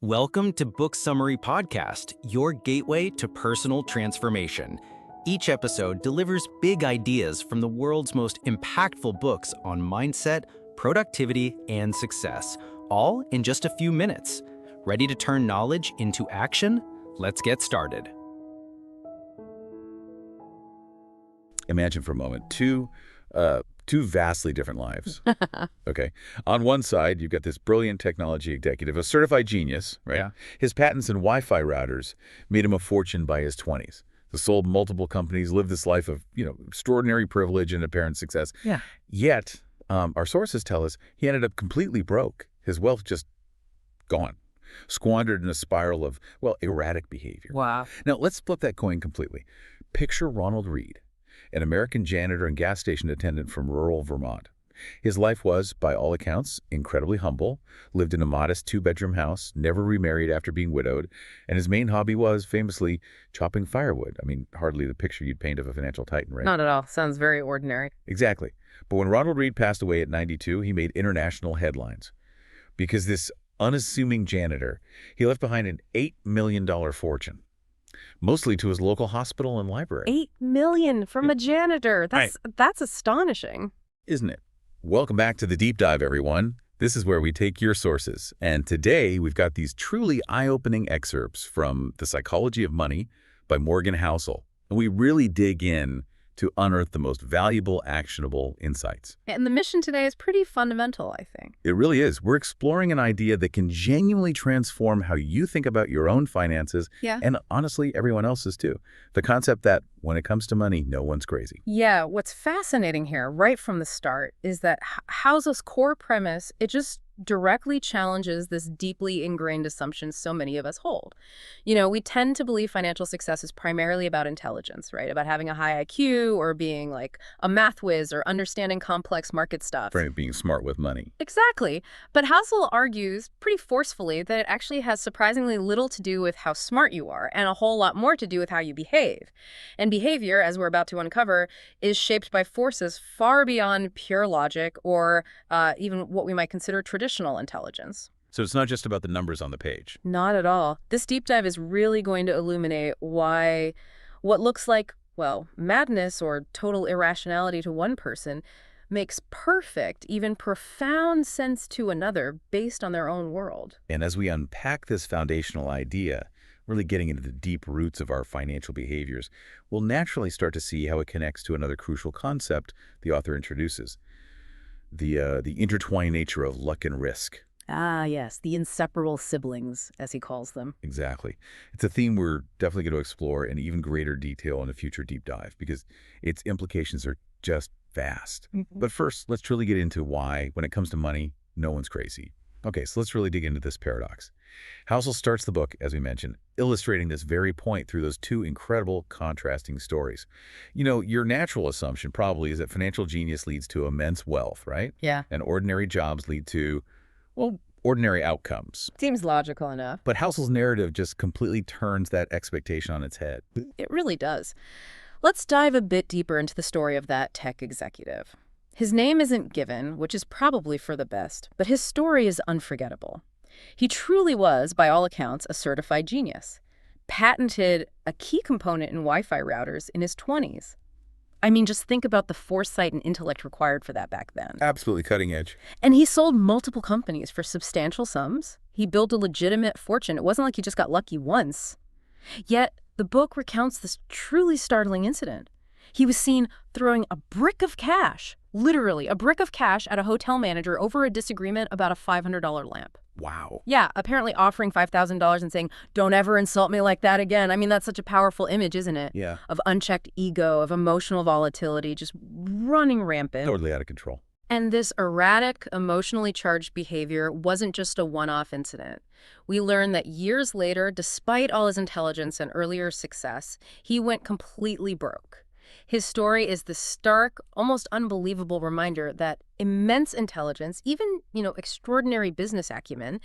Welcome to Book Summary Podcast, your gateway to personal transformation. Each episode delivers big ideas from the world's most impactful books on mindset, productivity, and success, all in just a few minutes. Ready to turn knowledge into action? Let's get started. Imagine for a moment two vastly different lives. Okay. On one side, you've got this brilliant technology executive, a certified genius, right? Yeah. His patents and Wi-Fi routers made him a fortune by his 20s. He sold multiple companies, lived this life of, extraordinary privilege and apparent success. Yeah. Yet, our sources tell us he ended up completely broke. His wealth just gone, squandered in a spiral of, erratic behavior. Wow. Now, let's flip that coin completely. Picture Ronald Reed, an American janitor and gas station attendant from rural Vermont. His life was, by all accounts, incredibly humble, lived in a modest two-bedroom house, never remarried after being widowed, and his main hobby was, famously, chopping firewood. I mean, hardly the picture you'd paint of a financial titan, right? Not at all. Sounds very ordinary. Exactly. But when Ronald Reed passed away at 92, he made international headlines. Because this unassuming janitor, he left behind an $8 million fortune. Mostly to his local hospital and library. $8 million from a janitor. That's astonishing. Isn't it? Welcome back to the Deep Dive, everyone. This is where we take your sources. And today, we've got these truly eye-opening excerpts from The Psychology of Money by Morgan Housel. And we really dig in to unearth the most valuable, actionable insights. And the mission today is pretty fundamental, I think. It really is. We're exploring an idea that can genuinely transform how you think about your own finances, and honestly, everyone else's too. The concept that when it comes to money, no one's crazy. Yeah, what's fascinating here, right from the start, is that Housel's core premise, it just directly challenges this deeply ingrained assumption so many of us hold. We tend to believe financial success is primarily about intelligence, right? About having a high IQ or being like a math whiz or understanding complex market stuff. Right, being smart with money. Exactly. But Housel argues pretty forcefully that it actually has surprisingly little to do with how smart you are and a whole lot more to do with how you behave. And behavior, as we're about to uncover, is shaped by forces far beyond pure logic or even what we might consider traditional intelligence. So it's not just about the numbers on the page. Not at all. This deep dive is really going to illuminate why what looks like, madness or total irrationality to one person makes perfect, even profound sense to another based on their own world. And as we unpack this foundational idea, really getting into the deep roots of our financial behaviors, we'll naturally start to see how it connects to another crucial concept the author introduces, the intertwined nature of luck and risk. Ah, yes, the inseparable siblings, as he calls them. Exactly. It's a theme we're definitely going to explore in even greater detail in a future deep dive because its implications are just vast. But first, let's truly get into why, when it comes to money, no one's crazy. Okay, so let's really dig into this paradox. Housel starts the book, as we mentioned, illustrating this very point through those two incredible contrasting stories. Your natural assumption probably is that financial genius leads to immense wealth, right? Yeah. And ordinary jobs lead to, ordinary outcomes. Seems logical enough. But Housel's narrative just completely turns that expectation on its head. It really does. Let's dive a bit deeper into the story of that tech executive. His name isn't given, which is probably for the best, but his story is unforgettable. He truly was, by all accounts, a certified genius. Patented a key component in Wi-Fi routers in his 20s. I mean, just think about the foresight and intellect required for that back then. Absolutely cutting edge. And he sold multiple companies for substantial sums. He built a legitimate fortune. It wasn't like he just got lucky once. Yet, the book recounts this truly startling incident. He was seen throwing a brick of cash, literally a brick of cash, at a hotel manager over a disagreement about a $500 lamp. Wow. Yeah, apparently offering $5,000 and saying, "Don't ever insult me like that again." I mean, that's such a powerful image, isn't it? Yeah. Of unchecked ego, of emotional volatility, just running rampant. Totally out of control. And this erratic, emotionally charged behavior wasn't just a one-off incident. We learned that years later, despite all his intelligence and earlier success, he went completely broke. His story is the stark, almost unbelievable reminder that immense intelligence, even, extraordinary business acumen.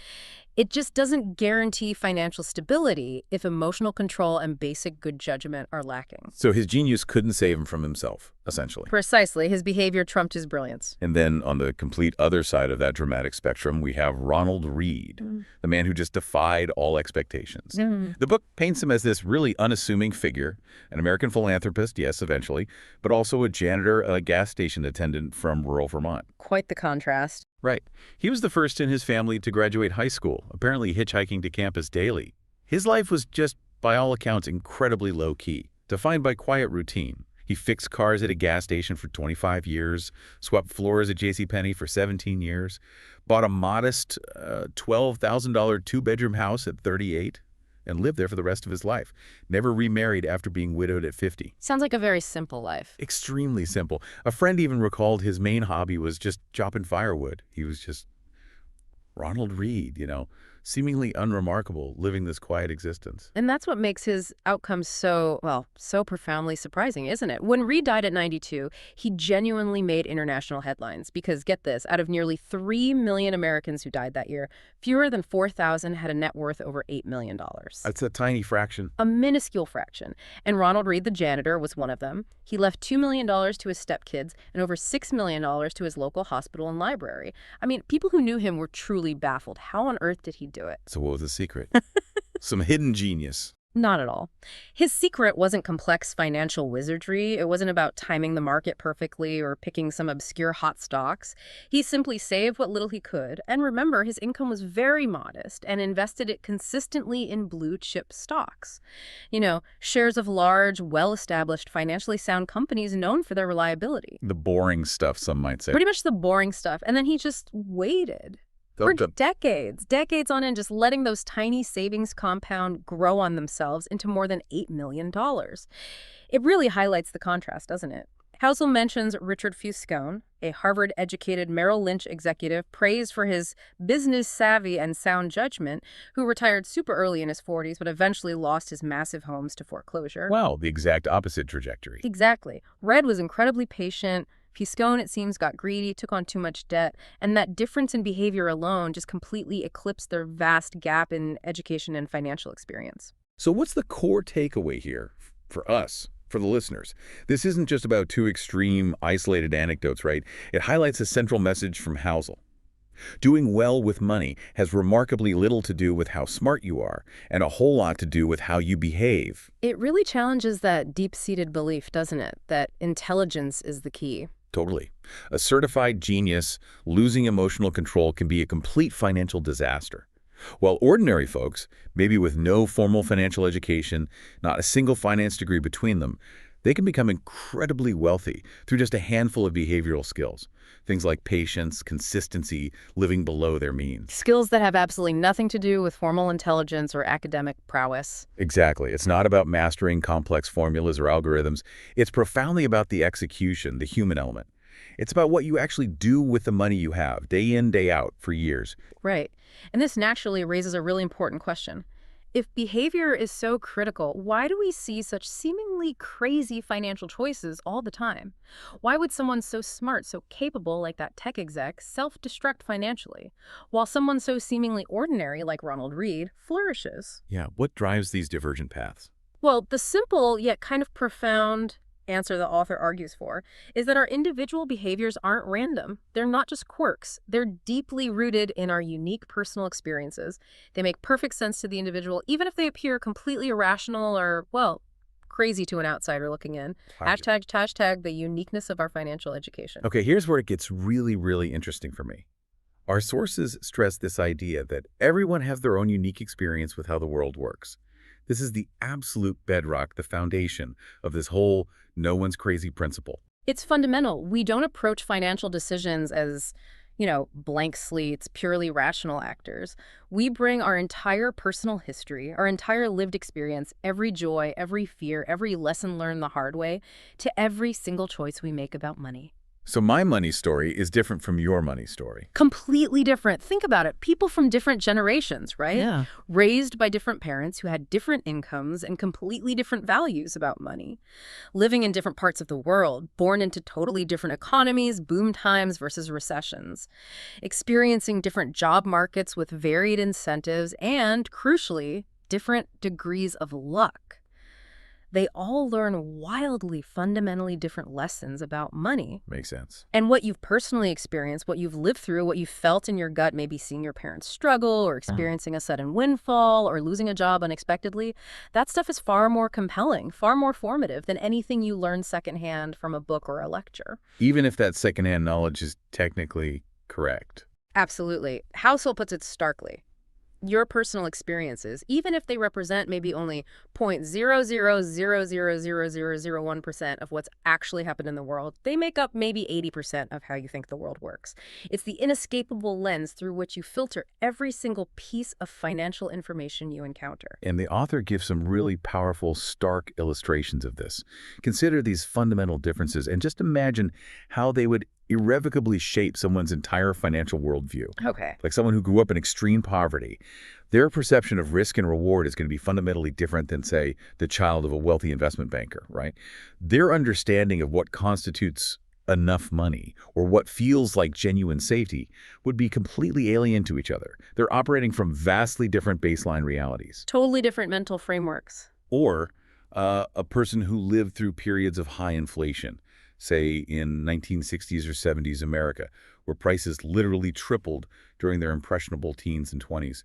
It just doesn't guarantee financial stability if emotional control and basic good judgment are lacking. So his genius couldn't save him from himself, essentially. Precisely. His behavior trumped his brilliance. And then on the complete other side of that dramatic spectrum, we have Ronald Read, the man who just defied all expectations. The book paints him as this really unassuming figure, an American philanthropist, yes, eventually, but also a janitor, a gas station attendant from rural Vermont. Quite the contrast. Right. He was the first in his family to graduate high school, apparently hitchhiking to campus daily. His life was just, by all accounts, incredibly low-key, defined by quiet routine. He fixed cars at a gas station for 25 years, swept floors at JCPenney for 17 years, bought a modest $12,000 two-bedroom house at 38, and lived there for the rest of his life. Never remarried after being widowed at 50. Sounds like a very simple life. Extremely simple. A friend even recalled his main hobby was just chopping firewood. He was just Ronald Read, seemingly unremarkable, living this quiet existence. And that's what makes his outcome so profoundly surprising, isn't it? When Read died at 92, he genuinely made international headlines because, get this, out of nearly 3 million Americans who died that year, fewer than 4,000 had a net worth over $8 million. That's a tiny fraction. A minuscule fraction. And Ronald Read, the janitor, was one of them. He left $2 million to his stepkids and over $6 million to his local hospital and library. I mean, people who knew him were truly baffled. How on earth did he do it? So what was the secret? Some hidden genius. Not at all. His secret wasn't complex financial wizardry. It wasn't about timing the market perfectly or picking some obscure hot stocks. He simply saved what little he could. And remember, his income was very modest and invested it consistently in blue chip stocks. Shares of large, well-established, financially sound companies known for their reliability. The boring stuff, some might say. Pretty much the boring stuff. And then he just waited. For decades on end, just letting those tiny savings compound grow on themselves into more than $8 million. It really highlights the contrast, doesn't it? Housel mentions Richard Fuscone, a Harvard-educated Merrill Lynch executive praised for his business savvy and sound judgment, who retired super early in his 40s but eventually lost his massive homes to foreclosure. Wow, the exact opposite trajectory. Exactly. Red was incredibly patient. Fuscone, it seems, got greedy, took on too much debt, and that difference in behavior alone just completely eclipsed their vast gap in education and financial experience. So what's the core takeaway here for us, for the listeners? This isn't just about two extreme, isolated anecdotes, right? It highlights a central message from Housel. Doing well with money has remarkably little to do with how smart you are, and a whole lot to do with how you behave. It really challenges that deep-seated belief, doesn't it? That intelligence is the key. Totally. A certified genius losing emotional control can be a complete financial disaster. While ordinary folks, maybe with no formal financial education, not a single finance degree between them, they can become incredibly wealthy through just a handful of behavioral skills. Things like patience, consistency, living below their means. Skills that have absolutely nothing to do with formal intelligence or academic prowess. Exactly. It's not about mastering complex formulas or algorithms. It's profoundly about the execution, the human element. It's about what you actually do with the money you have, day in, day out, for years. Right. And this naturally raises a really important question. If behavior is so critical, why do we see such seemingly crazy financial choices all the time? Why would someone so smart, so capable like that tech exec self-destruct financially, while someone so seemingly ordinary like Ronald Read flourishes? Yeah, what drives these divergent paths? Well, the simple yet kind of profound answer the author argues for is that our individual behaviors aren't random. They're not just quirks. They're deeply rooted in our unique personal experiences. They make perfect sense to the individual, even if they appear completely irrational or, crazy to an outsider looking in. Hashtag the uniqueness of our financial education. Okay, here's where it gets really, really interesting for me. Our sources stress this idea that everyone has their own unique experience with how the world works. This is the absolute bedrock, the foundation of this whole no one's crazy principle. It's fundamental. We don't approach financial decisions as, blank slates, purely rational actors. We bring our entire personal history, our entire lived experience, every joy, every fear, every lesson learned the hard way, to every single choice we make about money. So my money story is different from your money story. Completely different. Think about it. People from different generations, right? Yeah. Raised by different parents who had different incomes and completely different values about money. Living in different parts of the world, born into totally different economies, boom times versus recessions. Experiencing different job markets with varied incentives and, crucially, different degrees of luck. They all learn wildly, fundamentally different lessons about money. Makes sense. And what you've personally experienced, what you've lived through, what you felt in your gut, maybe seeing your parents struggle or experiencing a sudden windfall or losing a job unexpectedly, that stuff is far more compelling, far more formative than anything you learn secondhand from a book or a lecture. Even if that secondhand knowledge is technically correct. Absolutely. Housel puts it starkly. Your personal experiences, even if they represent maybe only 0.0000001% of what's actually happened in the world, they make up maybe 80% of how you think the world works. It's the inescapable lens through which you filter every single piece of financial information you encounter. And the author gives some really powerful, stark illustrations of this. Consider these fundamental differences and just imagine how they would irrevocably shape someone's entire financial worldview. Okay. Like someone who grew up in extreme poverty. Their perception of risk and reward is going to be fundamentally different than, say, the child of a wealthy investment banker, right? Their understanding of what constitutes enough money or what feels like genuine safety would be completely alien to each other. They're operating from vastly different baseline realities. Totally different mental frameworks. Or a person who lived through periods of high inflation, say in 1960s or 70s America, where prices literally tripled during their impressionable teens and 20s.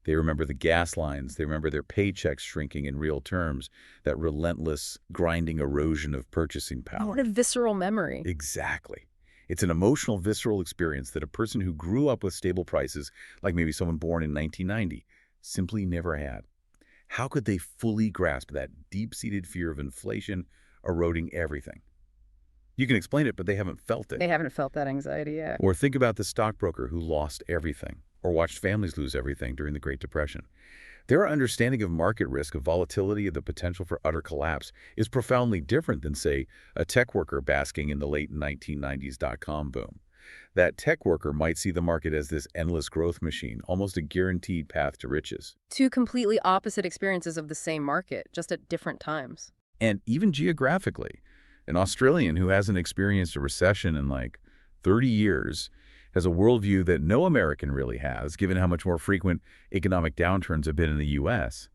They remember the gas lines. They remember their paychecks shrinking in real terms, that relentless, grinding erosion of purchasing power. What a visceral memory. Exactly. It's an emotional, visceral experience that a person who grew up with stable prices, like maybe someone born in 1990, simply never had. How could they fully grasp that deep-seated fear of inflation eroding everything? You can explain it, but they haven't felt it. They haven't felt that anxiety yet. Or think about the stockbroker who lost everything, or watched families lose everything during the Great Depression. Their understanding of market risk, of volatility, of the potential for utter collapse is profoundly different than, say, a tech worker basking in the late 1990s dot-com boom. That tech worker might see the market as this endless growth machine, almost a guaranteed path to riches. Two completely opposite experiences of the same market, just at different times. And even geographically, an Australian who hasn't experienced a recession in like 30 years has a worldview that no American really has, given how much more frequent economic downturns have been in the U.S.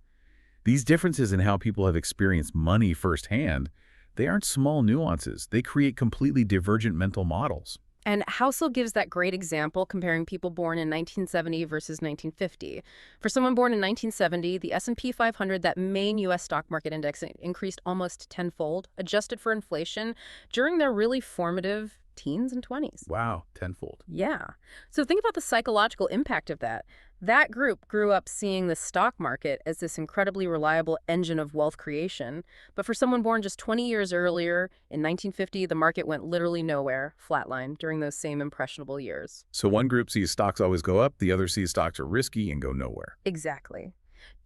These differences in how people have experienced money firsthand, they aren't small nuances. They create completely divergent mental models. And Housel gives that great example comparing people born in 1970 versus 1950. For someone born in 1970, the S&P 500, that main U.S. stock market index, increased almost tenfold, adjusted for inflation, during their really formative teens and 20s. Wow, tenfold. Yeah. So think about the psychological impact of that. That group grew up seeing the stock market as this incredibly reliable engine of wealth creation. But for someone born just 20 years earlier, in 1950, the market went literally nowhere, flatline, during those same impressionable years. So one group sees stocks always go up, the other sees stocks are risky and go nowhere. Exactly.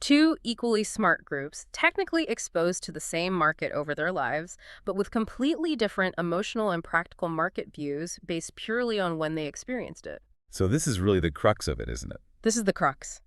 Two equally smart groups, technically exposed to the same market over their lives, but with completely different emotional and practical market views based purely on when they experienced it. So this is really the crux of it, isn't it? This is the crux.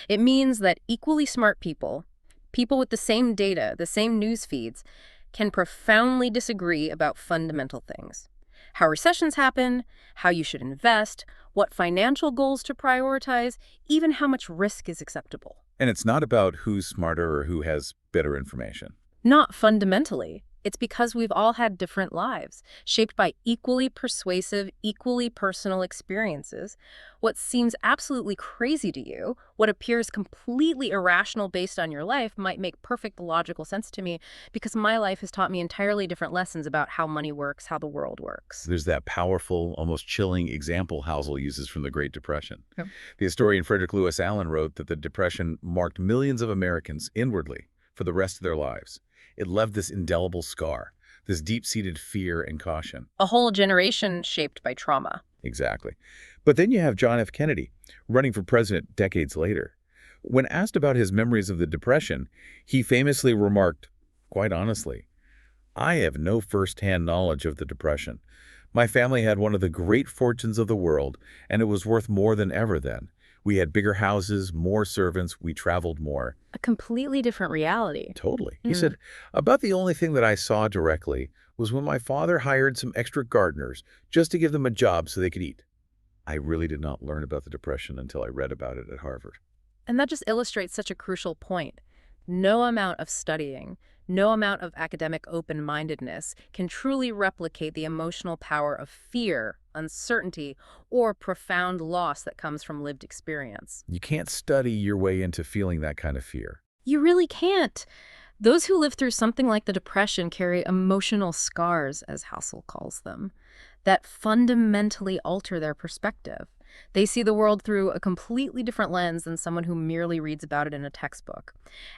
It means that equally smart people, people with the same data, the same news feeds, can profoundly disagree about fundamental things. How recessions happen, how you should invest, what financial goals to prioritize, even how much risk is acceptable. And it's not about who's smarter or who has better information. Not fundamentally. It's because we've all had different lives, shaped by equally persuasive, equally personal experiences. What seems absolutely crazy to you, what appears completely irrational based on your life, might make perfect logical sense to me because my life has taught me entirely different lessons about how money works, how the world works. There's that powerful, almost chilling example Housel uses from the Great Depression. Yep. The historian Frederick Lewis Allen wrote that the Depression marked millions of Americans inwardly for the rest of their lives. It left this indelible scar, this deep-seated fear and caution. A whole generation shaped by trauma. Exactly. But then you have John F. Kennedy, running for president decades later. When asked about his memories of the Depression, he famously remarked, quite honestly, "I have no first-hand knowledge of the Depression, My family had one of the great fortunes of the world, and it was worth more than ever then. We had bigger houses, more servants, we traveled more. A completely different reality. Totally. He said, about the only thing that I saw directly was when my father hired some extra gardeners just to give them a job so they could eat. I really did not learn about the Depression until I read about it at Harvard. And that just illustrates such a crucial point. No amount of studying, no amount of academic open-mindedness can truly replicate the emotional power of fear, uncertainty, or profound loss that comes from lived experience. You can't study your way into feeling that kind of fear. You really can't. Those who live through something like the Depression carry emotional scars, as Housel calls them, that fundamentally alter their perspective. They see the world through a completely different lens than someone who merely reads about it in a textbook.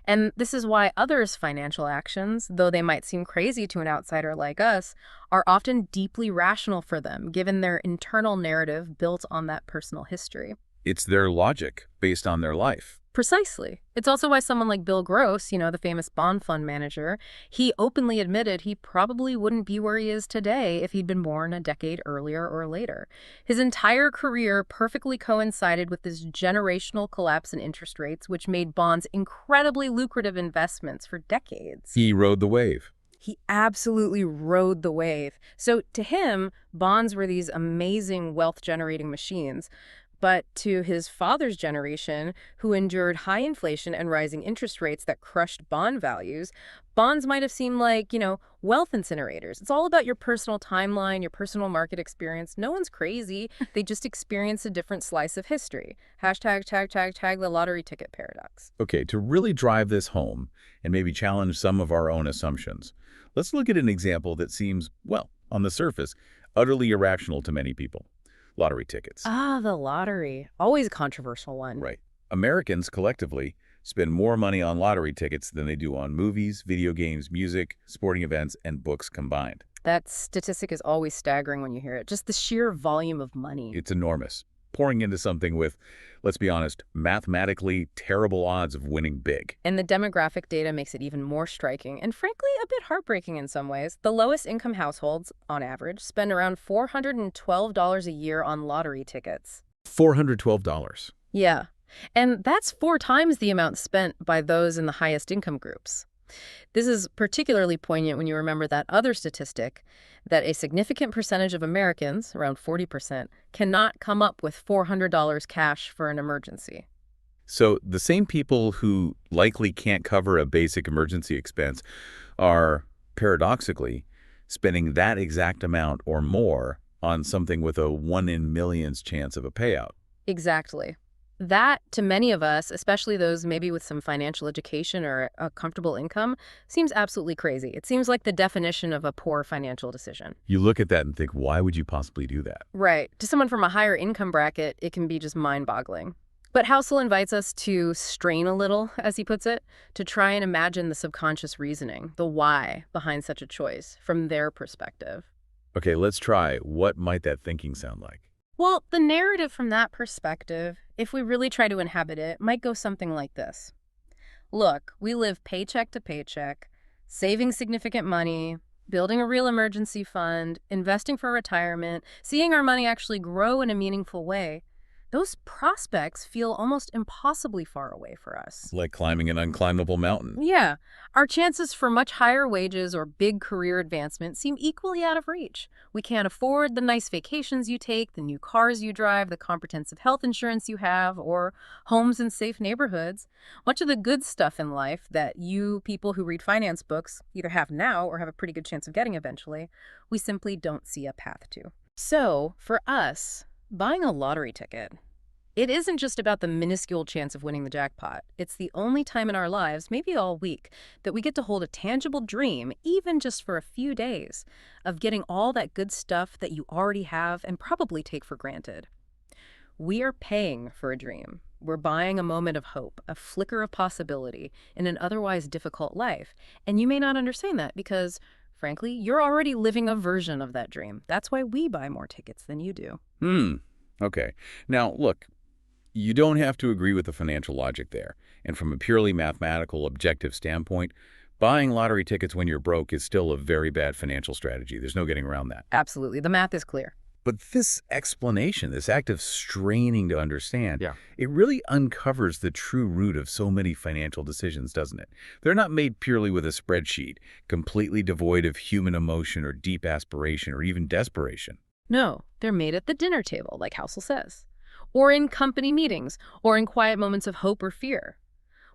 And this is why others' financial actions, though they might seem crazy to an outsider like us, are often deeply rational for them, given their internal narrative built on that personal history. It's their logic based on their life. Precisely. It's also why someone like Bill Gross, the famous bond fund manager, he openly admitted he probably wouldn't be where he is today if he'd been born a decade earlier or later. His entire career perfectly coincided with this generational collapse in interest rates, which made bonds incredibly lucrative investments for decades. He rode the wave. He absolutely rode the wave. So to him, bonds were these amazing wealth-generating machines. But to his father's generation, who endured high inflation and rising interest rates that crushed bond values, bonds might have seemed like, wealth incinerators. It's all about your personal timeline, your personal market experience. No one's crazy. They just experience a different slice of history. Hashtag, the lottery ticket paradox. Okay, to really drive this home and maybe challenge some of our own assumptions, let's look at an example that seems, well, on the surface, utterly irrational to many people. Lottery tickets. Ah, the lottery. Always a controversial one. Right. Americans collectively spend more money on lottery tickets than they do on movies, video games, music, sporting events, and books combined. That statistic is always staggering when you hear it. Just the sheer volume of money. It's enormous. Pouring into something with, let's be honest, mathematically terrible odds of winning big. And the demographic data makes it even more striking and frankly a bit heartbreaking in some ways. The lowest income households, on average, spend around $412 a year on lottery tickets. $412. Yeah. And that's 4 times the amount spent by those in the highest income groups. This is particularly poignant when you remember that other statistic, that a significant percentage of Americans, around 40%, cannot come up with $400 cash for an emergency. So the same people who likely can't cover a basic emergency expense are, paradoxically, spending that exact amount or more on something with a 1 in millions chance of a payout. Exactly. That, to many of us, especially those maybe with some financial education or a comfortable income, seems absolutely crazy. It seems like the definition of a poor financial decision. You look at that and think, why would you possibly do that? Right. To someone from a higher income bracket, it can be just mind-boggling. But Housel invites us to strain a little, as he puts it, to try and imagine the subconscious reasoning, the why behind such a choice, from their perspective. Okay, let's try. What might that thinking sound like? Well, the narrative from that perspective, if we really try to inhabit it, might go something like this. Look, we live paycheck to paycheck, saving significant money, building a real emergency fund, investing for retirement, seeing our money actually grow in a meaningful way. Those prospects feel almost impossibly far away for us. Like climbing an unclimbable mountain. Yeah. Our chances for much higher wages or big career advancement seem equally out of reach. We can't afford the nice vacations you take, the new cars you drive, the comprehensive health insurance you have, or homes in safe neighborhoods. Much of the good stuff in life that you people who read finance books either have now or have a pretty good chance of getting eventually, we simply don't see a path to. So, for us, buying a lottery ticket, it isn't just about the minuscule chance of winning the jackpot. It's the only time in our lives, maybe all week, that we get to hold a tangible dream, even just for a few days, of getting all that good stuff that you already have and probably take for granted. We are paying for a dream. We're buying a moment of hope, a flicker of possibility in an otherwise difficult life. And you may not understand that because, frankly, you're already living a version of that dream. That's why we buy more tickets than you do. Okay. Now, look, you don't have to agree with the financial logic there. And from a purely mathematical, objective standpoint, Buying lottery tickets when you're broke is still a very bad financial strategy. There's no getting around that. Absolutely. The math is clear. But this explanation, this act of straining to understand, Yeah. it really uncovers the true root of so many financial decisions, doesn't it? They're not made purely with a spreadsheet, completely devoid of human emotion or deep aspiration or even desperation. No, they're made at the dinner table, like Housel says, or in company meetings, or in quiet moments of hope or fear,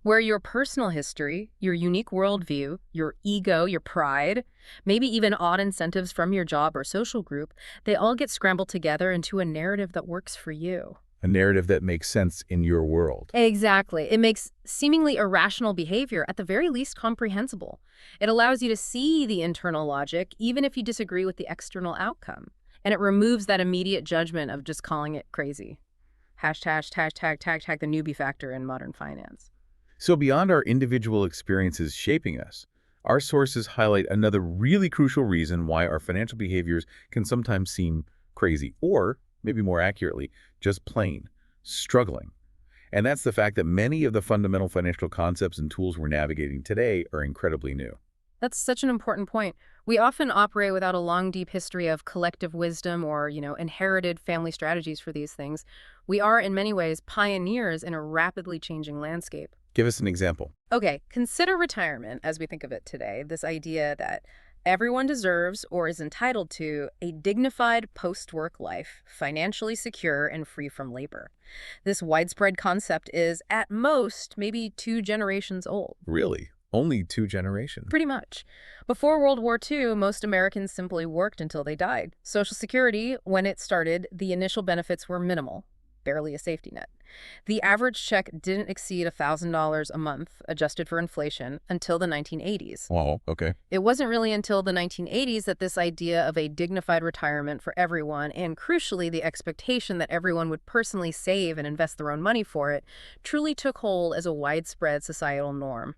where your personal history, your unique worldview, your ego, your pride, maybe even odd incentives from your job or social group, they all get scrambled together into a narrative that works for you. A narrative that makes sense in your world. Exactly. It makes seemingly irrational behavior at the very least comprehensible. It allows you to see the internal logic, even if you disagree with the external outcome. And it removes that immediate judgment of just calling it crazy. Hashtag the newbie factor in modern finance. So beyond our individual experiences shaping us, our sources highlight another really crucial reason why our financial behaviors can sometimes seem crazy, or, maybe more accurately, just plain struggling. And that's the fact that many of the fundamental financial concepts and tools we're navigating today are incredibly new. That's such an important point. We often operate without a long, deep history of collective wisdom or, inherited family strategies for these things. We are, in many ways, pioneers in a rapidly changing landscape. Give us an example. Okay, consider retirement as we think of it today, this idea that everyone deserves or is entitled to a dignified post-work life, financially secure and free from labor. This widespread concept is, at most, maybe 2 generations old. Really? Only 2 generations? Pretty much. Before World War II, most Americans simply worked until they died. Social Security, when it started, the initial benefits were minimal, barely a safety net. The average check didn't exceed $1,000 a month, adjusted for inflation, until the 1980s. Wow, okay. It wasn't really until the 1980s that this idea of a dignified retirement for everyone, and crucially the expectation that everyone would personally save and invest their own money for it, truly took hold as a widespread societal norm.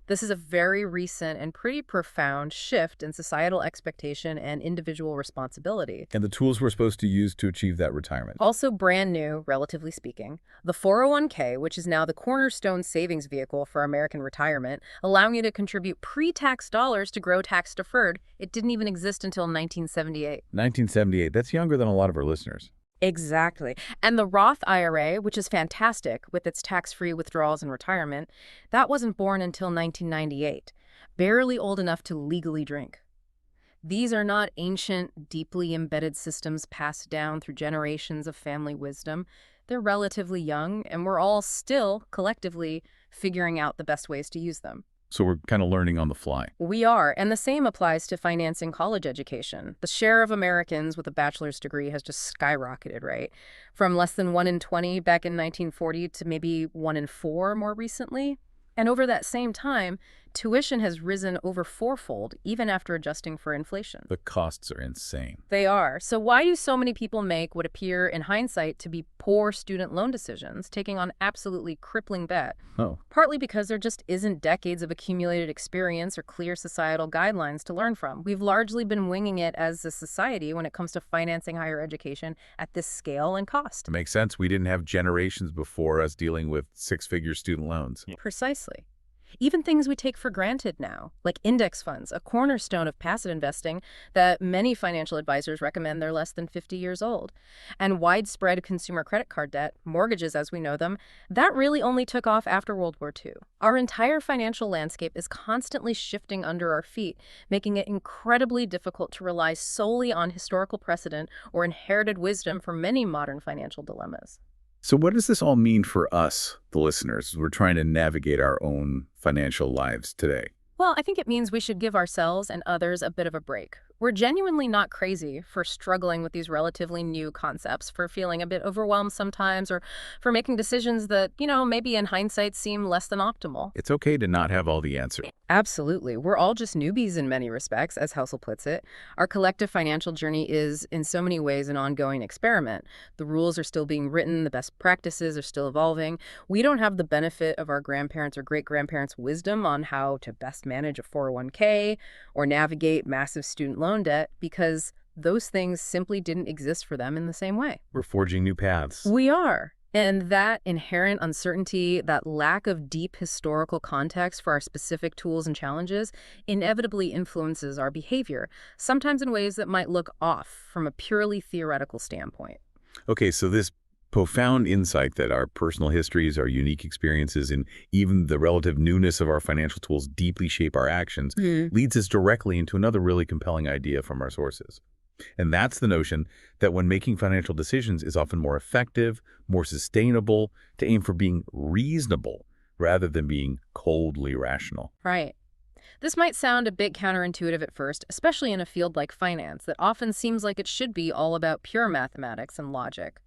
This is a very recent and pretty profound shift in societal expectation and individual responsibility. And the tools we're supposed to use to achieve that retirement. Also brand new, relatively speaking, the 401k, which is now the cornerstone savings vehicle for American retirement, allowing you to contribute pre-tax dollars to grow tax-deferred. It didn't even exist until 1978. 1978. That's younger than a lot of our listeners. Exactly. And the Roth IRA, which is fantastic with its tax-free withdrawals in retirement, that wasn't born until 1998, barely old enough to legally drink. These are not ancient, deeply embedded systems passed down through generations of family wisdom. They're relatively young, and we're all still, collectively, figuring out the best ways to use them. So we're kind of learning on the fly. We are, and the same applies to financing college education. The share of Americans with a bachelor's degree has just skyrocketed, right? From less than 1 in 20 back in 1940 to maybe 1 in 4 more recently. And over that same time, tuition has risen over 4-fold, even after adjusting for inflation. The costs are insane. They are. So why do so many people make what appear in hindsight to be poor student loan decisions, taking on absolutely crippling debt? Oh. Partly because there just isn't decades of accumulated experience or clear societal guidelines to learn from. We've largely been winging it as a society when it comes to financing higher education at this scale and cost. It makes sense. We didn't have generations before us dealing with 6-figure student loans. Precisely. Even things we take for granted now, like index funds, a cornerstone of passive investing that many financial advisors recommend they're less than 50 years old. And widespread consumer credit card debt, mortgages as we know them, that really only took off after World War II. Our entire financial landscape is constantly shifting under our feet, making it incredibly difficult to rely solely on historical precedent or inherited wisdom for many modern financial dilemmas. So what does this all mean for us, the listeners, as we're trying to navigate our own financial lives today? Well, I think it means we should give ourselves and others a bit of a break. We're genuinely not crazy for struggling with these relatively new concepts, for feeling a bit overwhelmed sometimes, or for making decisions that, maybe in hindsight seem less than optimal. It's okay to not have all the answers. Absolutely. We're all just newbies in many respects, as Housel puts it. Our collective financial journey is, in so many ways, an ongoing experiment. The rules are still being written, the best practices are still evolving. We don't have the benefit of our grandparents' or great-grandparents' wisdom on how to best manage a 401k or navigate massive student loan debt, because those things simply didn't exist for them in the same way. We're forging new paths. We are. And that inherent uncertainty, that lack of deep historical context for our specific tools and challenges, inevitably influences our behavior, sometimes in ways that might look off from a purely theoretical standpoint. Okay, so this profound insight that our personal histories, our unique experiences, and even the relative newness of our financial tools deeply shape our actions leads us directly into another really compelling idea from our sources. And that's the notion that when making financial decisions is often more effective, more sustainable, to aim for being reasonable rather than being coldly rational. Right. This might sound a bit counterintuitive at first, especially in a field like finance that often seems like it should be all about pure mathematics and logic.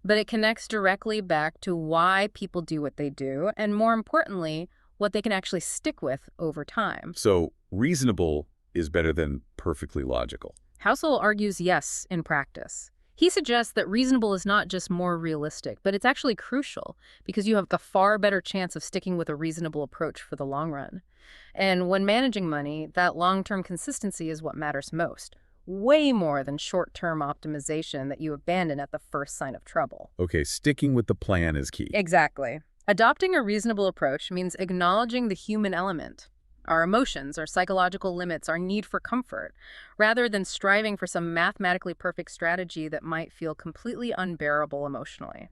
But it connects directly back to why people do what they do, and more importantly, what they can actually stick with over time. So reasonable is better than perfectly logical. Housel argues yes in practice. He suggests that reasonable is not just more realistic, but it's actually crucial because you have a far better chance of sticking with a reasonable approach for the long run. And when managing money, that long-term consistency is what matters most, way more than short-term optimization that you abandon at the first sign of trouble. Okay, sticking with the plan is key. Exactly. Adopting a reasonable approach means acknowledging the human element, our emotions, our psychological limits, our need for comfort, rather than striving for some mathematically perfect strategy that might feel completely unbearable emotionally.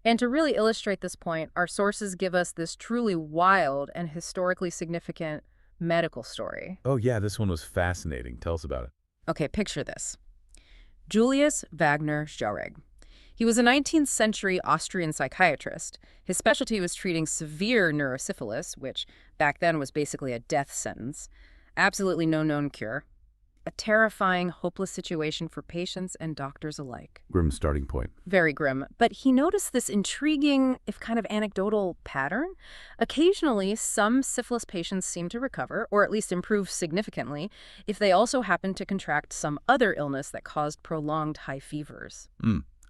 And to really illustrate this point, our sources give us this truly wild and historically significant medical story. Oh yeah, this one was fascinating. Tell us about it. Okay, picture this. Julius Wagner Jauregg. He was a 19th century Austrian psychiatrist. His specialty was treating severe neurosyphilis, which back then was basically a death sentence. Absolutely no known cure. A terrifying, hopeless situation for patients and doctors alike. Grim starting point. Very grim. But he noticed this intriguing, if kind of anecdotal pattern. Occasionally, some syphilis patients seem to recover, or at least improve significantly, if they also happen to contract some other illness that caused prolonged high fevers.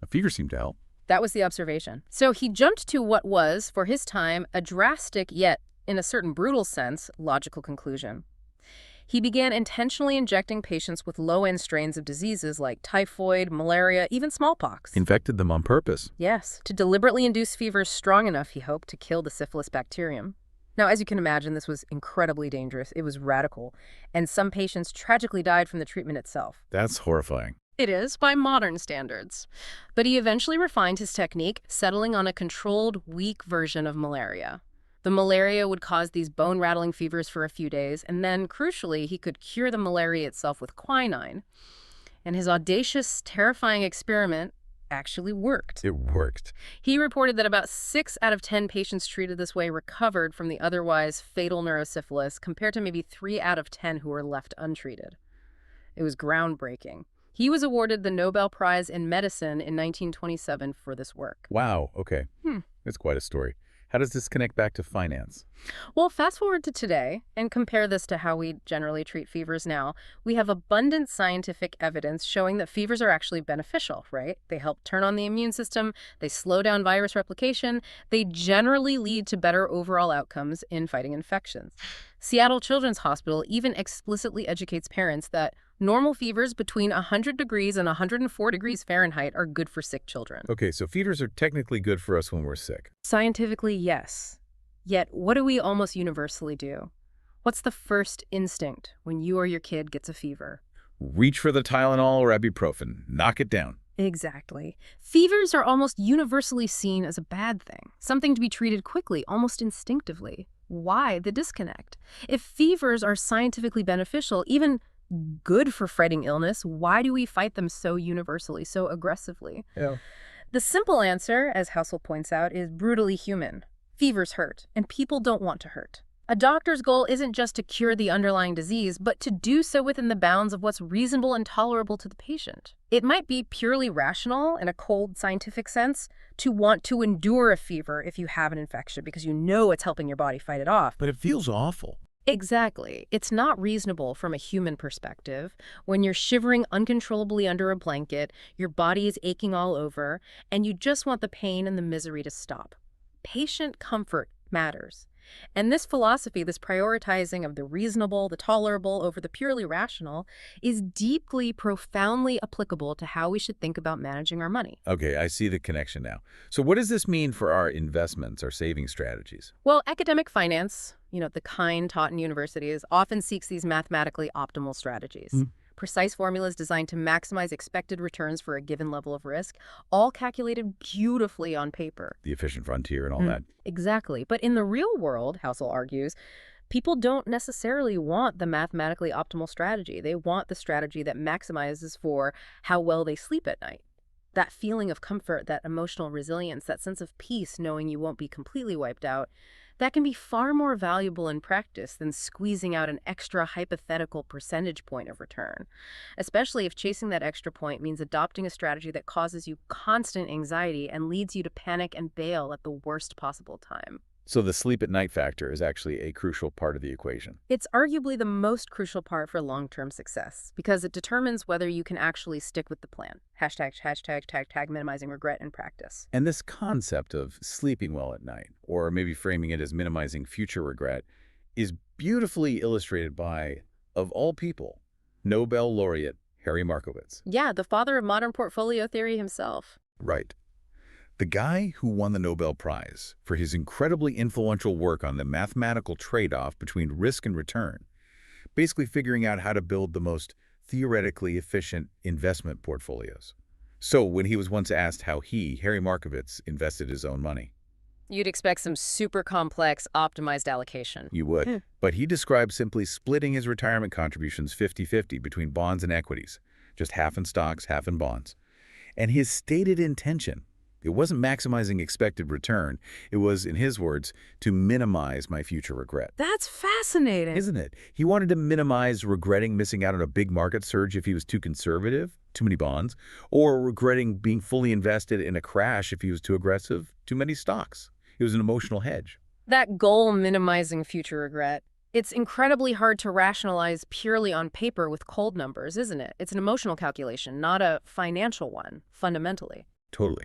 A fever seemed to help. That was the observation. So he jumped to what was, for his time, a drastic yet, in a certain brutal sense, logical conclusion. He began intentionally injecting patients with low-end strains of diseases like typhoid, malaria, even smallpox. Infected them on purpose. Yes, to deliberately induce fevers strong enough, he hoped, to kill the syphilis bacterium. Now, as you can imagine, this was incredibly dangerous. It was radical, and some patients tragically died from the treatment itself. That's horrifying. It is, by modern standards. But he eventually refined his technique, settling on a controlled, weak version of malaria. The malaria would cause these bone-rattling fevers for a few days, and then, crucially, he could cure the malaria itself with quinine. And his audacious, terrifying experiment actually worked. It worked. He reported that about 6 out of 10 patients treated this way recovered from the otherwise fatal neurosyphilis, compared to maybe 3 out of 10 who were left untreated. It was groundbreaking. He was awarded the Nobel Prize in Medicine in 1927 for this work. Wow, okay. That's quite a story. How does this connect back to finance? Well, fast forward to today and compare this to how we generally treat fevers now. We have abundant scientific evidence showing that fevers are actually beneficial, right? They help turn on the immune system, they slow down virus replication, they generally lead to better overall outcomes in fighting infections. Seattle Children's Hospital even explicitly educates parents that normal fevers between 100 degrees and 104 degrees Fahrenheit are good for sick children. Okay, so fevers are technically good for us when we're sick. Scientifically, yes. Yet, what do we almost universally do? What's the first instinct when you or your kid gets a fever? Reach for the Tylenol or ibuprofen. Knock it down. Exactly. Fevers are almost universally seen as a bad thing, something to be treated quickly, almost instinctively. Why the disconnect? If fevers are scientifically beneficial, even good for fighting illness, why do we fight them so universally, so aggressively? Yeah. The simple answer, as Housel points out, is brutally human. Fevers hurt, and people don't want to hurt. A doctor's goal isn't just to cure the underlying disease, but to do so within the bounds of what's reasonable and tolerable to the patient. It might be purely rational, in a cold scientific sense, to want to endure a fever if you have an infection because you know it's helping your body fight it off. But it feels awful. Exactly. It's not reasonable from a human perspective when you're shivering uncontrollably under a blanket, your body is aching all over, and you just want the pain and the misery to stop. Patient comfort matters. And this philosophy, this prioritizing of the reasonable, the tolerable over the purely rational, is deeply, profoundly applicable to how we should think about managing our money. Okay, I see the connection now. So what does this mean for our investments, our saving strategies? Well, academic finance, the kind taught in universities, often seeks these mathematically optimal strategies. Precise formulas designed to maximize expected returns for a given level of risk, all calculated beautifully on paper. The efficient frontier and all that. Exactly. But in the real world, Housel argues, people don't necessarily want the mathematically optimal strategy. They want the strategy that maximizes for how well they sleep at night. That feeling of comfort, that emotional resilience, that sense of peace knowing you won't be completely wiped out, that can be far more valuable in practice than squeezing out an extra hypothetical percentage point of return, especially if chasing that extra point means adopting a strategy that causes you constant anxiety and leads you to panic and bail at the worst possible time. So the sleep at night factor is actually a crucial part of the equation. It's arguably the most crucial part for long-term success because it determines whether you can actually stick with the plan. #, minimizing regret in practice. And this concept of sleeping well at night, or maybe framing it as minimizing future regret, is beautifully illustrated by, of all people, Nobel laureate Harry Markowitz. Yeah, the father of modern portfolio theory himself. Right. The guy who won the Nobel Prize for his incredibly influential work on the mathematical trade-off between risk and return, basically figuring out how to build the most theoretically efficient investment portfolios. So when he was once asked how he, Harry Markowitz, invested his own money. You'd expect some super complex, optimized allocation. You would. But he described simply splitting his retirement contributions 50-50 between bonds and equities, just half in stocks, half in bonds. And his stated intention, it wasn't maximizing expected return. It was, in his words, to minimize my future regret. That's fascinating. Isn't it? He wanted to minimize regretting missing out on a big market surge if he was too conservative, too many bonds, or regretting being fully invested in a crash if he was too aggressive, too many stocks. It was an emotional hedge. That goal, minimizing future regret, it's incredibly hard to rationalize purely on paper with cold numbers, isn't it? It's an emotional calculation, not a financial one, fundamentally. Totally.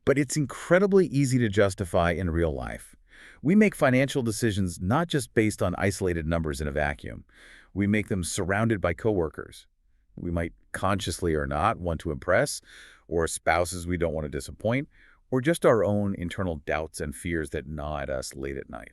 But it's incredibly easy to justify in real life. We make financial decisions not just based on isolated numbers in a vacuum. We make them surrounded by coworkers. We might consciously or not want to impress, or spouses we don't want to disappoint, or just our own internal doubts and fears that gnaw at us late at night.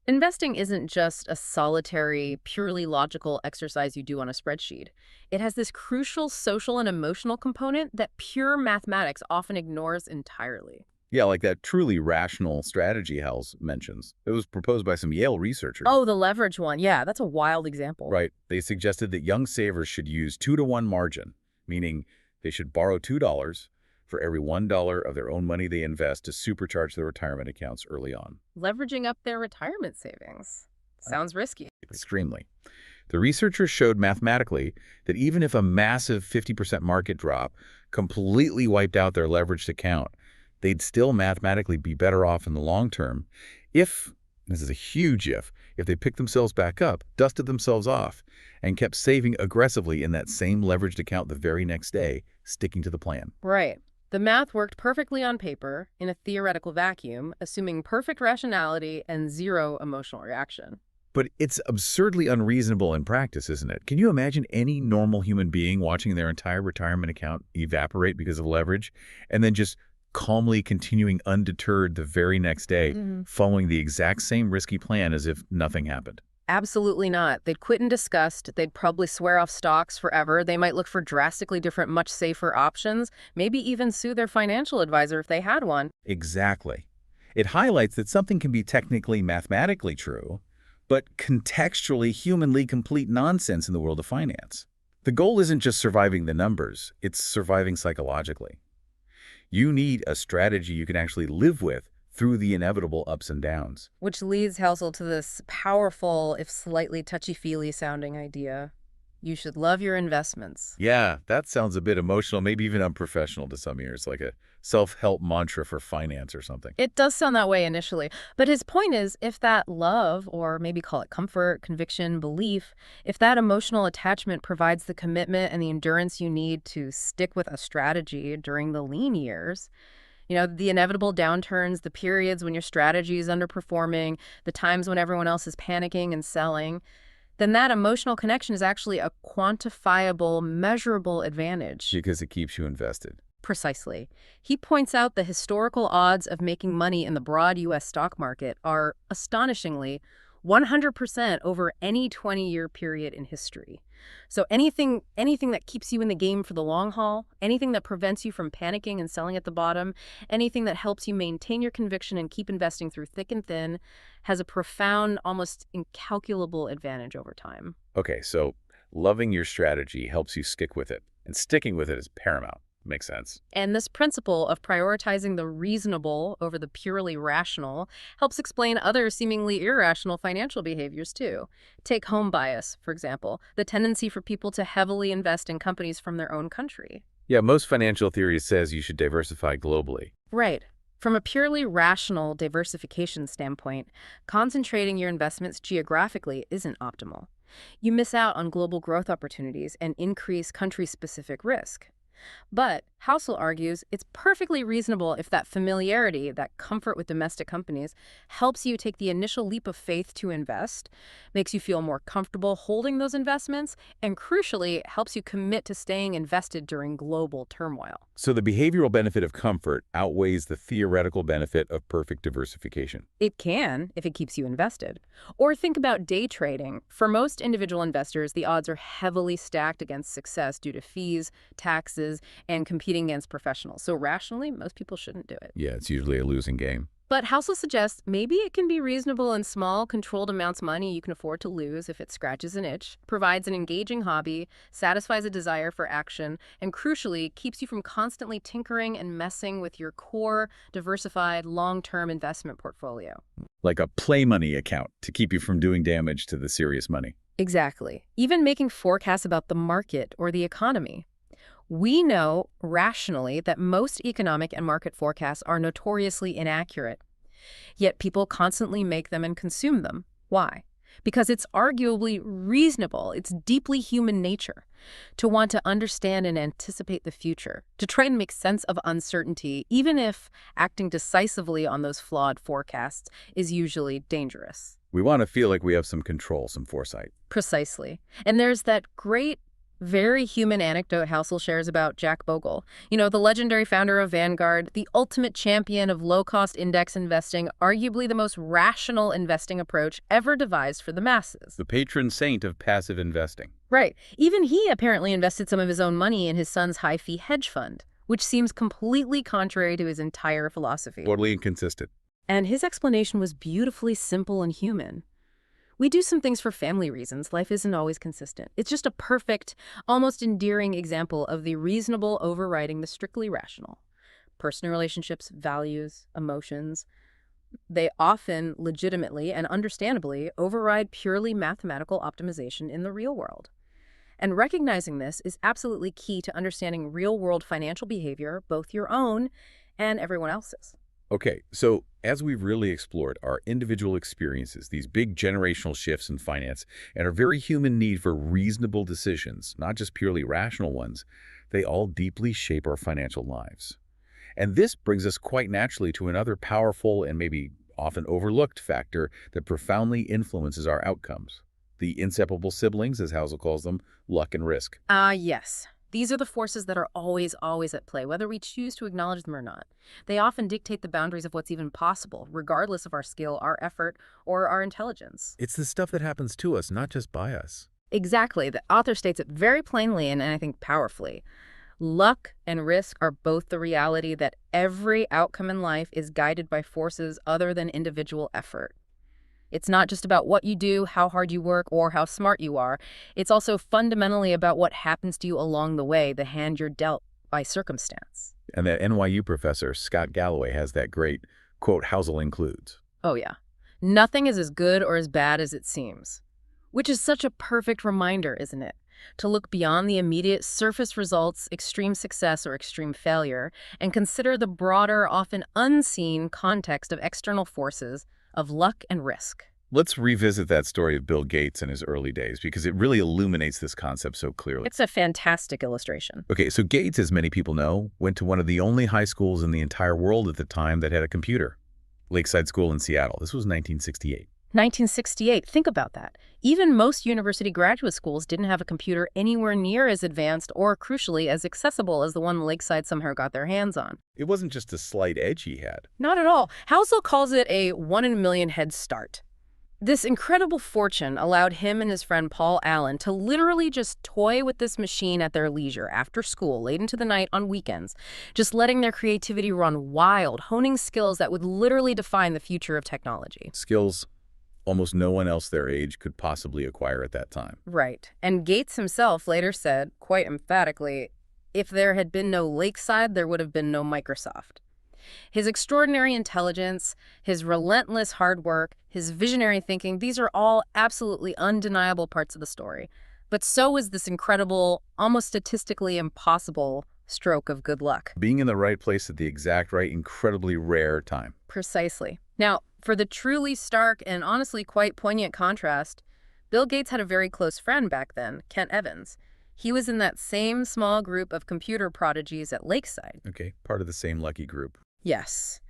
Investing isn't just a solitary, purely logical exercise you do on a spreadsheet. It has this crucial social and emotional component that pure mathematics often ignores entirely. Yeah, like that truly rational strategy Hals mentions. It was proposed by some Yale researchers. Oh, the leverage one. Yeah, that's a wild example. Right. They suggested that young savers should use 2-to-1 margin, meaning they should borrow $2 for every $1 of their own money they invest to supercharge their retirement accounts early on. Leveraging up their retirement savings. Sounds risky. Extremely. The researchers showed mathematically that even if a massive 50% market drop completely wiped out their leveraged account, they'd still mathematically be better off in the long term if, this is a huge if they picked themselves back up, dusted themselves off, and kept saving aggressively in that same leveraged account the very next day, sticking to the plan. Right. The math worked perfectly on paper, in a theoretical vacuum, assuming perfect rationality and zero emotional reaction. But it's absurdly unreasonable in practice, isn't it? Can you imagine any normal human being watching their entire retirement account evaporate because of leverage, and then just calmly continuing undeterred the very next day, following the exact same risky plan as if nothing happened? Absolutely not. They'd quit in disgust. They'd probably swear off stocks forever. They might look for drastically different, much safer options, maybe even sue their financial advisor if they had one. Exactly. It highlights that something can be technically mathematically true, but contextually, humanly complete nonsense in the world of finance. The goal isn't just surviving the numbers, it's surviving psychologically. You need a strategy you can actually live with through the inevitable ups and downs. Which leads Housel to this powerful, if slightly touchy-feely sounding idea. You should love your investments. Yeah, that sounds a bit emotional, maybe even unprofessional to some ears, like a self-help mantra for finance or something. It does sound that way initially. But his point is, if that love, or maybe call it comfort, conviction, belief, if that emotional attachment provides the commitment and the endurance you need to stick with a strategy during the lean years, The inevitable downturns, the periods when your strategy is underperforming, the times when everyone else is panicking and selling, then that emotional connection is actually a quantifiable, measurable advantage. Because it keeps you invested. Precisely. He points out the historical odds of making money in the broad U.S. stock market are astonishingly 100% over any 20-year period in history. So anything that keeps you in the game for the long haul, anything that prevents you from panicking and selling at the bottom, anything that helps you maintain your conviction and keep investing through thick and thin, has a profound, almost incalculable advantage over time. Okay, so loving your strategy helps you stick with it, and sticking with it is paramount. Makes sense. And this principle of prioritizing the reasonable over the purely rational helps explain other seemingly irrational financial behaviors too. Take home bias, for example, the tendency for people to heavily invest in companies from their own country. Yeah, most financial theory says you should diversify globally. Right. From a purely rational diversification standpoint, concentrating your investments geographically isn't optimal. You miss out on global growth opportunities and increase country-specific risk. But Housel argues it's perfectly reasonable if that familiarity, that comfort with domestic companies, helps you take the initial leap of faith to invest, makes you feel more comfortable holding those investments, and crucially, helps you commit to staying invested during global turmoil. So the behavioral benefit of comfort outweighs the theoretical benefit of perfect diversification. It can, if it keeps you invested. Or think about day trading. For most individual investors, the odds are heavily stacked against success due to fees, taxes, and competing against professionals. So rationally, most people shouldn't do it. Yeah, it's usually a losing game. But Housel suggests maybe it can be reasonable in small, controlled amounts of money you can afford to lose if it scratches an itch, provides an engaging hobby, satisfies a desire for action, and crucially, keeps you from constantly tinkering and messing with your core, diversified, long-term investment portfolio. Like a play money account to keep you from doing damage to the serious money. Exactly. Even making forecasts about the market or the economy. We know, rationally, that most economic and market forecasts are notoriously inaccurate. Yet people constantly make them and consume them. Why? Because it's arguably reasonable, it's deeply human nature, to want to understand and anticipate the future, to try and make sense of uncertainty, even if acting decisively on those flawed forecasts is usually dangerous. We want to feel like we have some control, some foresight. Precisely. And there's that great, very human anecdote Housel shares about Jack Bogle. The legendary founder of Vanguard, the ultimate champion of low-cost index investing, arguably the most rational investing approach ever devised for the masses. The patron saint of passive investing. Right. Even he apparently invested some of his own money in his son's high-fee hedge fund, which seems completely contrary to his entire philosophy. Totally inconsistent. And his explanation was beautifully simple and human. We do some things for family reasons. Life isn't always consistent. It's just a perfect, almost endearing example of the reasonable overriding the strictly rational. Personal relationships, values, emotions, they often legitimately and understandably override purely mathematical optimization in the real world. And recognizing this is absolutely key to understanding real-world financial behavior, both your own and everyone else's. Okay, so as we've really explored our individual experiences, these big generational shifts in finance, and our very human need for reasonable decisions, not just purely rational ones, they all deeply shape our financial lives. And this brings us quite naturally to another powerful and maybe often overlooked factor that profoundly influences our outcomes. The inseparable siblings, as Housel calls them, luck and risk. Yes. These are the forces that are always at play, whether we choose to acknowledge them or not. They often dictate the boundaries of what's even possible, regardless of our skill, our effort, or our intelligence. It's the stuff that happens to us, not just by us. Exactly. The author states it very plainly and I think powerfully. Luck and risk are both the reality that every outcome in life is guided by forces other than individual effort. It's not just about what you do, how hard you work, or how smart you are. It's also fundamentally about what happens to you along the way, the hand you're dealt by circumstance. And that NYU professor, Scott Galloway, has that great quote, Housel includes. Oh, yeah. Nothing is as good or as bad as it seems. Which is such a perfect reminder, isn't it? To look beyond the immediate surface results, extreme success or extreme failure, and consider the broader, often unseen context of external forces, of luck and risk. Let's revisit that story of Bill Gates in his early days because it really illuminates this concept so clearly. It's a fantastic illustration. Okay, so Gates, as many people know, went to one of the only high schools in the entire world at the time that had a computer. Lakeside School in Seattle. This was 1968. 1968, think about that. Even most university graduate schools didn't have a computer anywhere near as advanced or, crucially, as accessible as the one Lakeside somehow got their hands on. It wasn't just a slight edge he had. Not at all. Housel calls it a 1 in a million head start. This incredible fortune allowed him and his friend Paul Allen to literally just toy with this machine at their leisure, after school, late into the night, on weekends, just letting their creativity run wild, honing skills that would literally define the future of technology. Skills almost no one else their age could possibly acquire at that time. Right. And Gates himself later said, quite emphatically, if there had been no Lakeside, there would have been no Microsoft. His extraordinary intelligence, his relentless hard work, his visionary thinking, these are all absolutely undeniable parts of the story. But so is this incredible, almost statistically impossible stroke of good luck. Being in the right place at the exact right, incredibly rare time. Precisely. Now, for the truly stark and honestly quite poignant contrast, Bill Gates had a very close friend back then, Kent Evans. He was in that same small group of computer prodigies at Lakeside. Okay, part of the same lucky group. Yes.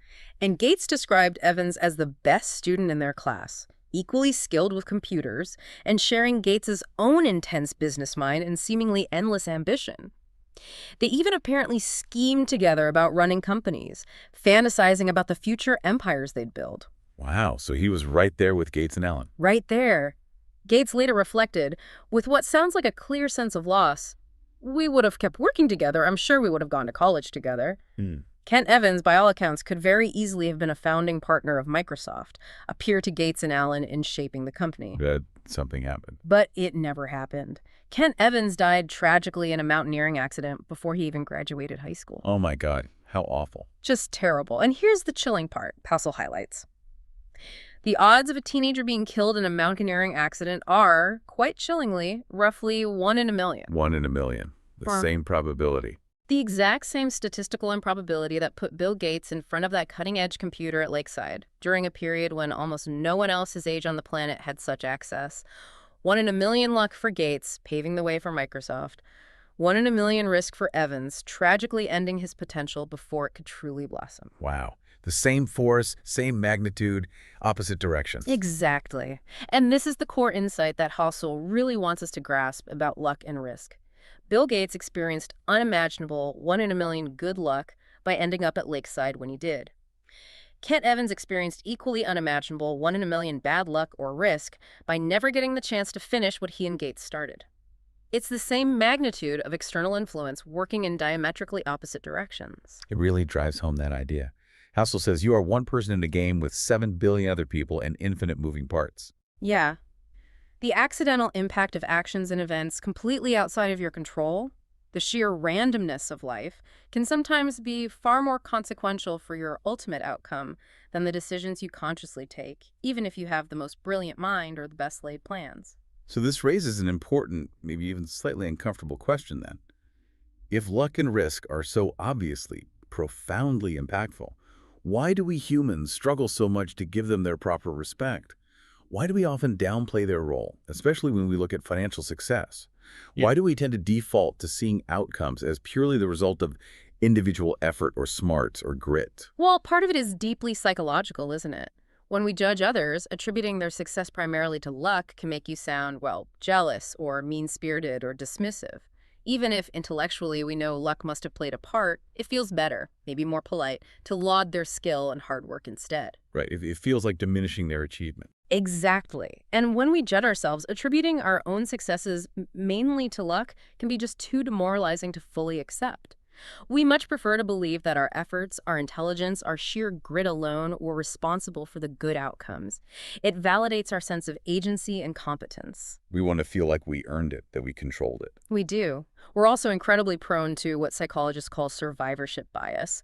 And Gates described Evans as the best student in their class, equally skilled with computers, and sharing Gates's own intense business mind and seemingly endless ambition. They even apparently schemed together about running companies, fantasizing about the future empires they'd build. Wow, so he was right there with Gates and Allen. Right there. Gates later reflected, with what sounds like a clear sense of loss, we would have kept working together. I'm sure we would have gone to college together. Kent Evans, by all accounts, could very easily have been a founding partner of Microsoft, a peer to Gates and Allen in shaping the company. But something happened. But it never happened. Kent Evans died tragically in a mountaineering accident before he even graduated high school. Oh my God, how awful. Just terrible. And here's the chilling part, Housel highlights. The odds of a teenager being killed in a mountaineering accident are, quite chillingly, roughly 1 in a million. 1 in a million. The same probability. The exact same statistical improbability that put Bill Gates in front of that cutting-edge computer at Lakeside during a period when almost no one else his age on the planet had such access. 1 in a million luck for Gates, paving the way for Microsoft. 1 in a million risk for Evans, tragically ending his potential before it could truly blossom. Wow. The same force, same magnitude, opposite directions. Exactly. And this is the core insight that Housel really wants us to grasp about luck and risk. Bill Gates experienced unimaginable 1 in a million good luck by ending up at Lakeside when he did. Kent Evans experienced equally unimaginable 1 in a million bad luck or risk by never getting the chance to finish what he and Gates started. It's the same magnitude of external influence working in diametrically opposite directions. It really drives home that idea. Housel says you are one person in a game with 7 billion other people and infinite moving parts. Yeah. The accidental impact of actions and events completely outside of your control, the sheer randomness of life, can sometimes be far more consequential for your ultimate outcome than the decisions you consciously take, even if you have the most brilliant mind or the best laid plans. So this raises an important, maybe even slightly uncomfortable question then. If luck and risk are so obviously, profoundly impactful, why do we humans struggle so much to give them their proper respect? Why do we often downplay their role, especially when we look at financial success? Why do we tend to default to seeing outcomes as purely the result of individual effort or smarts or grit? Well, part of it is deeply psychological, isn't it? When we judge others, attributing their success primarily to luck can make you sound, well, jealous or mean-spirited or dismissive. Even if intellectually we know luck must have played a part, it feels better, maybe more polite, to laud their skill and hard work instead. Right, it feels like diminishing their achievement. Exactly. And when we judge ourselves, attributing our own successes mainly to luck can be just too demoralizing to fully accept. We much prefer to believe that our efforts, our intelligence, our sheer grit alone were responsible for the good outcomes. It validates our sense of agency and competence. We want to feel like we earned it, that we controlled it. We do. We're also incredibly prone to what psychologists call survivorship bias.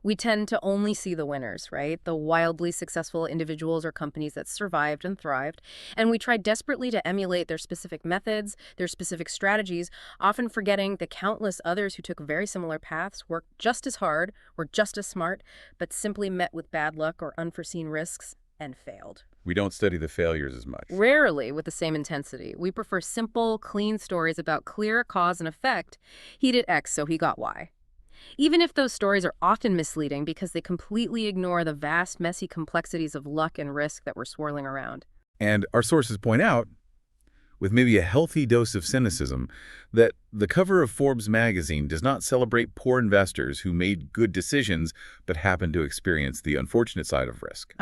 We tend to only see the winners, right? The wildly successful individuals or companies that survived and thrived. And we try desperately to emulate their specific methods, their specific strategies, often forgetting the countless others who took very similar paths, worked just as hard, were just as smart, but simply met with bad luck or unforeseen risks and failed. We don't study the failures as much. Rarely with the same intensity. We prefer simple, clean stories about clear cause and effect. He did X, so he got Y. Even if those stories are often misleading because they completely ignore the vast, messy complexities of luck and risk that were swirling around. And our sources point out, with maybe a healthy dose of cynicism, that the cover of Forbes magazine does not celebrate poor investors who made good decisions but happened to experience the unfortunate side of risk.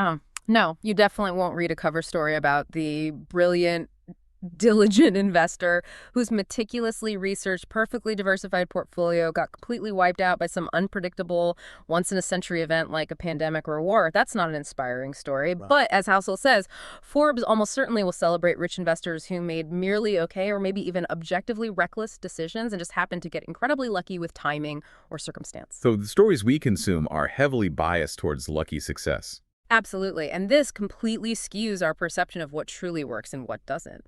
No, you definitely won't read a cover story about the brilliant, diligent investor whose meticulously researched, perfectly diversified portfolio got completely wiped out by some unpredictable, once-in-a-century event like a pandemic or a war. That's not an inspiring story. Right. But as Housel says, Forbes almost certainly will celebrate rich investors who made merely okay or maybe even objectively reckless decisions and just happened to get incredibly lucky with timing or circumstance. So the stories we consume are heavily biased towards lucky success. Absolutely. And this completely skews our perception of what truly works and what doesn't.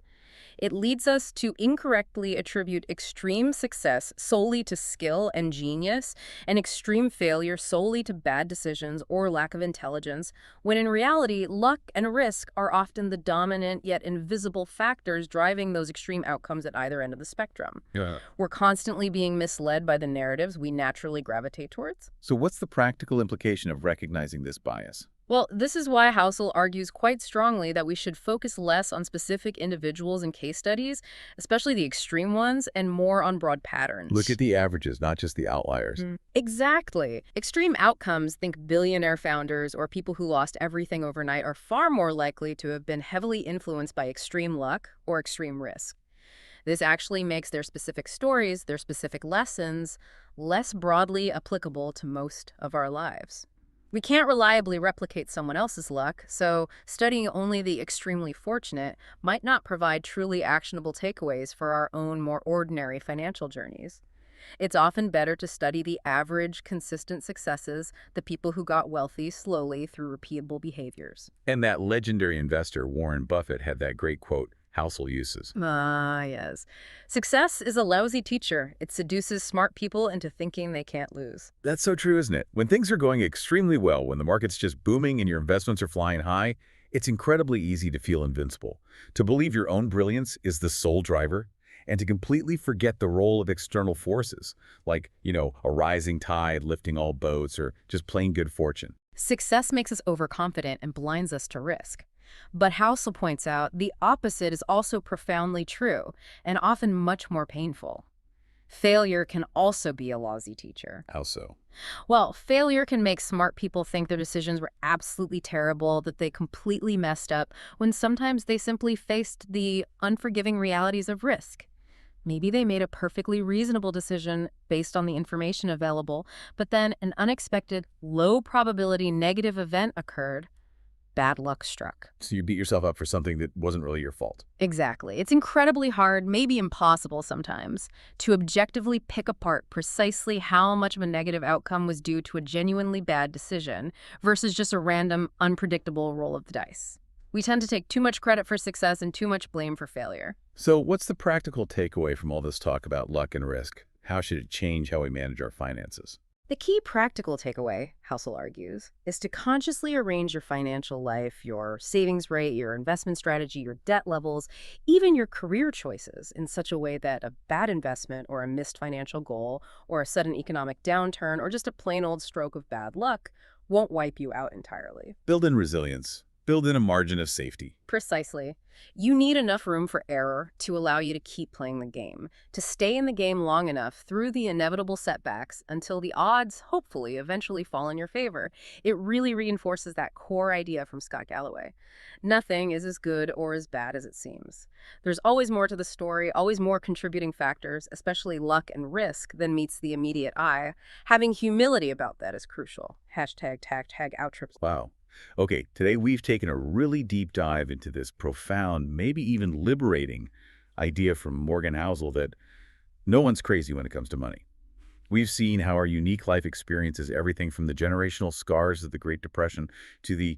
It leads us to incorrectly attribute extreme success solely to skill and genius, and extreme failure solely to bad decisions or lack of intelligence, when in reality, luck and risk are often the dominant yet invisible factors driving those extreme outcomes at either end of the spectrum. Yeah. We're constantly being misled by the narratives we naturally gravitate towards. So what's the practical implication of recognizing this bias? Well, this is why Housel argues quite strongly that we should focus less on specific individuals and case studies, especially the extreme ones, and more on broad patterns. Look at the averages, not just the outliers. Exactly. Extreme outcomes, think billionaire founders or people who lost everything overnight, are far more likely to have been heavily influenced by extreme luck or extreme risk. This actually makes their specific stories, their specific lessons, less broadly applicable to most of our lives. We can't reliably replicate someone else's luck, so studying only the extremely fortunate might not provide truly actionable takeaways for our own more ordinary financial journeys. It's often better to study the average, consistent successes, the people who got wealthy slowly through repeatable behaviors. And that legendary investor, Warren Buffett, had that great quote Housel uses. Yes. Success is a lousy teacher. It seduces smart people into thinking they can't lose. That's so true, isn't it? When things are going extremely well, when the market's just booming and your investments are flying high, it's incredibly easy to feel invincible, to believe your own brilliance is the sole driver, and to completely forget the role of external forces, like, a rising tide lifting all boats or just plain good fortune. Success makes us overconfident and blinds us to risk. But Housel points out the opposite is also profoundly true and often much more painful. Failure can also be a lousy teacher. How so? Well, failure can make smart people think their decisions were absolutely terrible, that they completely messed up, when sometimes they simply faced the unforgiving realities of risk. Maybe they made a perfectly reasonable decision based on the information available, but then an unexpected, low-probability negative event occurred. Bad luck struck. So you beat yourself up for something that wasn't really your fault. Exactly. It's incredibly hard, maybe impossible sometimes, to objectively pick apart precisely how much of a negative outcome was due to a genuinely bad decision versus just a random, unpredictable roll of the dice. We tend to take too much credit for success and too much blame for failure. So what's the practical takeaway from all this talk about luck and risk? How should it change how we manage our finances? The key practical takeaway, Housel argues, is to consciously arrange your financial life, your savings rate, your investment strategy, your debt levels, even your career choices in such a way that a bad investment or a missed financial goal or a sudden economic downturn or just a plain old stroke of bad luck won't wipe you out entirely. Build in resilience. Build in a margin of safety. Precisely. You need enough room for error to allow you to keep playing the game, to stay in the game long enough through the inevitable setbacks until the odds, hopefully, eventually fall in your favor. It really reinforces that core idea from Scott Galloway. Nothing is as good or as bad as it seems. There's always more to the story, always more contributing factors, especially luck and risk, than meets the immediate eye. Having humility about that is crucial. #outtrips. Wow. Okay, today we've taken a really deep dive into this profound, maybe even liberating idea from Morgan Housel that no one's crazy when it comes to money. We've seen how our unique life experiences everything from the generational scars of the Great Depression to the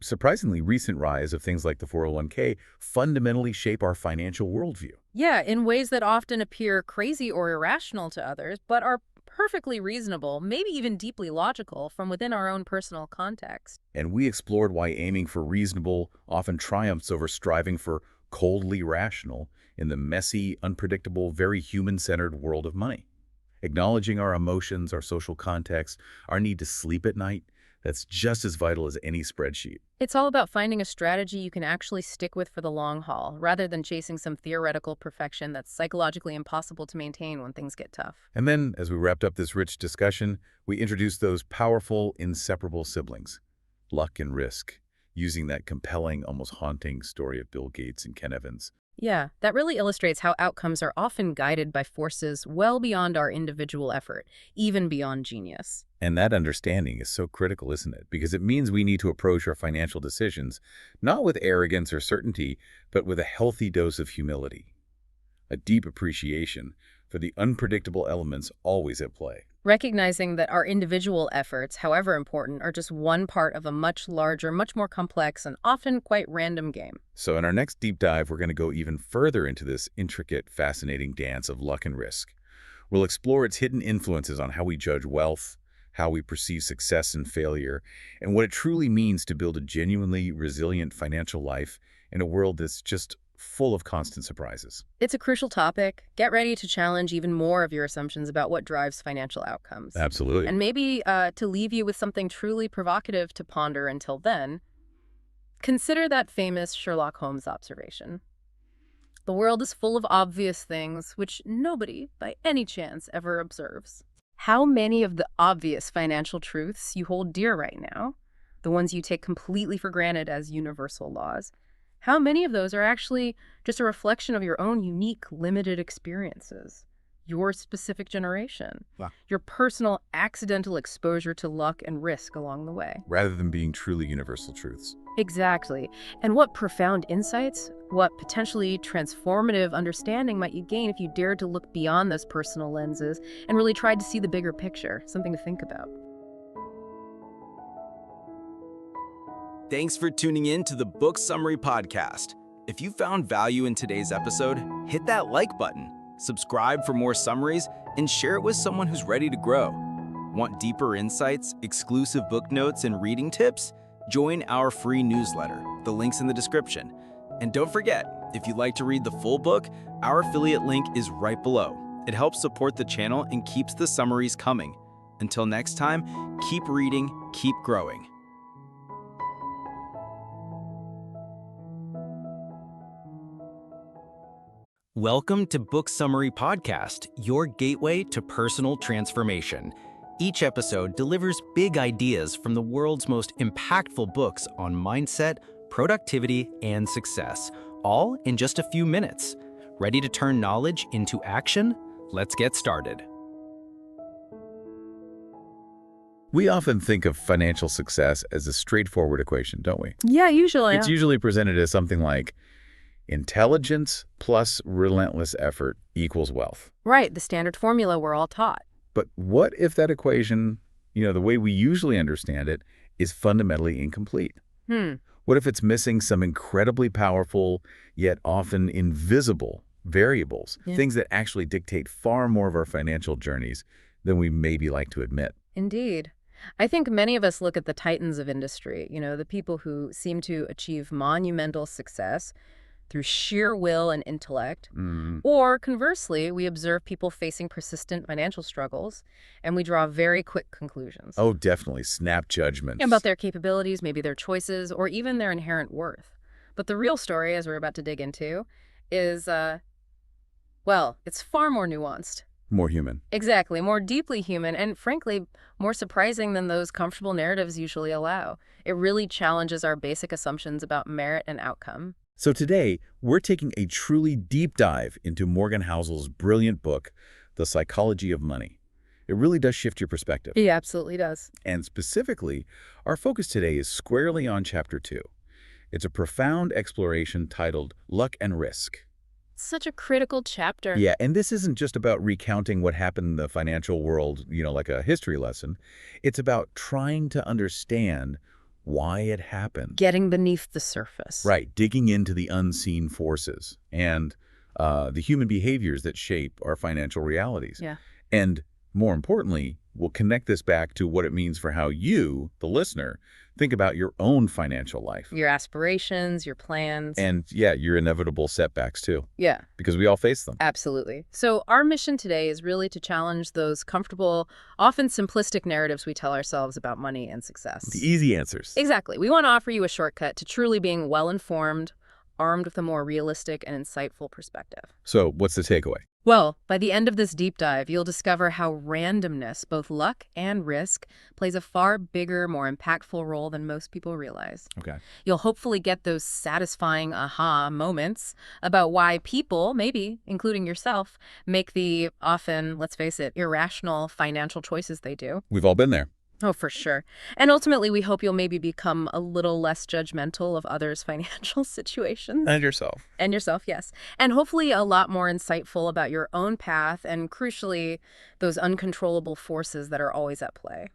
surprisingly recent rise of things like the 401k fundamentally shape our financial worldview. Yeah, in ways that often appear crazy or irrational to others, but are perfectly reasonable, maybe even deeply logical from within our own personal context. And we explored why aiming for reasonable often triumphs over striving for coldly rational in the messy, unpredictable, very human-centered world of money. Acknowledging our emotions, our social context, our need to sleep at night, that's just as vital as any spreadsheet. It's all about finding a strategy you can actually stick with for the long haul, rather than chasing some theoretical perfection that's psychologically impossible to maintain when things get tough. And then, as we wrapped up this rich discussion, we introduced those powerful, inseparable siblings, luck and risk, using that compelling, almost haunting story of Bill Gates and Ken Evans. Yeah, that really illustrates how outcomes are often guided by forces well beyond our individual effort, even beyond genius. And that understanding is so critical, isn't it? Because it means we need to approach our financial decisions not with arrogance or certainty, but with a healthy dose of humility, a deep appreciation for the unpredictable elements always at play. Recognizing that our individual efforts, however important, are just one part of a much larger, much more complex, and often quite random game. So in our next deep dive, we're going to go even further into this intricate, fascinating dance of luck and risk. We'll explore its hidden influences on how we judge wealth, how we perceive success and failure, and what it truly means to build a genuinely resilient financial life in a world that's just full of constant surprises. It's a crucial topic. Get ready to challenge even more of your assumptions about what drives financial outcomes. Absolutely. And maybe to leave you with something truly provocative to ponder until then, consider that famous Sherlock Holmes observation. The world is full of obvious things which nobody, by any chance, ever observes. How many of the obvious financial truths you hold dear right now, the ones you take completely for granted as universal laws, how many of those are actually just a reflection of your own unique, limited experiences, your specific generation, your personal accidental exposure to luck and risk along the way? Rather than being truly universal truths. Exactly. And what profound insights, what potentially transformative understanding might you gain if you dared to look beyond those personal lenses and really tried to see the bigger picture? Something to think about. Thanks for tuning in to the Book Summary Podcast. If you found value in today's episode, hit that like button, subscribe for more summaries, and share it with someone who's ready to grow. Want deeper insights, exclusive book notes, and reading tips? Join our free newsletter. The link's in the description. And don't forget, if you'd like to read the full book, our affiliate link is right below. It helps support the channel and keeps the summaries coming. Until next time, keep reading, keep growing. Welcome to Book Summary Podcast, your gateway to personal transformation. Each episode delivers big ideas from the world's most impactful books on mindset, productivity, and success, all in just a few minutes. Ready to turn knowledge into action? Let's get started. We often think of financial success as a straightforward equation, don't we? Yeah, usually. It's usually presented as something like intelligence plus relentless effort equals wealth. Right, the standard formula we're all taught. But what if that equation, the way we usually understand it, is fundamentally incomplete? What if it's missing some incredibly powerful, yet often invisible variables, things that actually dictate far more of our financial journeys than we maybe like to admit? Indeed. I think many of us look at the titans of industry, the people who seem to achieve monumental success through sheer will and intellect. Or conversely, we observe people facing persistent financial struggles, and we draw very quick conclusions. Oh, definitely. Snap judgments. About their capabilities, maybe their choices, or even their inherent worth. But the real story, as we're about to dig into, is, it's far more nuanced. More human. Exactly, more deeply human, and frankly, more surprising than those comfortable narratives usually allow. It really challenges our basic assumptions about merit and outcome. So today, we're taking a truly deep dive into Morgan Housel's brilliant book, The Psychology of Money. It really does shift your perspective. It absolutely does. And specifically, our focus today is squarely on Chapter 2. It's a profound exploration titled Luck and Risk. Such a critical chapter. Yeah, and this isn't just about recounting what happened in the financial world, like a history lesson. It's about trying to understand why it happened. Getting beneath the surface. Right, digging into the unseen forces and the human behaviors that shape our financial realities. Yeah. And more importantly, we'll connect this back to what it means for how you, the listener, think about your own financial life. Your aspirations, your plans. And yeah, your inevitable setbacks too. Yeah. Because we all face them. Absolutely. So our mission today is really to challenge those comfortable, often simplistic narratives we tell ourselves about money and success. The easy answers. Exactly. We want to offer you a shortcut to truly being well-informed, armed with a more realistic and insightful perspective. So what's the takeaway? Well, by the end of this deep dive, you'll discover how randomness, both luck and risk, plays a far bigger, more impactful role than most people realize. Okay. You'll hopefully get those satisfying aha moments about why people, maybe including yourself, make the often, let's face it, irrational financial choices they do. We've all been there. Oh, for sure. And ultimately, we hope you'll maybe become a little less judgmental of others' financial situations. And yourself. And yourself, yes. And hopefully a lot more insightful about your own path and, crucially, those uncontrollable forces that are always at play.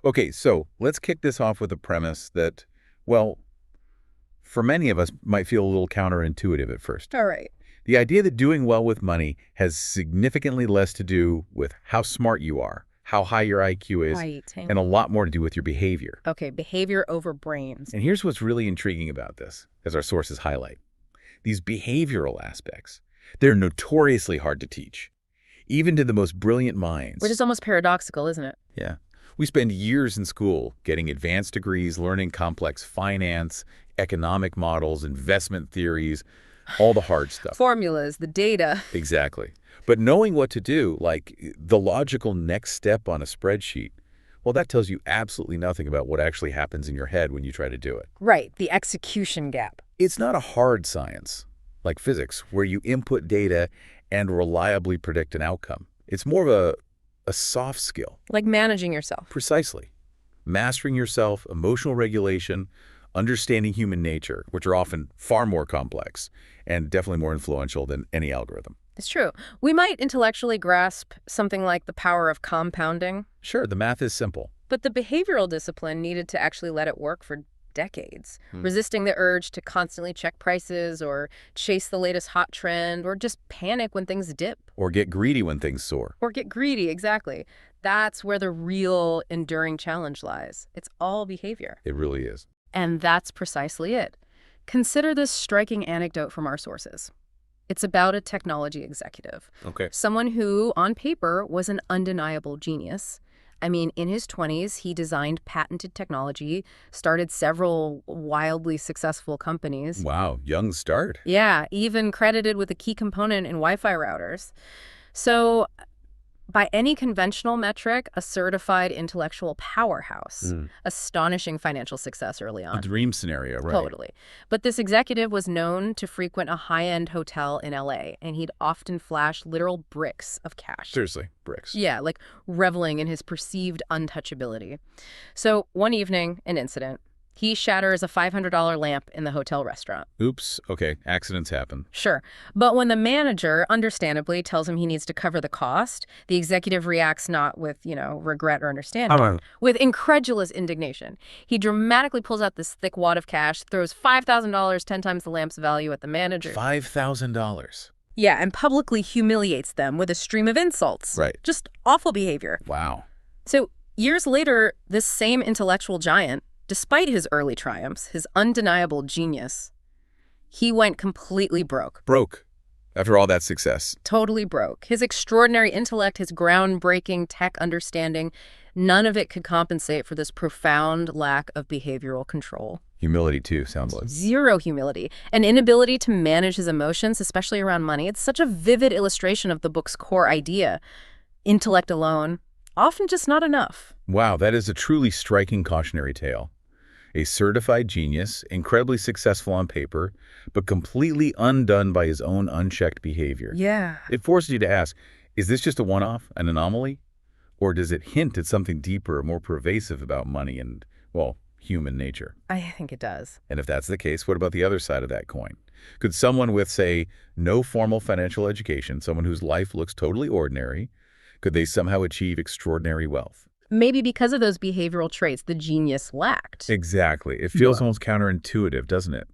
Okay, so let's kick this off with a premise that, well, for many of us might feel a little counterintuitive at first. All right. The idea that doing well with money has significantly less to do with how smart you are, how high your IQ is, Right. and a lot more to do with your behavior. Okay, behavior over brains. And here's what's really intriguing about this, as our sources highlight. These behavioral aspects, they're notoriously hard to teach, even to the most brilliant minds. Which is almost paradoxical, isn't it? Yeah. We spend years in school getting advanced degrees, learning complex finance, economic models, investment theories, all the hard stuff. Formulas, the data. Exactly. But knowing what to do, like the logical next step on a spreadsheet, well, that tells you absolutely nothing about what actually happens in your head when you try to do it. Right, the execution gap. It's not a hard science, like physics, where you input data and reliably predict an outcome. It's more of a soft skill. Like managing yourself. Precisely. Mastering yourself, emotional regulation, understanding human nature, which are often far more complex and definitely more influential than any algorithm. It's true. We might intellectually grasp something like the power of compounding. Sure, the math is simple. But the behavioral discipline needed to actually let it work for decades, resisting the urge to constantly check prices or chase the latest hot trend or just panic when things dip. Or get greedy when things soar. Or get greedy, exactly. That's where the real enduring challenge lies. It's all behavior. It really is. And that's precisely it. Consider this striking anecdote from our sources. It's about a technology executive. Okay. Someone who, on paper, was an undeniable genius. I mean, in his 20s, he designed patented technology, started several wildly successful companies. Wow, young start. Yeah, even credited with a key component in Wi-Fi routers. So, by any conventional metric, a certified intellectual powerhouse. Astonishing financial success early on. A dream scenario, right? Totally. But this executive was known to frequent a high-end hotel in LA, and he'd often flash literal bricks of cash. Seriously, bricks. Yeah, like reveling in his perceived untouchability. So one evening, an incident. He shatters a $500 lamp in the hotel restaurant. Oops. Okay, accidents happen. Sure. But when the manager, understandably, tells him he needs to cover the cost, the executive reacts not with, regret or understanding, with incredulous indignation. He dramatically pulls out this thick wad of cash, throws $5,000, 10 times the lamp's value at the manager. $5,000. Yeah, and publicly humiliates them with a stream of insults. Right. Just awful behavior. Wow. So years later, this same intellectual giant, despite his early triumphs, his undeniable genius, he went completely broke. Broke. After all that success. Totally broke. His extraordinary intellect, his groundbreaking tech understanding, none of it could compensate for this profound lack of behavioral control. Humility, too, sounds like. Zero humility. An inability to manage his emotions, especially around money. It's such a vivid illustration of the book's core idea. Intellect alone, often just not enough. Wow, that is a truly striking cautionary tale. A certified genius, incredibly successful on paper, but completely undone by his own unchecked behavior. Yeah. It forces you to ask, is this just a one-off, an anomaly? Or does it hint at something deeper, more pervasive about money and, well, human nature? I think it does. And if that's the case, what about the other side of that coin? Could someone with, say, no formal financial education, someone whose life looks totally ordinary, could they somehow achieve extraordinary wealth? Maybe because of those behavioral traits the genius lacked. Exactly. It feels almost counterintuitive, doesn't it?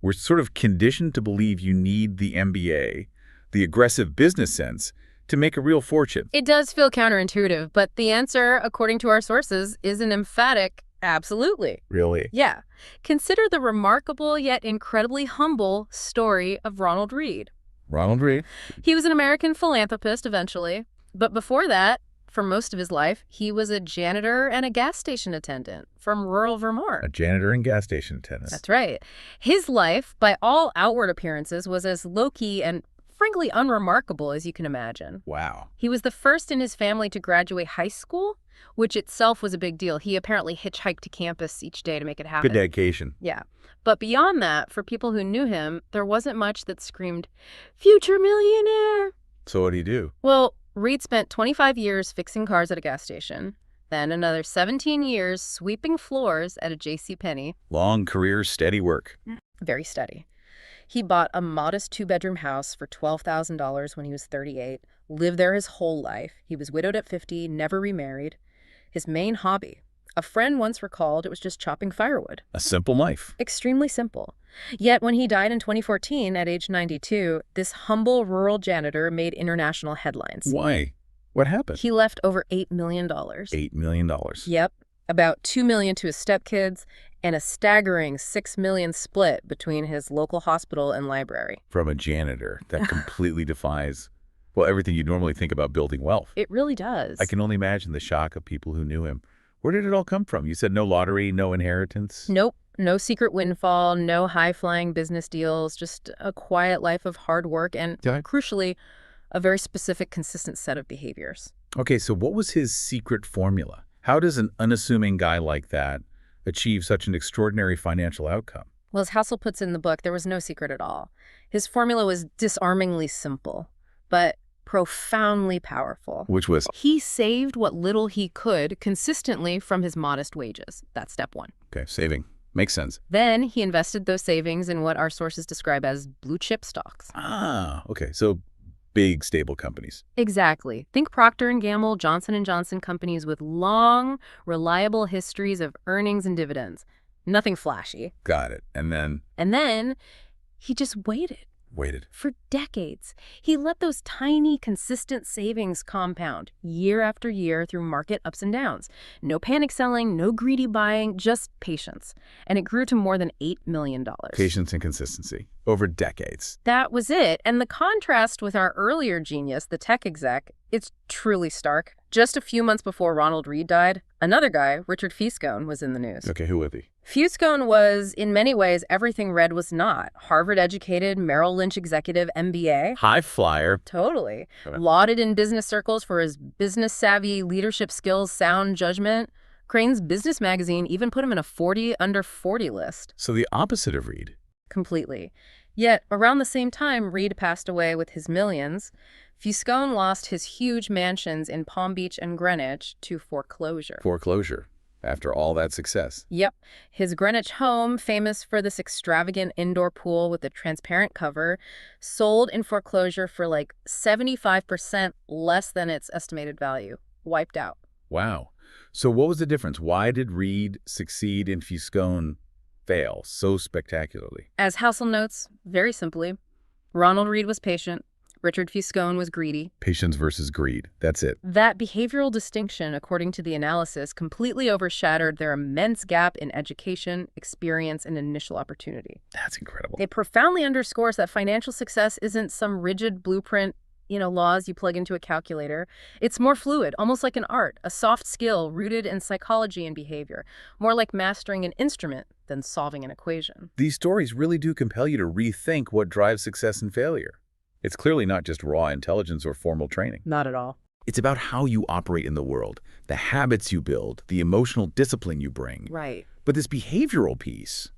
We're sort of conditioned to believe you need the MBA, the aggressive business sense, to make a real fortune. It does feel counterintuitive, but the answer, according to our sources, is an emphatic absolutely. Really? Yeah. Consider the remarkable yet incredibly humble story of Ronald Read. Ronald Read? He was an American philanthropist eventually, but before that, for most of his life, he was a janitor and a gas station attendant from rural Vermont. A janitor and gas station attendant. That's right. His life, by all outward appearances, was as low-key and frankly unremarkable as you can imagine. Wow. He was the first in his family to graduate high school, which itself was a big deal. He apparently hitchhiked to campus each day to make it happen. Good dedication. Yeah. But beyond that, for people who knew him, there wasn't much that screamed, future millionaire. So what did he do? Well, Read spent 25 years fixing cars at a gas station, then another 17 years sweeping floors at a JCPenney. Long career, steady work. Very steady. He bought a modest 2-bedroom house for $12,000 when he was 38, lived there his whole life. He was widowed at 50, never remarried. His main hobby, a friend once recalled, it was just chopping firewood. A simple life. Extremely simple. Yet when he died in 2014 at age 92, this humble rural janitor made international headlines. Why? What happened? He left over $8 million. $8 million. Yep. About $2 million to his stepkids and a staggering $6 million split between his local hospital and library. From a janitor. That completely defies, well, everything you normally think about building wealth. It really does. I can only imagine the shock of people who knew him. Where did it all come from? You said no lottery, no inheritance? Nope. No secret windfall, no high-flying business deals, just a quiet life of hard work and, crucially, a very specific, consistent set of behaviors. Okay, so what was his secret formula? How does an unassuming guy like that achieve such an extraordinary financial outcome? Well, as Housel puts in the book, there was no secret at all. His formula was disarmingly simple, but profoundly powerful. Which was? He saved what little he could consistently from his modest wages. That's step one. Okay, saving. Makes sense. Then he invested those savings in what our sources describe as blue-chip stocks. Ah, okay. So big, stable companies. Exactly. Think Procter & Gamble, Johnson & Johnson companies with long, reliable histories of earnings and dividends. Nothing flashy. Got it. And then? And then he just waited. Waited. For decades. He let those tiny, consistent savings compound year after year through market ups and downs. No panic selling, no greedy buying, just patience. And it grew to more than $8 million. Patience and consistency over decades. That was it. And the contrast with our earlier genius, the tech exec, it's truly stark. Just a few months before Ronald Read died, another guy, Richard Feascone, was in the news. Okay, who was he? Feascone was, in many ways, everything Read was not. Harvard-educated, Merrill Lynch executive, MBA. High flyer. Totally. Lauded in business circles for his business-savvy, leadership skills, sound judgment. Crane's Business magazine even put him in a 40 under 40 list. So the opposite of Read. Completely. Yet, around the same time Read passed away with his millions, Feascone lost his huge mansions in Palm Beach and Greenwich to foreclosure. Foreclosure. After all that success. Yep. His Greenwich home, famous for this extravagant indoor pool with a transparent cover, sold in foreclosure for like 75% less than its estimated value. Wiped out. Wow. So what was the difference? Why did Read succeed and Feascone fail so spectacularly? As Housel notes, very simply, Ronald Read was patient. Richard Feascone was greedy. Patience versus greed. That's it. That behavioral distinction, according to the analysis, completely overshadowed their immense gap in education, experience, and initial opportunity. That's incredible. It profoundly underscores that financial success isn't some rigid blueprint, laws you plug into a calculator. It's more fluid, almost like an art, a soft skill rooted in psychology and behavior, more like mastering an instrument than solving an equation. These stories really do compel you to rethink what drives success and failure. It's clearly not just raw intelligence or formal training. Not at all. It's about how you operate in the world, the habits you build, the emotional discipline you bring. Right. But this behavioral piece,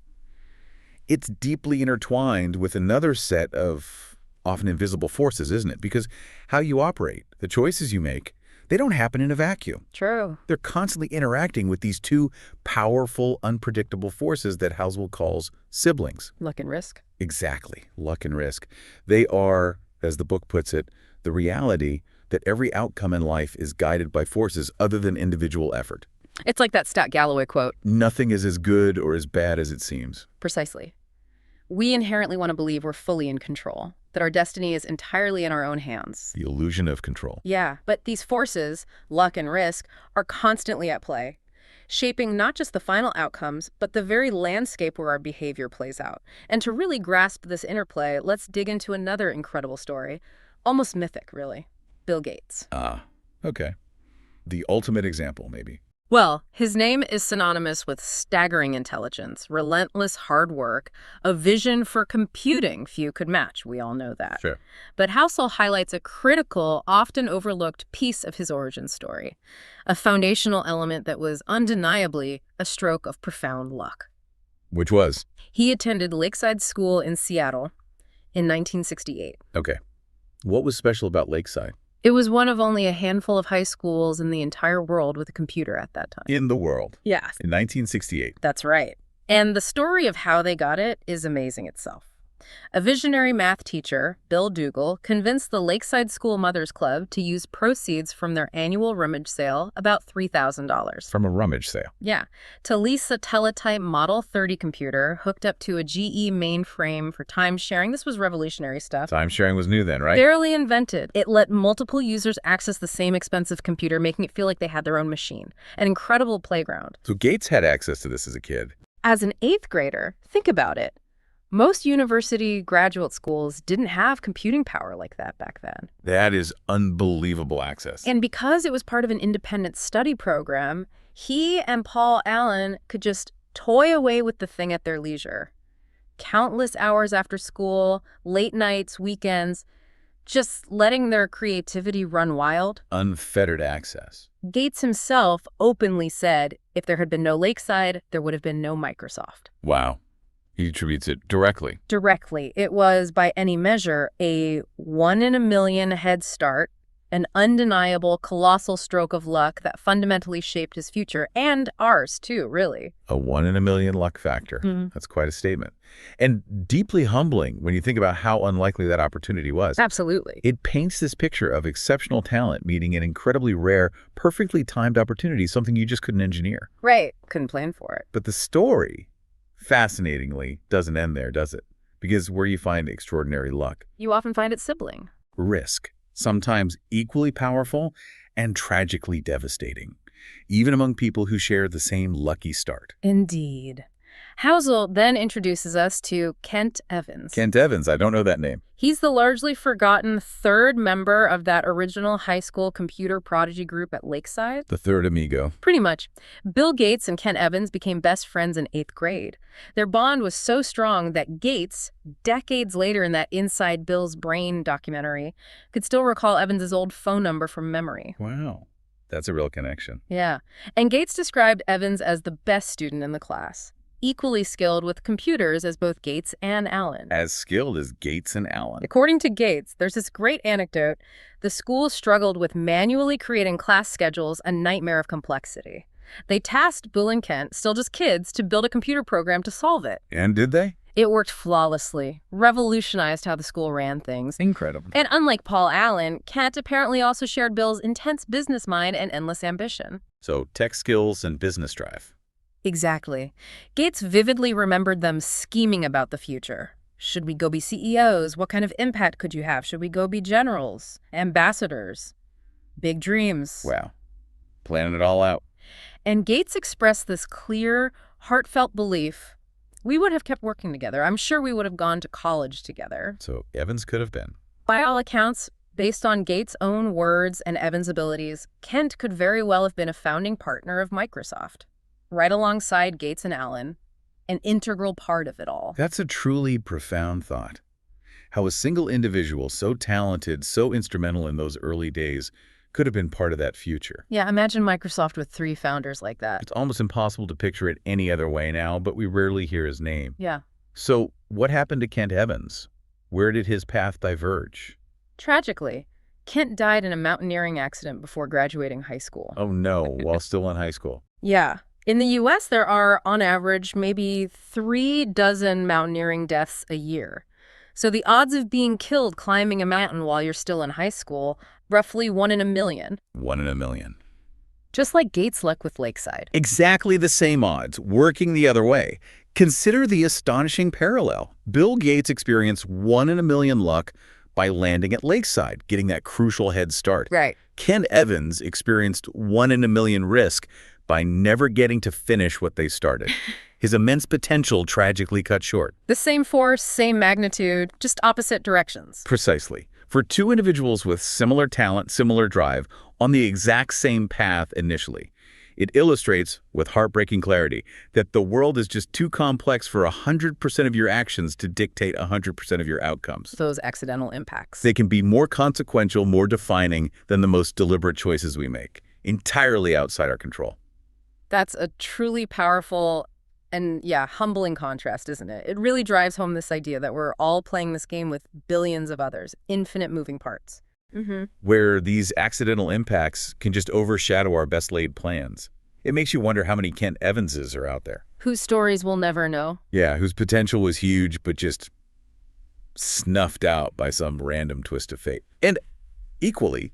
it's deeply intertwined with another set of often invisible forces, isn't it? Because how you operate, the choices you make, they don't happen in a vacuum. True. They're constantly interacting with these two powerful, unpredictable forces that Housel calls siblings. Luck and risk. Exactly. Luck and risk. They are, as the book puts it, the reality that every outcome in life is guided by forces other than individual effort. It's like that Stat Galloway quote. Nothing is as good or as bad as it seems. Precisely. We inherently want to believe we're fully in control. that our destiny is entirely in our own hands. The illusion of control. Yeah, but these forces, luck and risk, are constantly at play, shaping not just the final outcomes, but the very landscape where our behavior plays out. And to really grasp this interplay, let's dig into another incredible story, almost mythic, really. Bill Gates. Ah, okay. The ultimate example, maybe. Well, his name is synonymous with staggering intelligence, relentless hard work, a vision for computing few could match. We all know that. Sure. But Housel highlights a critical, often overlooked piece of his origin story, a foundational element that was undeniably a stroke of profound luck. Which was? He attended Lakeside School in Seattle in 1968. Okay. What was special about Lakeside? It was one of only a handful of high schools in the entire world with a computer at that time. In the world. Yes. In 1968. That's right. And the story of how they got it is amazing itself. A visionary math teacher, Bill Dougal, convinced the Lakeside School Mothers Club to use proceeds from their annual rummage sale, about $3,000. From a rummage sale. Yeah, to lease a teletype Model 30 computer hooked up to a GE mainframe for time sharing. This was revolutionary stuff. Time sharing was new then, right? Barely invented. It let multiple users access the same expensive computer, making it feel like they had their own machine. An incredible playground. So Gates had access to this as a kid. As an 8th grader, think about it. Most university graduate schools didn't have computing power like that back then. That is unbelievable access. And because it was part of an independent study program, he and Paul Allen could just toy away with the thing at their leisure. Countless hours after school, late nights, weekends, just letting their creativity run wild. Unfettered access. Gates himself openly said if there had been no Lakeside, there would have been no Microsoft. Wow. He attributes it directly. Directly. It was, by any measure, a 1 in a million head start, an undeniable, colossal stroke of luck that fundamentally shaped his future, and ours, too, really. A 1 in a million luck factor. That's quite a statement. And deeply humbling when you think about how unlikely that opportunity was. Absolutely. It paints this picture of exceptional talent meeting an incredibly rare, perfectly timed opportunity, something you just couldn't engineer. Right. Couldn't plan for it. But the story, fascinatingly, doesn't end there, does it? Because where you find extraordinary luck, You often find it sibling. risk, sometimes equally powerful and tragically devastating, even among people who share the same lucky start. Indeed. Housel then introduces us to Kent Evans. Kent Evans, I don't know that name. He's the largely forgotten third member of that original high school computer prodigy group at Lakeside. The third amigo. Pretty much. Bill Gates and Kent Evans became best friends in 8th grade. Their bond was so strong that Gates, decades later in that Inside Bill's Brain documentary, could still recall Evans's old phone number from memory. Wow. That's a real connection. Yeah. And Gates described Evans as the best student in the class, equally skilled with computers as both Gates and Allen. As skilled as Gates and Allen. According to Gates, there's this great anecdote. The school struggled with manually creating class schedules, a nightmare of complexity. They tasked Bill and Kent, still just kids, to build a computer program to solve it. And did they? It worked flawlessly, revolutionized how the school ran things. Incredible. And unlike Paul Allen, Kent apparently also shared Bill's intense business mind and endless ambition. So tech skills and business drive. Exactly. Gates vividly remembered them scheming about the future. Should we go be CEOs? What kind of impact could you have? Should we go be generals, ambassadors? Big dreams. Wow. Planning it all out. And Gates expressed this clear, heartfelt belief. We would have kept working together. I'm sure we would have gone to college together. So Evans could have been. By all accounts, based on Gates' own words and Evans' abilities, Kent could very well have been a founding partner of Microsoft, right alongside Gates and Allen, an integral part of it all. That's a truly profound thought. How a single individual so talented, so instrumental in those early days could have been part of that future. Yeah, imagine Microsoft with 3 founders like that. It's almost impossible to picture it any other way now, but we rarely hear his name. Yeah. So what happened to Kent Evans? Where did his path diverge? Tragically, Kent died in a mountaineering accident before graduating high school. Oh no, while still in high school. Yeah. In the U.S., there are, on average, maybe 3 dozen mountaineering deaths a year. So the odds of being killed climbing a mountain while you're still in high school, roughly 1 in a million. 1 in a million. Just like Gates' luck with Lakeside. Exactly the same odds, working the other way. Consider the astonishing parallel. Bill Gates experienced 1 in a million luck by landing at Lakeside, getting that crucial head start. Right. Ken Evans experienced 1 in a million risk by never getting to finish what they started. His immense potential tragically cut short. The same force, same magnitude, just opposite directions. Precisely. For two individuals with similar talent, similar drive, on the exact same path initially, it illustrates, with heartbreaking clarity, that the world is just too complex for 100% of your actions to dictate 100% of your outcomes. Those accidental impacts. They can be more consequential, more defining than the most deliberate choices we make, entirely outside our control. That's a truly powerful and, humbling contrast, isn't it? It really drives home this idea that we're all playing this game with billions of others, infinite moving parts. Where these accidental impacts can just overshadow our best-laid plans. It makes you wonder how many Kent Evanses are out there. Whose stories we'll never know. Yeah, whose potential was huge, but just snuffed out by some random twist of fate. And equally,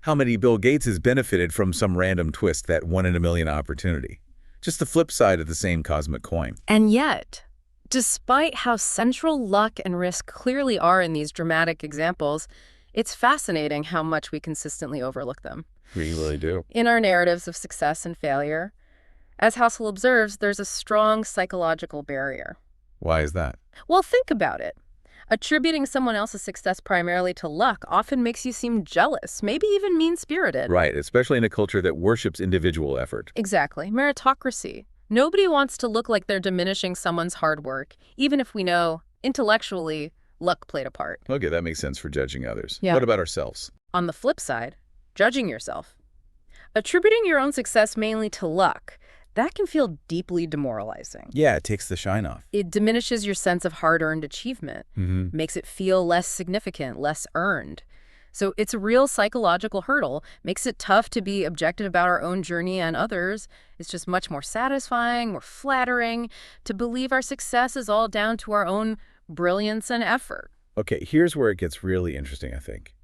how many Bill Gates has benefited from some random twist, that 1 in a million opportunity. Just the flip side of the same cosmic coin. And yet, despite how central luck and risk clearly are in these dramatic examples, it's fascinating how much we consistently overlook them. We really do. In our narratives of success and failure, as Housel observes, there's a strong psychological barrier. Why is that? Well, think about it. Attributing someone else's success primarily to luck often makes you seem jealous, maybe even mean-spirited. Right, especially in a culture that worships individual effort. Exactly. Meritocracy. Nobody wants to look like they're diminishing someone's hard work, even if we know, intellectually, luck played a part. Okay, that makes sense for judging others. Yeah. What about ourselves? On the flip side, judging yourself. Attributing your own success mainly to luck, that can feel deeply demoralizing. Yeah, it takes the shine off. It diminishes your sense of hard-earned achievement, makes it feel less significant, less earned. So it's a real psychological hurdle, makes it tough to be objective about our own journey and others. It's just much more satisfying, more flattering to believe our success is all down to our own brilliance and effort. Okay, here's where it gets really interesting, I think,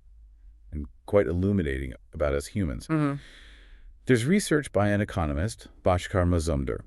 and quite illuminating about us humans. There's research by an economist, Bhaskar Mazumdar,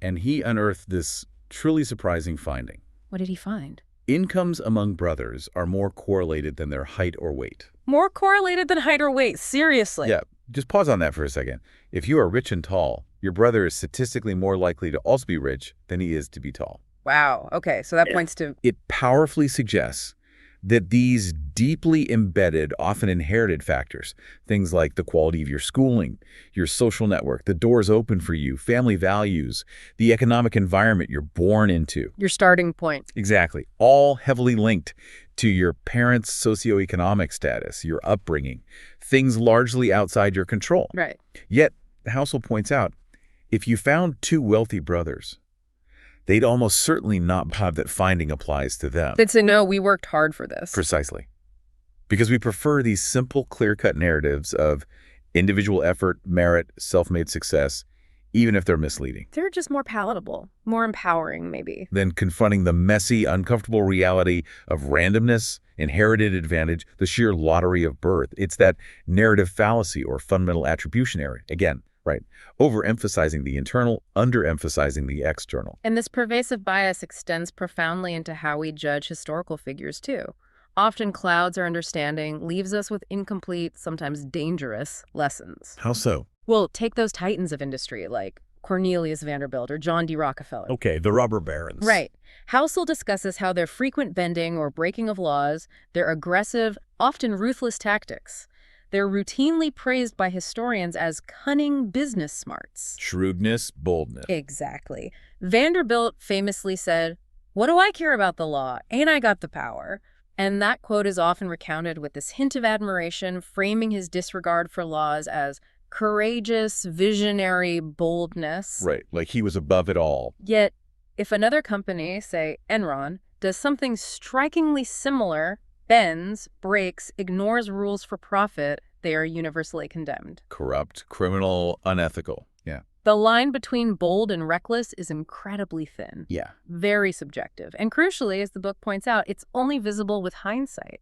and he unearthed this truly surprising finding. What did he find? Incomes among brothers are more correlated than their height or weight. More correlated than height or weight, seriously. Yeah, just pause on that for a second. If you are rich and tall, your brother is statistically more likely to also be rich than he is to be tall. Wow, okay, so that points to... It powerfully suggests that these deeply embedded, often inherited factors, things like the quality of your schooling, your social network, the doors open for you, family values, the economic environment you're born into. Your starting point. Exactly. All heavily linked to your parents' socioeconomic status, your upbringing, things largely outside your control. Right. Yet, Housel points out, if you found two wealthy brothers, they'd almost certainly not have that finding applies to them. They'd say, no, we worked hard for this. Precisely. Because we prefer these simple, clear-cut narratives of individual effort, merit, self-made success, even if they're misleading. They're just more palatable, more empowering, maybe. Than confronting the messy, uncomfortable reality of randomness, inherited advantage, the sheer lottery of birth. It's that narrative fallacy or fundamental attribution error. Again, right, overemphasizing the internal, underemphasizing the external. And this pervasive bias extends profoundly into how we judge historical figures, too. Often clouds our understanding, leaves us with incomplete, sometimes dangerous lessons. How so? Well, take those titans of industry like Cornelius Vanderbilt or John D. Rockefeller. Okay, the robber barons. Right. Housel discusses how their frequent bending or breaking of laws, their aggressive, often ruthless tactics, they're routinely praised by historians as cunning business smarts. Shrewdness, boldness. Exactly. Vanderbilt famously said, "What do I care about the law? Ain't I got the power?" And that quote is often recounted with this hint of admiration, framing his disregard for laws as courageous, visionary boldness. Right, like he was above it all. Yet, if another company, say Enron, does something strikingly similar, bends, breaks, ignores rules for profit, they are universally condemned. Corrupt, criminal, unethical. Yeah. The line between bold and reckless is incredibly thin. Yeah. Very subjective. And crucially, as the book points out, it's only visible with hindsight.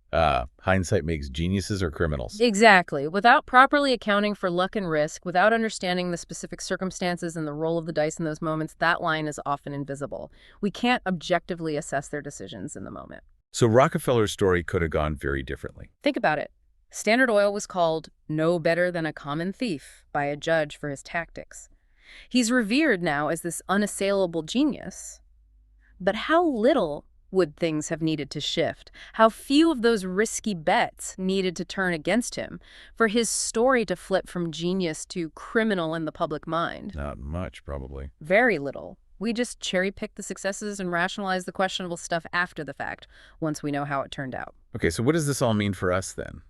Hindsight makes geniuses or criminals. Exactly. Without properly accounting for luck and risk, without understanding the specific circumstances and the role of the dice in those moments, that line is often invisible. We can't objectively assess their decisions in the moment. So Rockefeller's story could have gone very differently. Think about it. Standard Oil was called no better than a common thief by a judge for his tactics. He's revered now as this unassailable genius. But how little would things have needed to shift? How few of those risky bets needed to turn against him for his story to flip from genius to criminal in the public mind? Not much, probably. Very little. We just cherry-pick the successes and rationalize the questionable stuff after the fact, once we know how it turned out. Okay, so what does this all mean for us then?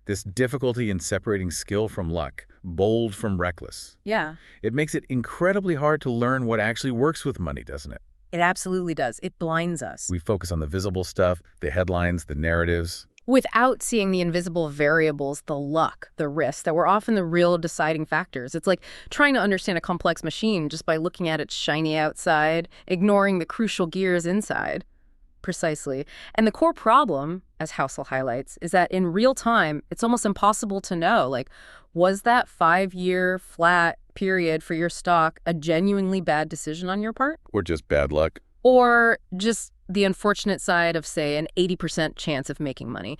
This difficulty in separating skill from luck, bold from reckless. Yeah. It makes it incredibly hard to learn what actually works with money, doesn't it? It absolutely does. It blinds us. We focus on the visible stuff, the headlines, the narratives. Without seeing the invisible variables, the luck, the risks that were often the real deciding factors. It's like trying to understand a complex machine just by looking at its shiny outside, ignoring the crucial gears inside. Precisely. And the core problem, as Housel highlights, is that in real time, it's almost impossible to know, like, was that 5-year flat period for your stock a genuinely bad decision on your part? Or just bad luck. Or just the unfortunate side of, say, an 80% chance of making money?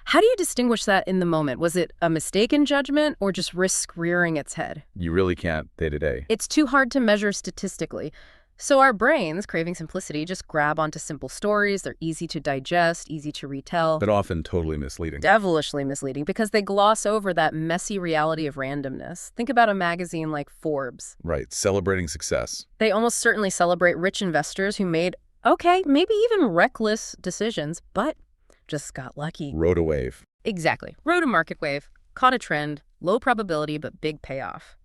How do you distinguish that in the moment? Was it a mistaken judgment or just risk rearing its head? You really can't day to day. It's too hard to measure statistically. So our brains, craving simplicity, just grab onto simple stories. They're easy to digest, easy to retell. But often totally misleading. Devilishly misleading because they gloss over that messy reality of randomness. Think about a magazine like Forbes. Right, celebrating success. They almost certainly celebrate rich investors who made, okay, maybe even reckless decisions, but just got lucky. Rode a wave. Exactly. Rode a market wave, caught a trend, low probability but big payoff.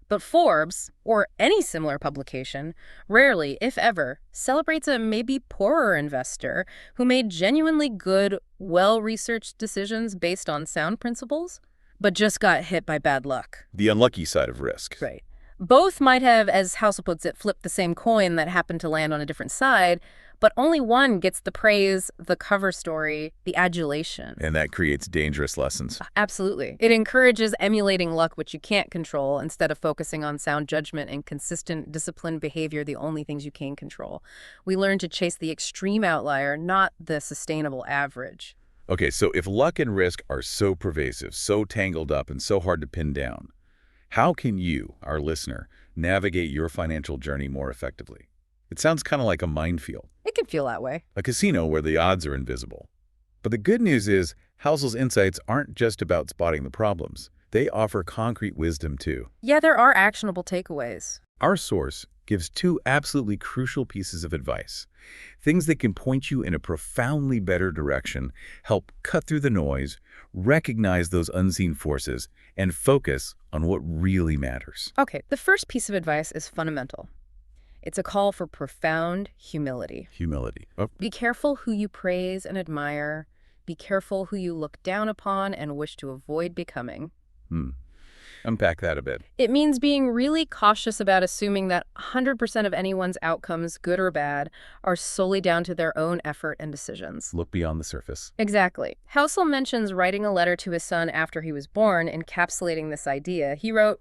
But Forbes, or any similar publication, rarely, if ever, celebrates a maybe poorer investor who made genuinely good, well-researched decisions based on sound principles, but just got hit by bad luck. The unlucky side of risk. Right. Both might have, as Housel puts it, flipped the same coin that happened to land on a different side, but only one gets the praise, the cover story, the adulation. And that creates dangerous lessons. Absolutely. It encourages emulating luck, which you can't control, instead of focusing on sound judgment and consistent, disciplined behavior, the only things you can control. We learn to chase the extreme outlier, not the sustainable average. Okay, so if luck and risk are so pervasive, so tangled up, and so hard to pin down, how can you, our listener, navigate your financial journey more effectively? It sounds kind of like a minefield. It can feel that way. A casino where the odds are invisible. But the good news is, Housel's insights aren't just about spotting the problems. They offer concrete wisdom, too. Yeah, there are actionable takeaways. Our source gives 2 absolutely crucial pieces of advice. Things that can point you in a profoundly better direction, help cut through the noise, recognize those unseen forces, and focus on what really matters. Okay, the first piece of advice is fundamental. It's a call for profound humility. Humility. Oh. Be careful who you praise and admire. Be careful who you look down upon and wish to avoid becoming. Unpack that a bit. It means being really cautious about assuming that 100% of anyone's outcomes, good or bad, are solely down to their own effort and decisions. Look beyond the surface. Exactly. Housel mentions writing a letter to his son after he was born, encapsulating this idea. He wrote,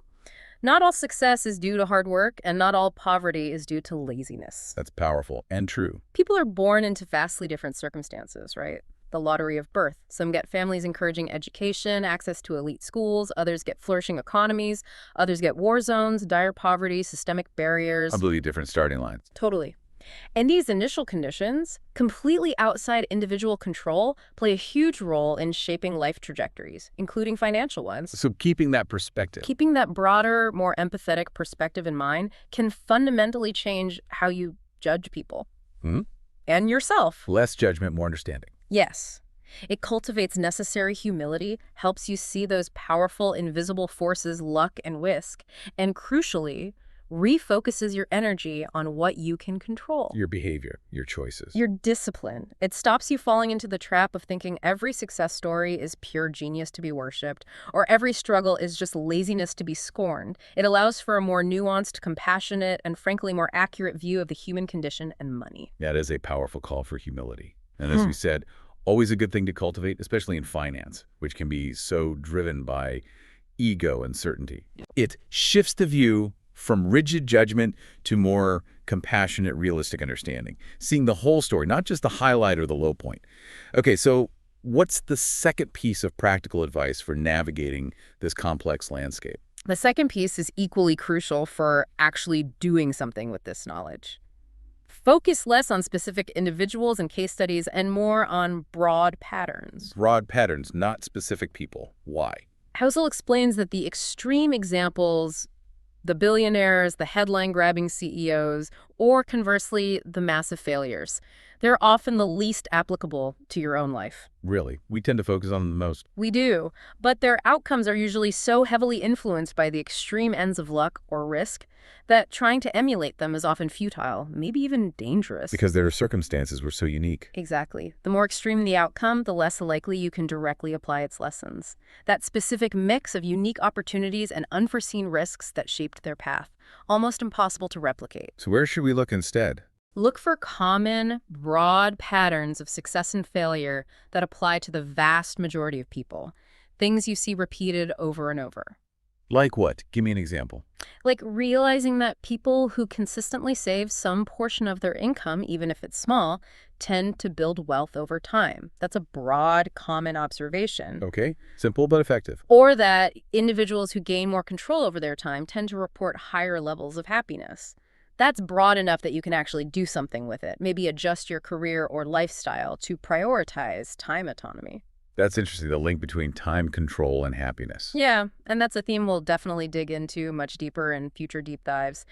"Not all success is due to hard work, and not all poverty is due to laziness." That's powerful and true. People are born into vastly different circumstances, right? The lottery of birth. Some get families encouraging education, access to elite schools. Others get flourishing economies. Others get war zones, dire poverty, systemic barriers. Completely different starting lines. Totally. And these initial conditions, completely outside individual control, play a huge role in shaping life trajectories, including financial ones. So keeping that perspective. Keeping that broader, more empathetic perspective in mind can fundamentally change how you judge people. And yourself. Less judgment, more understanding. Yes. It cultivates necessary humility, helps you see those powerful, invisible forces, luck and risk, and crucially, refocuses your energy on what you can control. Your behavior, your choices. Your discipline. It stops you falling into the trap of thinking every success story is pure genius to be worshipped, or every struggle is just laziness to be scorned. It allows for a more nuanced, compassionate, and frankly more accurate view of the human condition and money. That is a powerful call for humility. And as we said, always a good thing to cultivate, especially in finance, which can be so driven by ego and certainty. It shifts the view from rigid judgment to more compassionate, realistic understanding, seeing the whole story, not just the highlight or the low point. Okay, so what's the second piece of practical advice for navigating this complex landscape? The second piece is equally crucial for actually doing something with this knowledge. Focus less on specific individuals and case studies and more on broad patterns. Broad patterns, not specific people. Why? Housel explains that the extreme examples, the billionaires, the headline-grabbing CEOs, or conversely, the massive failures, they're often the least applicable to your own life. Really? We tend to focus on them the most. We do, but their outcomes are usually so heavily influenced by the extreme ends of luck or risk that trying to emulate them is often futile, maybe even dangerous. Because their circumstances were so unique. Exactly. The more extreme the outcome, the less likely you can directly apply its lessons. That specific mix of unique opportunities and unforeseen risks that shaped their path, almost impossible to replicate. So where should we look instead? Look for common, broad patterns of success and failure that apply to the vast majority of people. Things you see repeated over and over. Like what? Give me an example. Like realizing that people who consistently save some portion of their income, even if it's small, tend to build wealth over time. That's a broad, common observation. Okay. Simple but effective. Or that individuals who gain more control over their time tend to report higher levels of happiness. That's broad enough that you can actually do something with it. Maybe adjust your career or lifestyle to prioritize time autonomy. That's interesting, the link between time control and happiness. Yeah, and that's a theme we'll definitely dig into much deeper in future deep dives.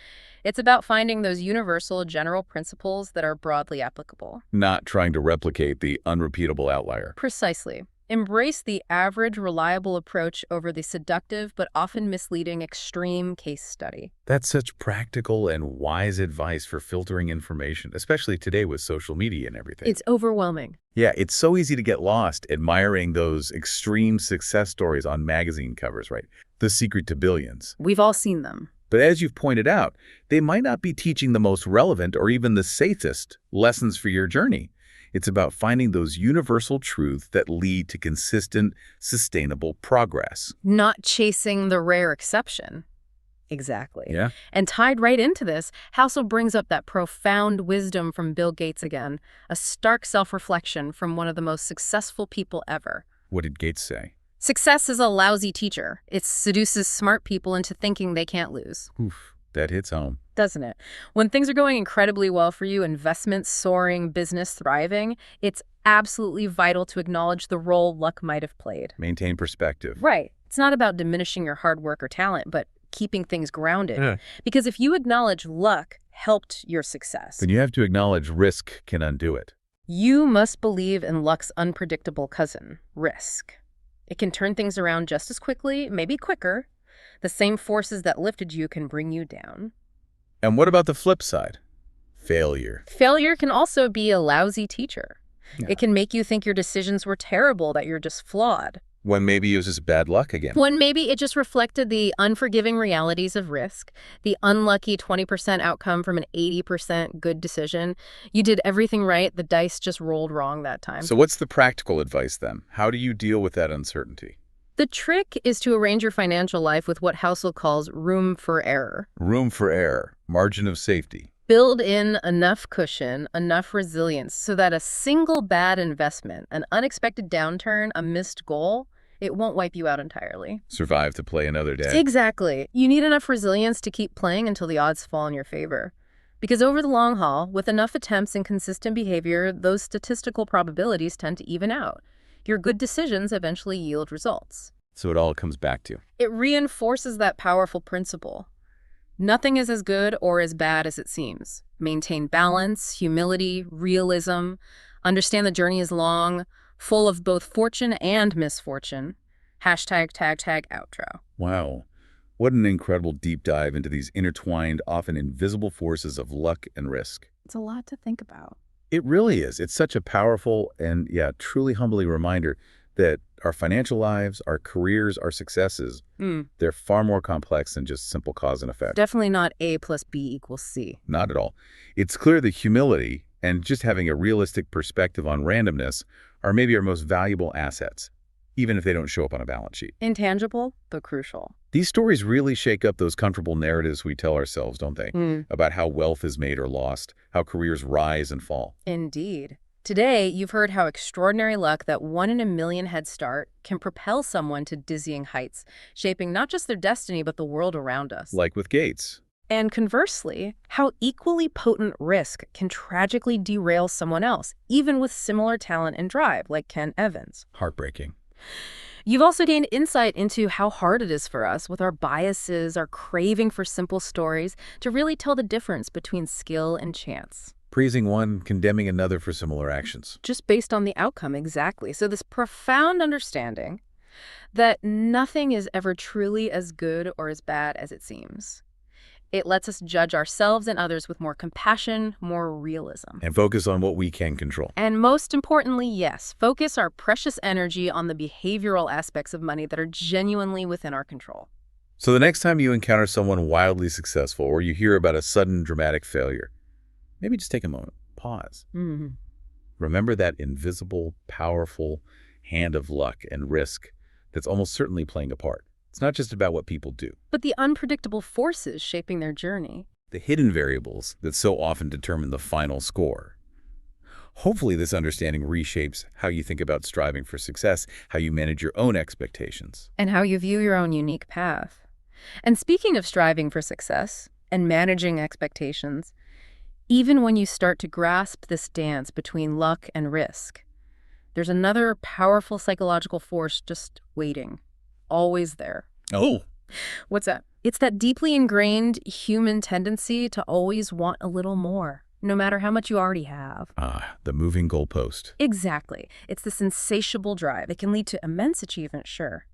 It's about finding those universal general principles that are broadly applicable. Not trying to replicate the unrepeatable outlier. Precisely. Embrace the average, reliable approach over the seductive but often misleading extreme case study. That's such practical and wise advice for filtering information, especially today with social media and everything. It's overwhelming. Yeah, it's so easy to get lost admiring those extreme success stories on magazine covers, right? The secret to billions. We've all seen them. But as you've pointed out, they might not be teaching the most relevant or even the safest lessons for your journey. It's about finding those universal truths that lead to consistent, sustainable progress. Not chasing the rare exception. Exactly. Yeah. And tied right into this, Housel brings up that profound wisdom from Bill Gates again, a stark self-reflection from one of the most successful people ever. What did Gates say? Success is a lousy teacher. It seduces smart people into thinking they can't lose. Oof, that hits home. Doesn't it? When things are going incredibly well for you, investments soaring, business thriving, it's absolutely vital to acknowledge the role luck might have played. Maintain perspective. Right. It's not about diminishing your hard work or talent, but keeping things grounded. Because if you acknowledge luck helped your success, Then you have to acknowledge risk can undo it. you must believe in luck's unpredictable cousin, risk. It can turn things around just as quickly, maybe quicker. The same forces that lifted you can bring you down. And what about the flip side? Failure. Failure can also be a lousy teacher. Yeah. It can make you think your decisions were terrible, that you're just flawed. When maybe it was just bad luck again. When maybe it just reflected the unforgiving realities of risk, the unlucky 20% outcome from an 80% good decision. You did everything right, the dice just rolled wrong that time. So what's the practical advice then? How do you deal with that uncertainty? The trick is to arrange your financial life with what Housel calls room for error. Room for error. Margin of safety. Build in enough cushion, enough resilience, so that a single bad investment, an unexpected downturn, a missed goal, it won't wipe you out entirely. Survive to play another day. Exactly. You need enough resilience to keep playing until the odds fall in your favor. Because over the long haul, with enough attempts and consistent behavior, those statistical probabilities tend to even out. Your good decisions eventually yield results. So it all comes back to. It reinforces that powerful principle. Nothing is as good or as bad as it seems. Maintain balance, humility, realism. Understand the journey is long, full of both fortune and misfortune. #outro. Wow. What an incredible deep dive into these intertwined, often invisible forces of luck and risk. It's a lot to think about. It really is. It's such a powerful and, truly humbling reminder that our financial lives, our careers, our successes, they're far more complex than just simple cause and effect. Definitely not A plus B equals C. Not at all. It's clear that humility and just having a realistic perspective on randomness are maybe our most valuable assets, even if they don't show up on a balance sheet. Intangible, but crucial. These stories really shake up those comfortable narratives we tell ourselves, don't they? About how wealth is made or lost, how careers rise and fall. Indeed. Today, you've heard how extraordinary luck, that 1 in a million head start, can propel someone to dizzying heights, shaping not just their destiny, but the world around us. Like with Gates. And conversely, how equally potent risk can tragically derail someone else, even with similar talent and drive, like Ken Evans. Heartbreaking. You've also gained insight into how hard it is for us, with our biases, our craving for simple stories, to really tell the difference between skill and chance. Praising one, condemning another for similar actions. Just based on the outcome, exactly. So this profound understanding that nothing is ever truly as good or as bad as it seems. It lets us judge ourselves and others with more compassion, more realism. And focus on what we can control. And most importantly, yes, focus our precious energy on the behavioral aspects of money that are genuinely within our control. So the next time you encounter someone wildly successful or you hear about a sudden dramatic failure, maybe just take a moment, pause. Remember that invisible, powerful hand of luck and risk that's almost certainly playing a part. It's not just about what people do, but the unpredictable forces shaping their journey. The hidden variables that so often determine the final score. Hopefully this understanding reshapes how you think about striving for success, how you manage your own expectations. And how you view your own unique path. And speaking of striving for success and managing expectations, even when you start to grasp this dance between luck and risk, there's another powerful psychological force just waiting. Always there. Oh. What's that? It's that deeply ingrained human tendency to always want a little more, no matter how much you already have. The moving goalpost. Exactly. It's this insatiable drive. It can lead to immense achievement, sure,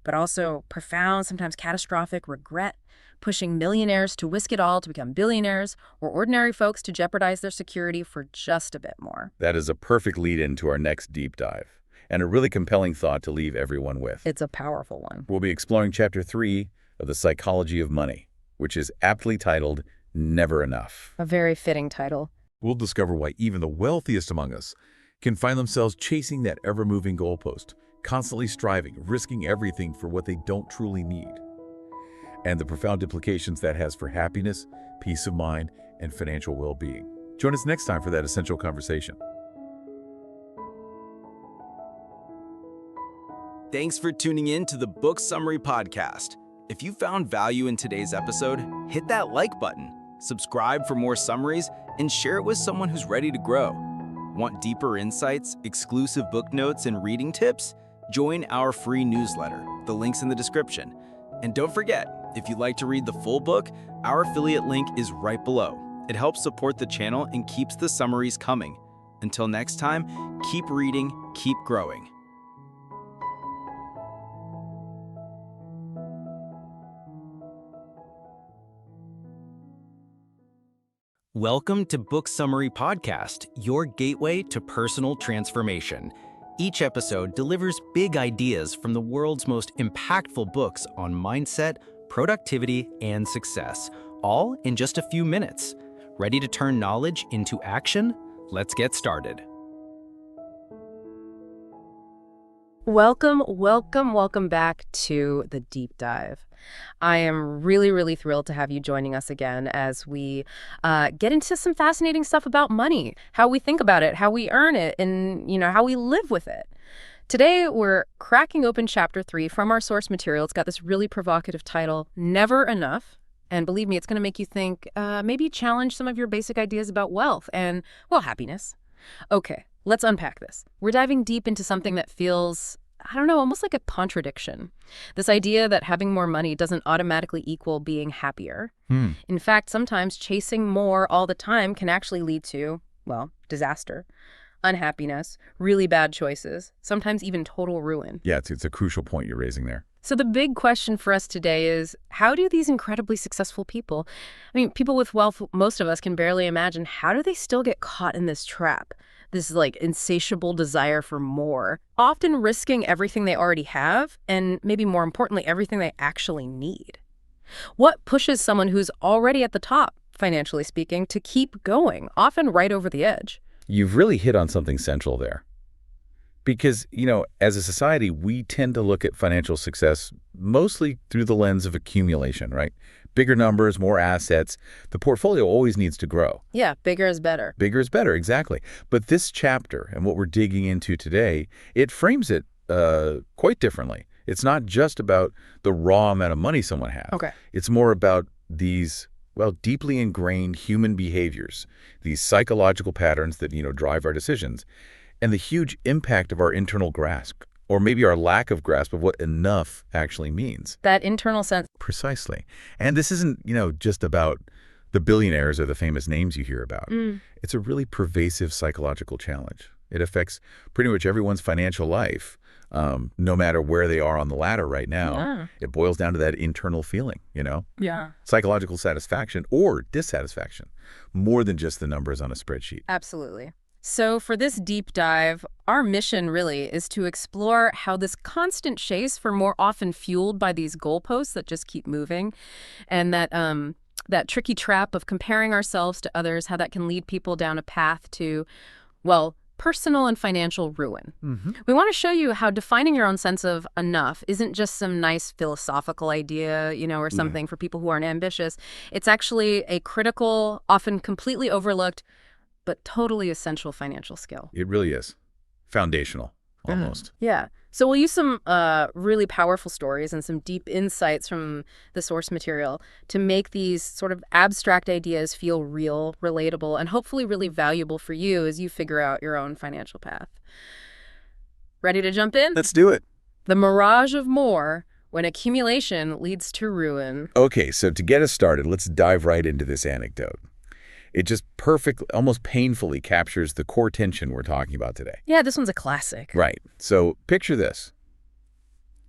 but also profound, sometimes catastrophic regret, pushing millionaires to whisk it all to become billionaires, or ordinary folks to jeopardize their security for just a bit more. That is a perfect lead-in to our next deep dive. And a really compelling thought to leave everyone with. It's a powerful one. We'll be exploring Chapter 3 of The Psychology of Money, which is aptly titled Never Enough. A very fitting title. We'll discover why even the wealthiest among us can find themselves chasing that ever-moving goalpost, constantly striving, risking everything for what they don't truly need, and the profound implications that has for happiness, peace of mind, and financial well-being. Join us next time for that essential conversation. Thanks for tuning in to the Book Summary Podcast. If you found value in today's episode, hit that like button, subscribe for more summaries, and share it with someone who's ready to grow. Want deeper insights, exclusive book notes, and reading tips? Join our free newsletter. The link's in the description. And don't forget, if you'd like to read the full book, our affiliate link is right below. It helps support the channel and keeps the summaries coming. Until next time, keep reading, keep growing. Welcome to Book Summary Podcast, your gateway to personal transformation. Each episode delivers big ideas from the world's most impactful books on mindset, productivity, and success, all in just a few minutes. Ready to turn knowledge into action? Let's get started. Welcome back to the deep dive. I am really thrilled to have you joining us again as we get into some fascinating stuff about money, how we think about it, how we earn it, and how we live with it. Today, we're cracking open Chapter 3 from our source material. It's got this really provocative title, Never Enough. And believe me, it's going to make you think, maybe challenge some of your basic ideas about wealth and, well, happiness. Okay, let's unpack this. We're diving deep into something that feels, almost like a contradiction. This idea that having more money doesn't automatically equal being happier. In fact, sometimes chasing more all the time can actually lead to, well, disaster, unhappiness, really bad choices, sometimes even total ruin. Yeah, it's a crucial point you're raising there. So the big question for us today is, how do these incredibly successful people, people with wealth, most of us can barely imagine, how do they still get caught in this trap? This like insatiable desire for more, often risking everything they already have, and maybe more importantly, everything they actually need. What pushes someone who's already at the top, financially speaking, to keep going, often right over the edge? You've really hit on something central there. Because, as a society, we tend to look at financial success mostly through the lens of accumulation, right? Bigger numbers, more assets. The portfolio always needs to grow. Yeah, bigger is better. Bigger is better, exactly. But this chapter and what we're digging into today, it frames it quite differently. It's not just about the raw amount of money someone has. Okay. It's more about these, deeply ingrained human behaviors, these psychological patterns that, drive our decisions, and the huge impact of our internal grasp, or maybe our lack of grasp of what enough actually means. That internal sense. Precisely. And this isn't, just about the billionaires or the famous names you hear about. It's a really pervasive psychological challenge. It affects pretty much everyone's financial life, no matter where they are on the ladder right now. Yeah. It boils down to that internal feeling, Yeah. Psychological satisfaction or dissatisfaction, more than just the numbers on a spreadsheet. Absolutely. So for this deep dive, our mission really is to explore how this constant chase for more, often fueled by these goalposts that just keep moving, and that tricky trap of comparing ourselves to others, how that can lead people down a path to, personal and financial ruin. We want to show you how defining your own sense of enough isn't just some nice philosophical idea, or something for people who aren't ambitious. It's actually a critical, often completely overlooked, but totally essential financial skill. It really is. Foundational, almost. Yeah. So we'll use some really powerful stories and some deep insights from the source material to make these sort of abstract ideas feel real, relatable, and hopefully really valuable for you as you figure out your own financial path. Ready to jump in? Let's do it. The mirage of more when accumulation leads to ruin. Okay, so to get us started, let's dive right into this anecdote. It just perfectly, almost painfully captures the core tension we're talking about today. Yeah, this one's a classic. Right. So picture this.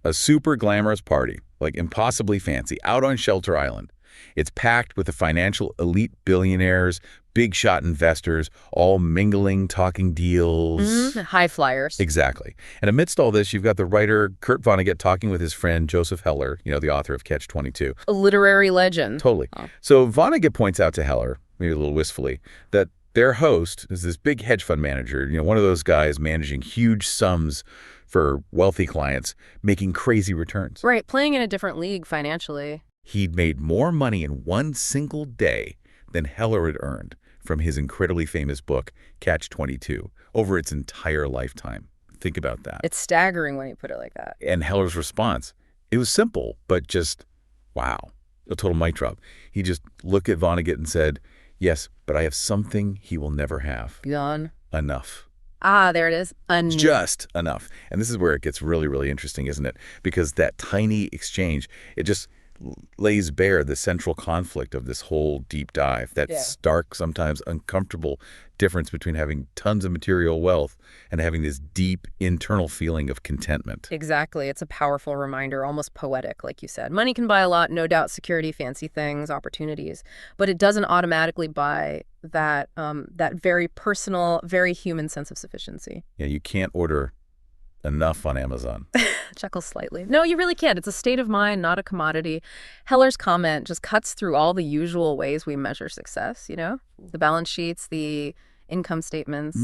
A super glamorous party, like impossibly fancy, out on Shelter Island. It's packed with the financial elite billionaires, big shot investors, all mingling, talking deals. High flyers. Exactly. And amidst all this, you've got the writer Kurt Vonnegut talking with his friend Joseph Heller, the author of Catch-22. A literary legend. Totally. Oh. So Vonnegut points out to Heller, maybe a little wistfully, that their host is this big hedge fund manager, one of those guys managing huge sums for wealthy clients, making crazy returns. Right, playing in a different league financially. He'd made more money in one single day than Heller had earned from his incredibly famous book, Catch-22, over its entire lifetime. Think about that. It's staggering when you put it like that. And Heller's response, it was simple, but just, wow, a total mic drop. He just looked at Vonnegut and said, yes, but I have something he will never have. Beyond. Enough. Ah, there it is. Just enough. And this is where it gets really, really interesting, isn't it? Because that tiny exchange, it just lays bare the central conflict of this whole deep dive, that stark, sometimes uncomfortable difference between having tons of material wealth and having this deep internal feeling of contentment. Exactly. It's a powerful reminder, almost poetic, like you said. Money can buy a lot, no doubt, security, fancy things, opportunities, but it doesn't automatically buy that very personal, very human sense of sufficiency. Yeah, you can't order enough on Amazon. Chuckles slightly. No, you really can't. It's a state of mind, not a commodity. Heller's comment just cuts through all the usual ways we measure success, the balance sheets, the income statements.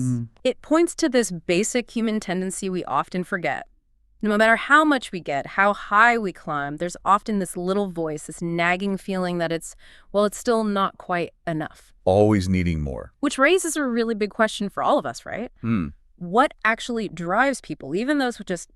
It points to this basic human tendency we often forget. No matter how much we get, how high we climb, there's often this little voice, this nagging feeling that it's still not quite enough. Always needing more. Which raises a really big question for all of us, right? What actually drives people, even those with just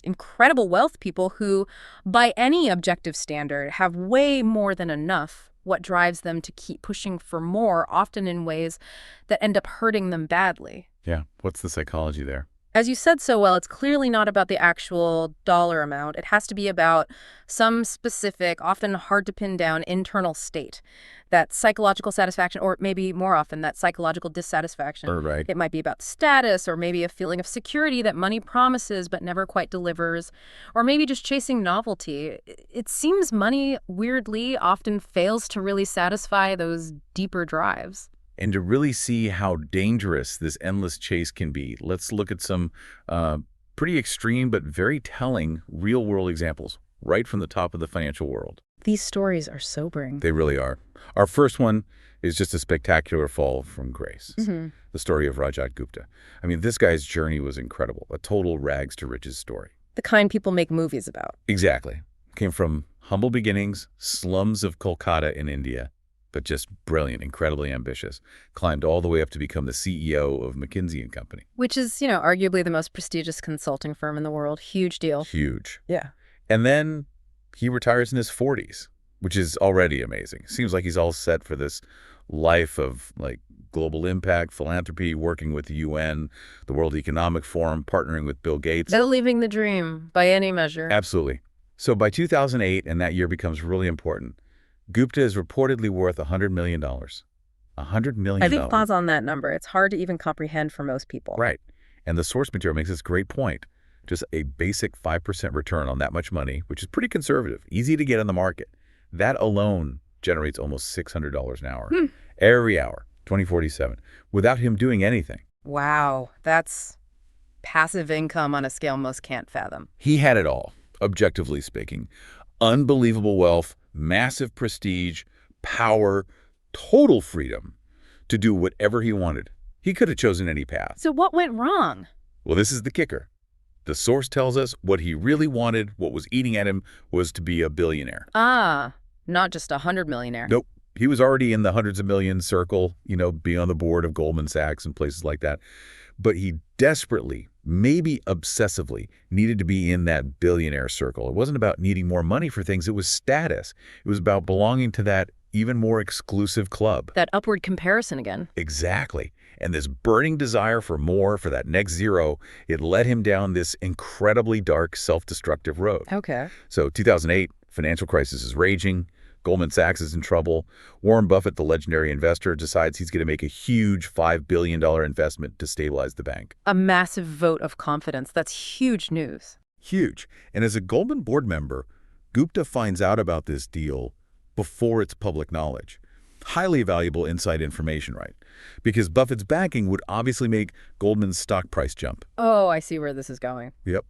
incredible wealth people who, by any objective standard, have way more than enough? What drives them to keep pushing for more, often in ways that end up hurting them badly? Yeah. What's the psychology there? As you said so well, it's clearly not about the actual dollar amount. It has to be about some specific, often hard to pin down internal state. That psychological satisfaction, or maybe more often, that psychological dissatisfaction. Right. It might be about status, or maybe a feeling of security that money promises but never quite delivers, or maybe just chasing novelty. It seems money, weirdly, often fails to really satisfy those deeper drives. And to really see how dangerous this endless chase can be, let's look at some pretty extreme but very telling real-world examples right from the top of the financial world. These stories are sobering. They really are. Our first one is just a spectacular fall from grace. Mm-hmm. The story of Rajat Gupta. I mean, this guy's journey was incredible, a total rags to riches story. The kind people make movies about. Exactly. Came from humble beginnings, slums of Kolkata in India, but just brilliant, incredibly ambitious. Climbed all the way up to become the CEO of McKinsey & Company. Which is, arguably the most prestigious consulting firm in the world. Huge deal. Huge. Yeah. And then he retires in his 40s, which is already amazing. Seems like he's all set for this life of global impact, philanthropy, working with the UN, the World Economic Forum, partnering with Bill Gates. They're living the dream by any measure. Absolutely. So by 2008, and that year becomes really important, Gupta is reportedly worth $100 million. $100 million. I think pause on that number. It's hard to even comprehend for most people. Right. And the source material makes this great point. Just a basic 5% return on that much money, which is pretty conservative, easy to get on the market. That alone generates almost $600 an hour. Every hour, 2047, without him doing anything. Wow. That's passive income on a scale most can't fathom. He had it all, objectively speaking. Unbelievable wealth, massive prestige, power, total freedom to do whatever he wanted. He could have chosen any path. So what went wrong? Well, this is the kicker. The source tells us what he really wanted, what was eating at him, was to be a billionaire. Ah, not just a 100-millionaire. Nope. He was already in the hundreds of millions circle, being on the board of Goldman Sachs and places like that. But he desperately, maybe obsessively, needed to be in that billionaire circle. It wasn't about needing more money for things. It was status. It was about belonging to that even more exclusive club. That upward comparison again. Exactly. And this burning desire for more, for that next zero, it led him down this incredibly dark, self-destructive road. Okay. So 2008, financial crisis is raging. Goldman Sachs is in trouble. Warren Buffett, the legendary investor, decides he's going to make a huge $5 billion investment to stabilize the bank. A massive vote of confidence. That's huge news. Huge. And as a Goldman board member, Gupta finds out about this deal before it's public knowledge. Highly valuable inside information, right? Because Buffett's backing would obviously make Goldman's stock price jump. Oh, I see where this is going. Yep.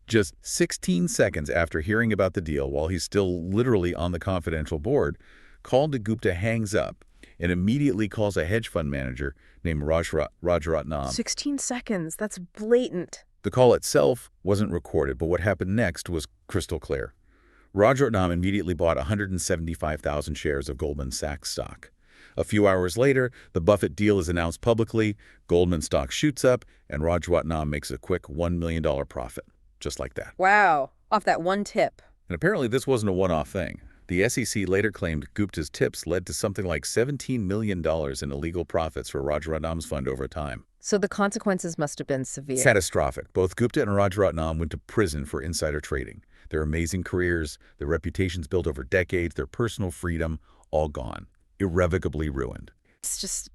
Just 16 seconds after hearing about the deal, while he's still literally on the confidential board, call to Gupta hangs up and immediately calls a hedge fund manager named Rajaratnam. 16 seconds. That's blatant. The call itself wasn't recorded, but what happened next was crystal clear. Rajaratnam immediately bought 175,000 shares of Goldman Sachs stock. A few hours later, the Buffett deal is announced publicly, Goldman stock shoots up, and Rajaratnam makes a quick $1 million profit. Just like that. Wow. Off that one tip. And apparently this wasn't a one-off thing. The SEC later claimed Gupta's tips led to something like $17 million in illegal profits for Rajaratnam's fund over time. So the consequences must have been severe. Catastrophic. Both Gupta and Rajaratnam went to prison for insider trading. Their amazing careers, their reputations built over decades, their personal freedom, all gone. Irrevocably ruined. It's just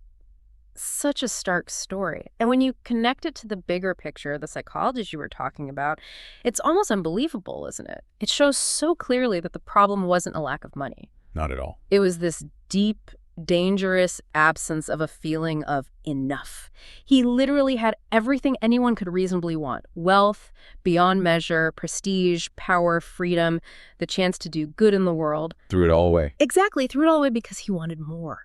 such a stark story. And when you connect it to the bigger picture, the psychologist you were talking about, it's almost unbelievable, isn't it? It shows so clearly that the problem wasn't a lack of money. Not at all. It was this deep, dangerous absence of a feeling of enough. He literally had everything anyone could reasonably want. Wealth, beyond measure, prestige, power, freedom, the chance to do good in the world. Threw it all away. Exactly, threw it all away because he wanted more.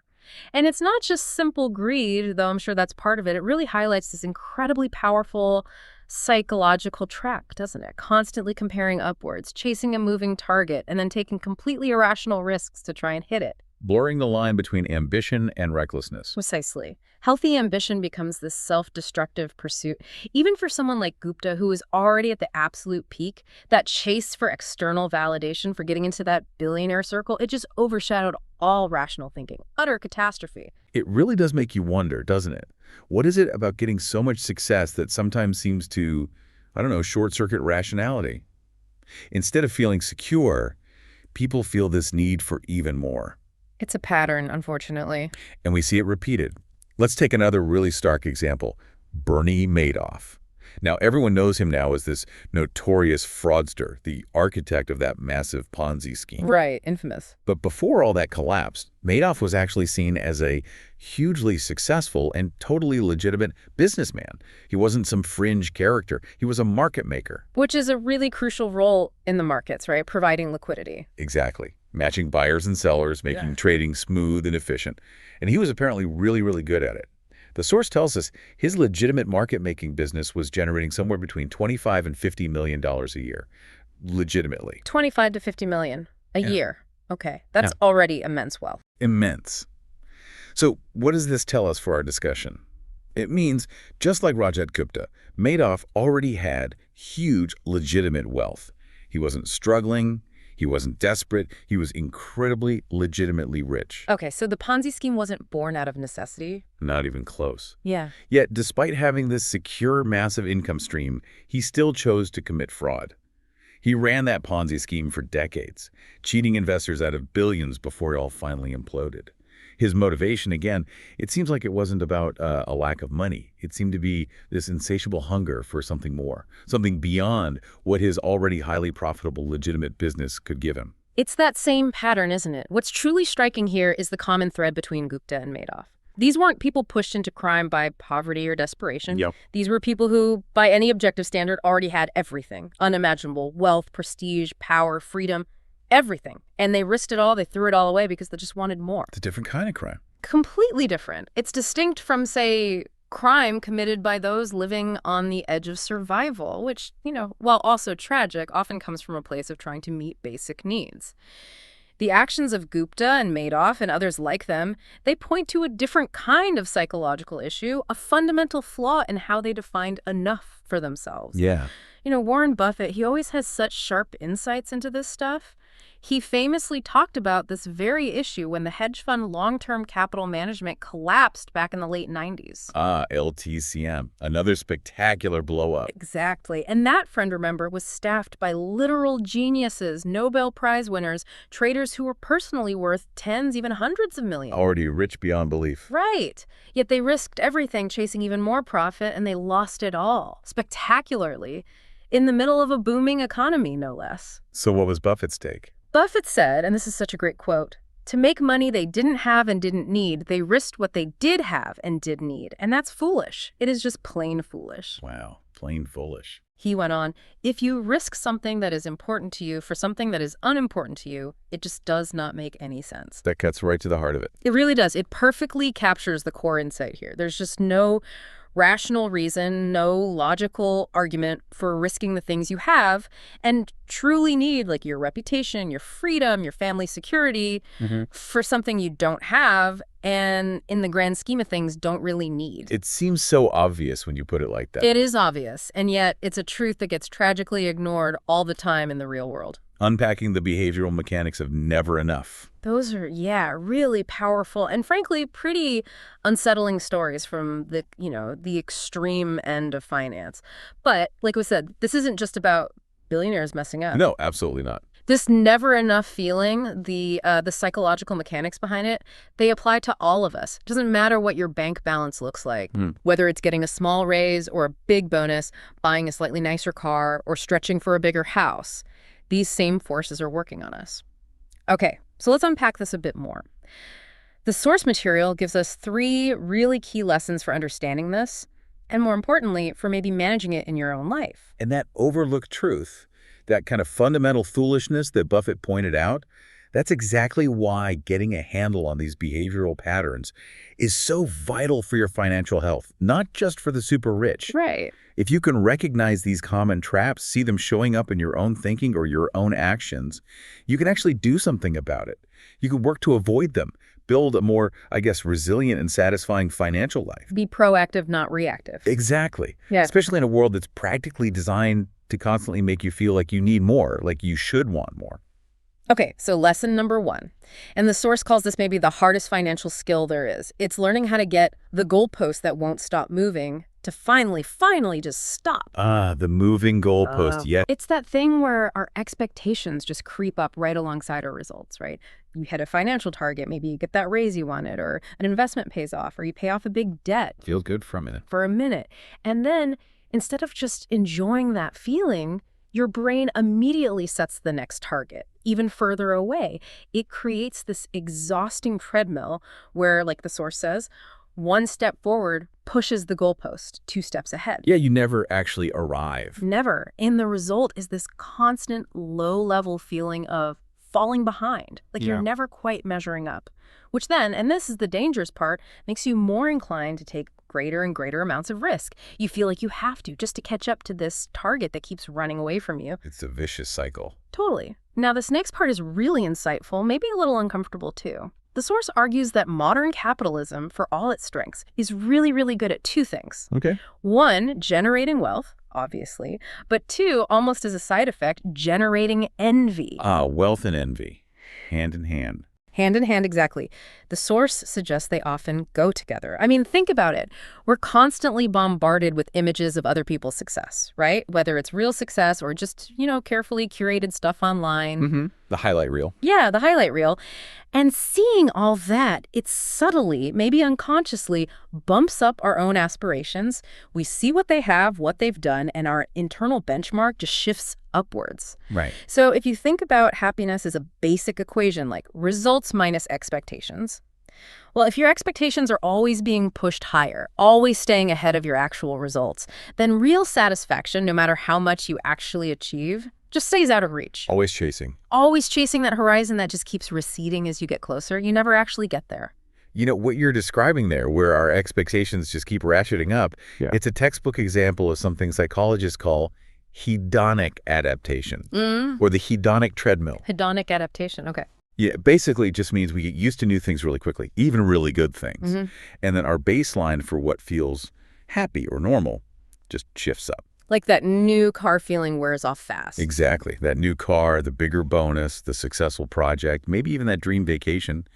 And it's not just simple greed, though I'm sure that's part of it. It really highlights this incredibly powerful psychological track, doesn't it? Constantly comparing upwards, chasing a moving target, and then taking completely irrational risks to try and hit it. Blurring the line between ambition and recklessness. Precisely. Healthy ambition becomes this self-destructive pursuit. Even for someone like Gupta, who is already at the absolute peak, that chase for external validation, for getting into that billionaire circle, it just overshadowed all rational thinking. Utter catastrophe. It really does make you wonder, doesn't it? What is it about getting so much success that sometimes seems to, I don't know, short-circuit rationality? Instead of feeling secure, people feel this need for even more. It's a pattern, unfortunately. And we see it repeated. Let's take another really stark example, Bernie Madoff. Now, everyone knows him now as this notorious fraudster, the architect of that massive Ponzi scheme. Right, infamous. But before all that collapsed, Madoff was actually seen as a hugely successful and totally legitimate businessman. He wasn't some fringe character. He was a market maker. Which is a really crucial role in the markets, right? Providing liquidity. Exactly. Matching buyers and sellers, making trading smooth and efficient. And he was apparently really, really good at it. The source tells us his legitimate market-making business was generating somewhere between $25 and $50 million a year, legitimately. 25 to 50 million a year. Okay, that's already immense wealth. Immense. So what does this tell us for our discussion? It means, just like Rajat Gupta, Madoff already had huge legitimate wealth. He wasn't struggling. He wasn't desperate. He was incredibly, legitimately rich. Okay, so the Ponzi scheme wasn't born out of necessity? Not even close. Yeah. Yet, despite having this secure, massive income stream, he still chose to commit fraud. He ran that Ponzi scheme for decades, cheating investors out of billions before it all finally imploded. His motivation, again, it seems like it wasn't about a lack of money. It seemed to be this insatiable hunger for something more, something beyond what his already highly profitable, legitimate business could give him. It's that same pattern, isn't it? What's truly striking here is the common thread between Gupta and Madoff. These weren't people pushed into crime by poverty or desperation. Yep. These were people who, by any objective standard, already had everything. Unimaginable wealth, prestige, power, freedom. Everything. And they risked it all, they threw it all away because they just wanted more. It's a different kind of crime. Completely different. It's distinct from, say, crime committed by those living on the edge of survival, which, while also tragic, often comes from a place of trying to meet basic needs. The actions of Gupta and Madoff and others like them, they point to a different kind of psychological issue, a fundamental flaw in how they defined enough for themselves. Yeah. Warren Buffett, he always has such sharp insights into this stuff. He famously talked about this very issue when the hedge fund long-term capital management collapsed back in the late 90s. LTCM, another spectacular blow-up. Exactly. And that, friend, remember, was staffed by literal geniuses, Nobel Prize winners, traders who were personally worth tens, even hundreds of millions. Already rich beyond belief. Right. Yet they risked everything chasing even more profit, and they lost it all, spectacularly, in the middle of a booming economy, no less. So what was Buffett's take? Buffett said, and this is such a great quote, "To make money they didn't have and didn't need, they risked what they did have and did need. And that's foolish. It is just plain foolish." Wow, plain foolish. He went on, "If you risk something that is important to you for something that is unimportant to you, it just does not make any sense." That cuts right to the heart of it. It really does. It perfectly captures the core insight here. There's just no rational reason, no logical argument for risking the things you have and truly need, like your reputation, your freedom, your family security, for something you don't have and in the grand scheme of things don't really need. It seems so obvious when you put it like that. It is obvious, and yet it's a truth that gets tragically ignored all the time in the real world. Unpacking the behavioral mechanics of never enough. Those are, really powerful and frankly pretty unsettling stories from the extreme end of finance. But like we said, this isn't just about billionaires messing up. No, absolutely not. This never enough feeling, the psychological mechanics behind it, they apply to all of us. It doesn't matter what your bank balance looks like, whether it's getting a small raise or a big bonus, buying a slightly nicer car, or stretching for a bigger house. These same forces are working on us. Okay, so let's unpack this a bit more. The source material gives us 3 really key lessons for understanding this, and more importantly, for maybe managing it in your own life. And that overlooked truth, that kind of fundamental foolishness that Buffett pointed out, that's exactly why getting a handle on these behavioral patterns is so vital for your financial health, not just for the super rich. Right. If you can recognize these common traps, see them showing up in your own thinking or your own actions, you can actually do something about it. You can work to avoid them, build a more, resilient and satisfying financial life. Be proactive, not reactive. Exactly. Yeah. Especially in a world that's practically designed to constantly make you feel like you need more, like you should want more. Okay, so lesson number 1. And the source calls this maybe the hardest financial skill there is. It's learning how to get the goalpost that won't stop moving to finally just stop. The moving goalpost, yes. It's that thing where our expectations just creep up right alongside our results, right? You hit a financial target, maybe you get that raise you wanted, or an investment pays off, or you pay off a big debt. Feels good for a minute. For a minute. And then, instead of just enjoying that feeling, your brain immediately sets the next target, even further away. It creates this exhausting treadmill where, like the source says, one step forward pushes the goalpost 2 steps ahead. Yeah, you never actually arrive. Never. And the result is this constant low-level feeling of falling behind. Like you're never quite measuring up. Which then, and this is the dangerous part, makes you more inclined to take greater and greater amounts of risk. You feel like you have to, just to catch up to this target that keeps running away from you. It's a vicious cycle. Totally. Now, this next part is really insightful, maybe a little uncomfortable too. The source argues that modern capitalism, for all its strengths, is really, really good at 2 things. Okay. 1, generating wealth, obviously, but 2, almost as a side effect, generating envy. Wealth and envy, hand in hand. Hand in hand, exactly. The source suggests they often go together. I mean, think about it. We're constantly bombarded with images of other people's success, right? Whether it's real success or just, carefully curated stuff online. Mm-hmm. The highlight reel. Yeah, the highlight reel. And seeing all that, it subtly, maybe unconsciously, bumps up our own aspirations. We see what they have, what they've done, and our internal benchmark just shifts upwards. Right. So if you think about happiness as a basic equation, like results minus expectations, well, if your expectations are always being pushed higher, always staying ahead of your actual results, then real satisfaction, no matter how much you actually achieve, just stays out of reach. Always chasing. Always chasing that horizon that just keeps receding as you get closer. You never actually get there. What you're describing there, where our expectations just keep ratcheting up, it's a textbook example of something psychologists call hedonic adaptation, or the hedonic treadmill. Hedonic adaptation, okay. Yeah, basically it just means we get used to new things really quickly, even really good things. And then our baseline for what feels happy or normal just shifts up. Like that new car feeling wears off fast. Exactly. That new car, the bigger bonus, the successful project, maybe even that dream vacation,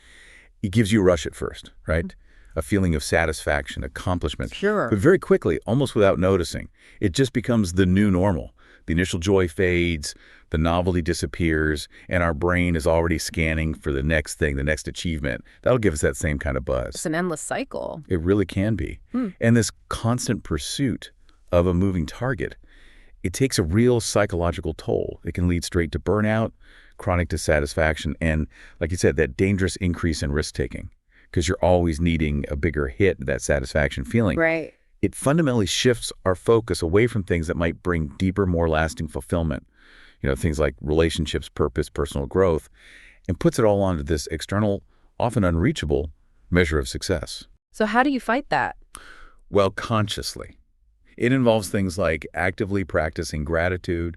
it gives you a rush at first, right? A feeling of satisfaction, accomplishment. Sure. But very quickly, almost without noticing, it just becomes the new normal. The initial joy fades, the novelty disappears, and our brain is already scanning for the next thing, the next achievement. That'll give us that same kind of buzz. It's an endless cycle. It really can be. And this constant pursuit of a moving target, it takes a real psychological toll. It can lead straight to burnout, chronic dissatisfaction, and, like you said, that dangerous increase in risk-taking, because you're always needing a bigger hit, that satisfaction feeling. Right. It fundamentally shifts our focus away from things that might bring deeper, more lasting fulfillment, things like relationships, purpose, personal growth, and puts it all onto this external, often unreachable measure of success. So how do you fight that? Well, consciously. It involves things like actively practicing gratitude,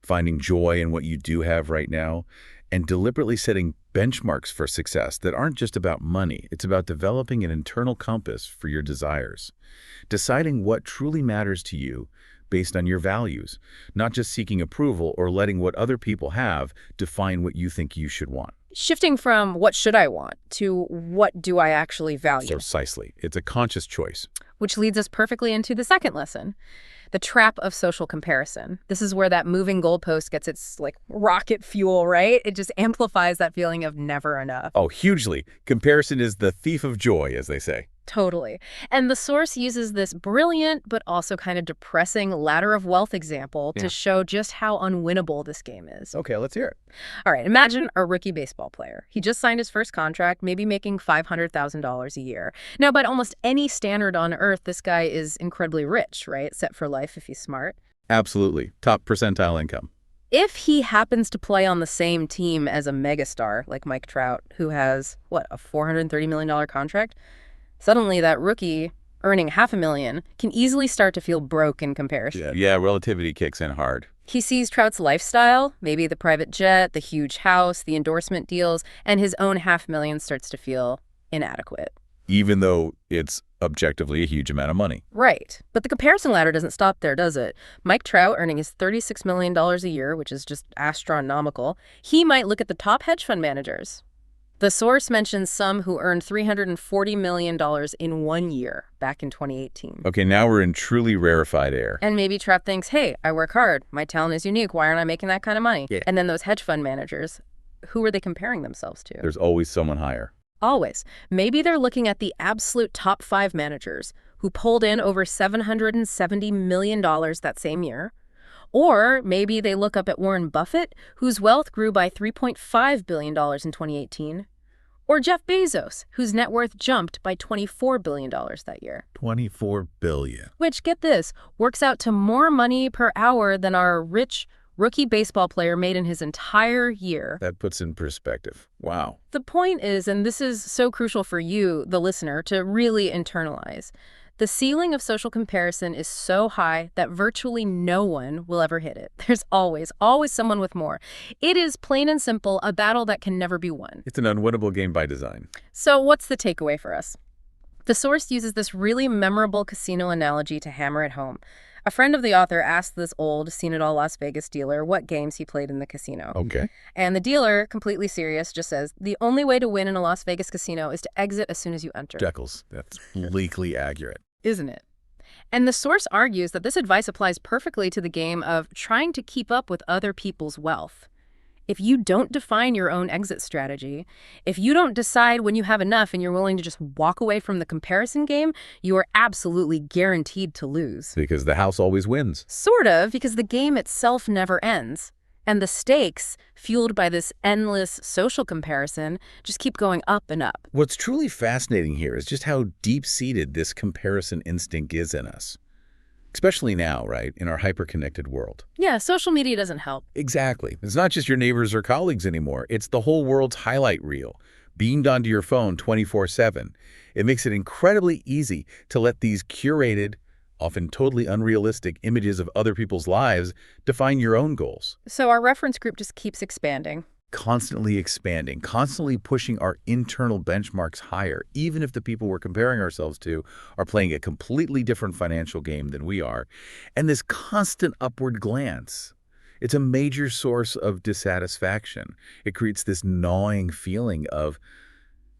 finding joy in what you do have right now, and deliberately setting benchmarks for success that aren't just about money. It's about developing an internal compass for your desires, deciding what truly matters to you based on your values, not just seeking approval or letting what other people have define what you think you should want. Shifting from what should I want to what do I actually value? Precisely. It's a conscious choice. Which leads us perfectly into the second lesson, the trap of social comparison. This is where that moving goalpost gets its rocket fuel, right? It just amplifies that feeling of never enough. Oh, hugely. Comparison is the thief of joy, as they say. Totally. And the source uses this brilliant but also kind of depressing ladder of wealth example to show just how unwinnable this game is. Okay, let's hear it. All right, imagine a rookie baseball player. He just signed his first contract, maybe making $500,000 a year. Now, by almost any standard on earth, this guy is incredibly rich, right? Set for life if he's smart. Absolutely. Top percentile income. If he happens to play on the same team as a megastar like Mike Trout, who has, a $430 million contract, suddenly that rookie earning $500,000 can easily start to feel broke in comparison. Yeah, relativity kicks in hard. He sees Trout's lifestyle, maybe the private jet, the huge house, the endorsement deals, and his own $500,000 starts to feel inadequate. Even though it's objectively a huge amount of money. Right. But the comparison ladder doesn't stop there, does it? Mike Trout, earning his $36 million a year, which is just astronomical, he might look at the top hedge fund managers. The source mentions some who earned $340 million in 1 year back in 2018. Okay, now we're in truly rarefied air. And maybe Trout thinks, hey, I work hard. My talent is unique. Why aren't I making that kind of money? Yeah. And then those hedge fund managers, who are they comparing themselves to? There's always someone higher. Always. Maybe they're looking at the absolute top 5 managers who pulled in over $770 million that same year. Or maybe they look up at Warren Buffett, whose wealth grew by $3.5 billion in 2018. Or Jeff Bezos, whose net worth jumped by $24 billion that year. $24 billion. Which, get this, works out to more money per hour than our rich rookie baseball player made in his entire year. That puts in perspective. Wow. The point is, and this is so crucial for you, the listener, to really internalize, the ceiling of social comparison is so high that virtually no one will ever hit it. There's always someone with more. It is plain and simple a battle that can never be won. It's an unwinnable game by design. So what's the takeaway for us? The source uses this really memorable casino analogy to hammer it home. A friend of the author asked this old, seen-it-all Las Vegas dealer what games he played in the casino. Okay. And the dealer, completely serious, just says, the only way to win in a Las Vegas casino is to exit as soon as you enter. Jekyll's. That's bleakly accurate. Isn't it? And the source argues that this advice applies perfectly to the game of trying to keep up with other people's wealth. If you don't define your own exit strategy, if you don't decide when you have enough and you're willing to just walk away from the comparison game, you are absolutely guaranteed to lose. Because the house always wins. Sort of, because the game itself never ends. And the stakes, fueled by this endless social comparison, just keep going up and up. What's truly fascinating here is just how deep-seated this comparison instinct is in us. Especially now, right, in our hyper-connected world. Yeah, social media doesn't help. Exactly. It's not just your neighbors or colleagues anymore. It's the whole world's highlight reel, beamed onto your phone 24/7. It makes it incredibly easy to let these curated, often totally unrealistic images of other people's lives define your own goals. So our reference group just keeps expanding. Constantly expanding, constantly pushing our internal benchmarks higher, even if the people we're comparing ourselves to are playing a completely different financial game than we are. And this constant upward glance, it's a major source of dissatisfaction. It creates this gnawing feeling of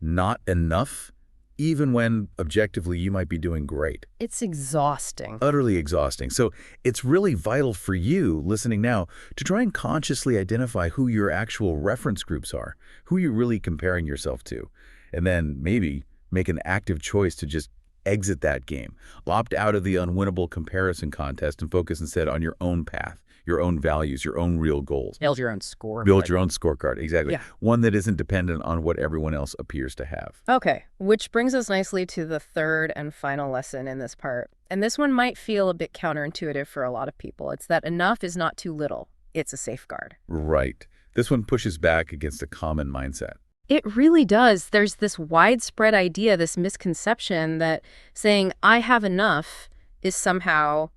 not enough, even when objectively you might be doing great. It's exhausting. Utterly exhausting. So it's really vital for you, listening now, to try and consciously identify who your actual reference groups are, who you're really comparing yourself to, and then maybe make an active choice to just exit that game, opt out of the unwinnable comparison contest and focus instead on your own path, your own values, your own real goals. Build your own score. Build your own scorecard, exactly. Yeah. One that isn't dependent on what everyone else appears to have. Okay, which brings us nicely to the third and final lesson in this part. And this one might feel a bit counterintuitive for a lot of people. It's that enough is not too little. It's a safeguard. Right. This one pushes back against a common mindset. It really does. There's this widespread idea, this misconception that saying, I have enough is somehow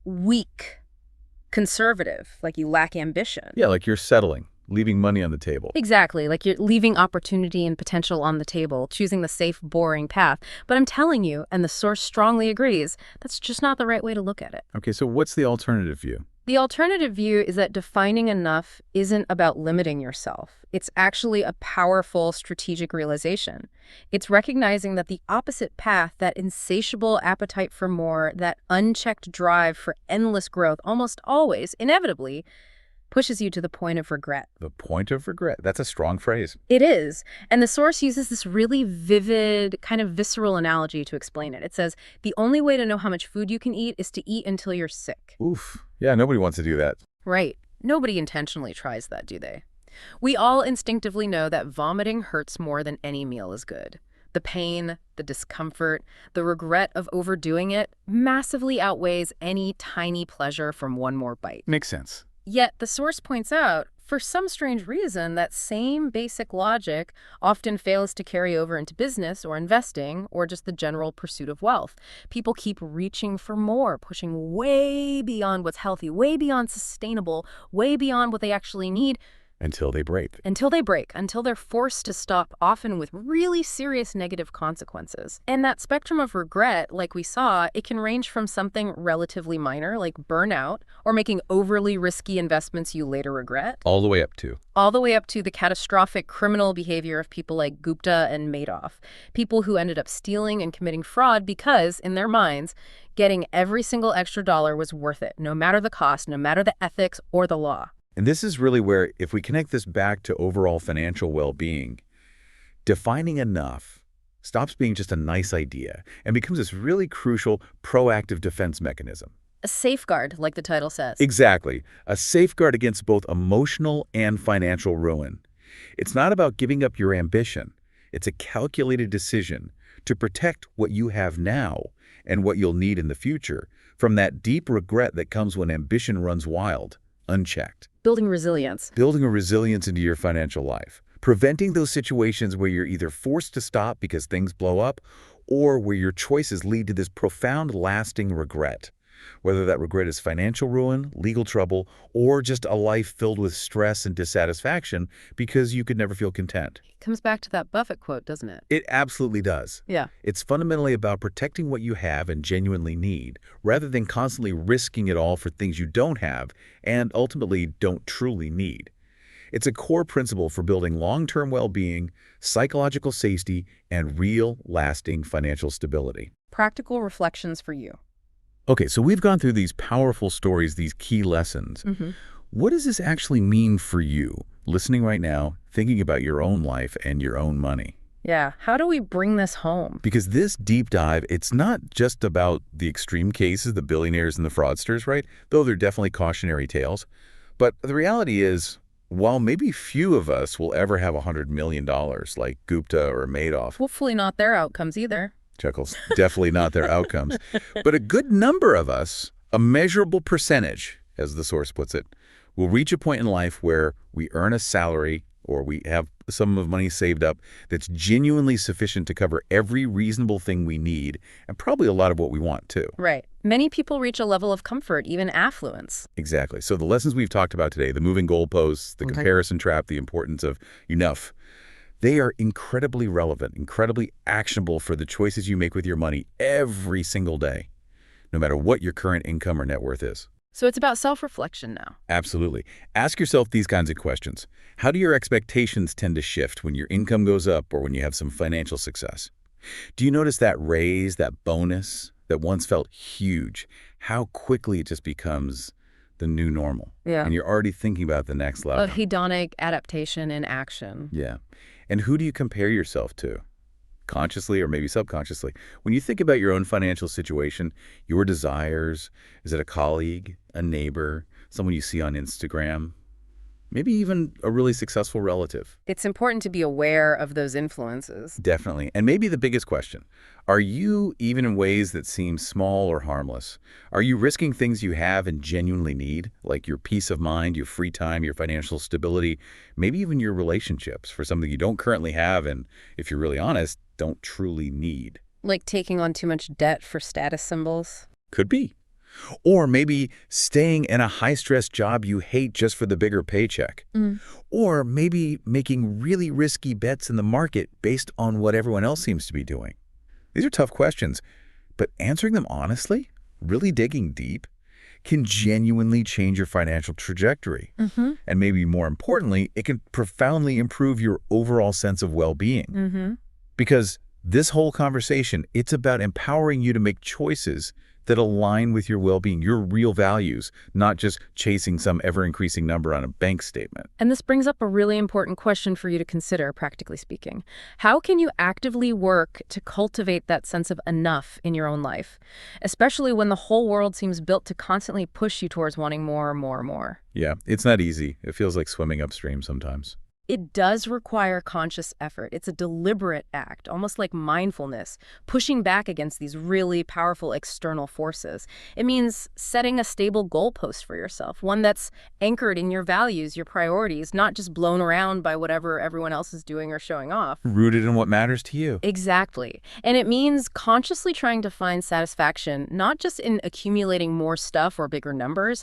weak, conservative, like you lack ambition. Yeah, like you're settling, leaving money on the table. Exactly, like you're leaving opportunity and potential on the table, choosing the safe, boring path. But I'm telling you, and the source strongly agrees, that's just not the right way to look at it. Okay, so what's the alternative view? The alternative view is that defining enough isn't about limiting yourself. It's actually a powerful strategic realization. It's recognizing that the opposite path, that insatiable appetite for more, that unchecked drive for endless growth, almost always, inevitably, pushes you to the point of regret. The point of regret. That's a strong phrase. It is. And the source uses this really vivid, kind of visceral analogy to explain it. It says, the only way to know how much food you can eat is to eat until you're sick. Oof. Yeah, nobody wants to do that. Right. Nobody intentionally tries that, do they? We all instinctively know that vomiting hurts more than any meal is good. The pain, the discomfort, the regret of overdoing it massively outweighs any tiny pleasure from one more bite. Makes sense. Yet the source points out, for some strange reason, that same basic logic often fails to carry over into business or investing or just the general pursuit of wealth. People keep reaching for more, pushing way beyond what's healthy, way beyond sustainable, way beyond what they actually need, Until they break. Until they're forced to stop, often with really serious negative consequences. And that spectrum of regret, like we saw, it can range from something relatively minor, like burnout, or making overly risky investments you later regret, All the way up to. the catastrophic criminal behavior of people like Gupta and Madoff, people who ended up stealing and committing fraud because, in their minds, getting every single extra dollar was worth it, no matter the cost, no matter the ethics or the law. And this is really where, if we connect this back to overall financial well-being, defining enough stops being just a nice idea and becomes this really crucial proactive defense mechanism. A safeguard, like the title says. Exactly. A safeguard against both emotional and financial ruin. It's not about giving up your ambition. It's a calculated decision to protect what you have now and what you'll need in the future from that deep regret that comes when ambition runs wild, unchecked. Building resilience. Building a resilience into your financial life. Preventing those situations where you're either forced to stop because things blow up or where your choices lead to this profound, lasting regret. Whether that regret is financial ruin, legal trouble, or just a life filled with stress and dissatisfaction because you could never feel content. It comes back to that Buffett quote, doesn't it? It absolutely does. Yeah. It's fundamentally about protecting what you have and genuinely need, rather than constantly risking it all for things you don't have and ultimately don't truly need. It's a core principle for building long-term well-being, psychological safety, and real, lasting financial stability. Practical reflections for you. Okay, so we've gone through these powerful stories, these key lessons. What does this actually mean for you, listening right now, thinking about your own life and your own money? Yeah. How do we bring this home? Because this deep dive, it's not just about the extreme cases, the billionaires and the fraudsters, right? Though they're definitely cautionary tales. But the reality is, while maybe few of us will ever have $100 million like Gupta or Madoff. Hopefully not their outcomes either. Chuckles, definitely not their outcomes. But a good number of us, a measurable percentage, as the source puts it, will reach a point in life where we earn a salary or we have a sum of money saved up that's genuinely sufficient to cover every reasonable thing we need and probably a lot of what we want too. Right. Many people reach a level of comfort, even affluence. Exactly. So the lessons we've talked about today, the moving goalposts, the comparison trap, the importance of enough, they are incredibly relevant, incredibly actionable for the choices you make with your money every single day, no matter what your current income or net worth is. So it's about self-reflection now. Absolutely. Ask yourself these kinds of questions. How do your expectations tend to shift when your income goes up or when you have some financial success? Do you notice that raise, that bonus that once felt huge, how quickly it just becomes the new normal? Yeah. And you're already thinking about the next level. A hedonic adaptation in action. Yeah. And who do you compare yourself to? Consciously or maybe subconsciously. When you think about your own financial situation, your desires, is it a colleague, a neighbor, someone you see on Instagram, maybe even a really successful relative? It's important to be aware of those influences. Definitely. And maybe the biggest question, are you, even in ways that seem small or harmless, are you risking things you have and genuinely need, like your peace of mind, your free time, your financial stability, maybe even your relationships for something you don't currently have and, if you're really honest, don't truly need? Like taking on too much debt for status symbols? Could be. Or maybe staying in a high-stress job you hate just for the bigger paycheck. Or maybe making really risky bets in the market based on what everyone else seems to be doing. These are tough questions, but answering them honestly, really digging deep, can genuinely change your financial trajectory. And maybe more importantly, it can profoundly improve your overall sense of well-being. Because this whole conversation, it's about empowering you to make choices that align with your well-being, your real values, not just chasing some ever-increasing number on a bank statement. And this brings up a really important question for you to consider, practically speaking. How can you actively work to cultivate that sense of enough in your own life, especially when the whole world seems built to constantly push you towards wanting more and more and more? Yeah, it's not easy. It feels like swimming upstream sometimes. It does require conscious effort. It's a deliberate act, almost like mindfulness, pushing back against these really powerful external forces. It means setting a stable goalpost for yourself, one that's anchored in your values, your priorities, not just blown around by whatever everyone else is doing or showing off. Rooted in what matters to you. Exactly. And it means consciously trying to find satisfaction, not just in accumulating more stuff or bigger numbers,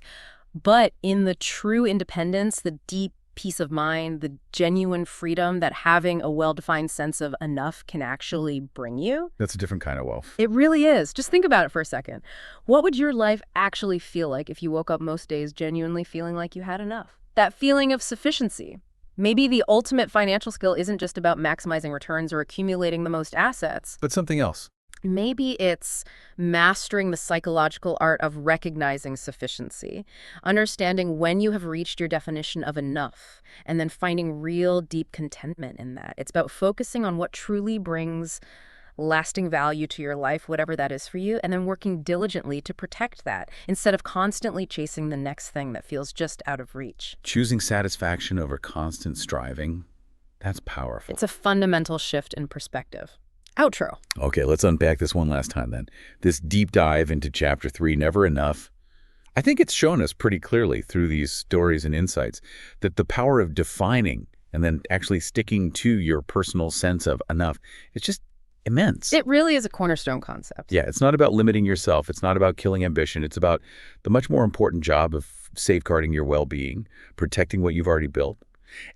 but in the true independence, the deep peace of mind, the genuine freedom that having a well-defined sense of enough can actually bring you. That's a different kind of wealth. It really is. Just think about it for a second. What would your life actually feel like if you woke up most days genuinely feeling like you had enough? That feeling of sufficiency. Maybe the ultimate financial skill isn't just about maximizing returns or accumulating the most assets. But something else. Maybe it's mastering the psychological art of recognizing sufficiency, understanding when you have reached your definition of enough, and then finding real deep contentment in that. It's about focusing on what truly brings lasting value to your life, whatever that is for you, and then working diligently to protect that instead of constantly chasing the next thing that feels just out of reach. Choosing satisfaction over constant striving, that's powerful. It's a fundamental shift in perspective. Outro. Okay, let's unpack this one last time then. This deep dive into Chapter 3, Never Enough. I think it's shown us pretty clearly through these stories and insights that the power of defining and then actually sticking to your personal sense of enough is just immense. It really is a cornerstone concept. Yeah, it's not about limiting yourself. It's not about killing ambition. It's about the much more important job of safeguarding your well-being, protecting what you've already built,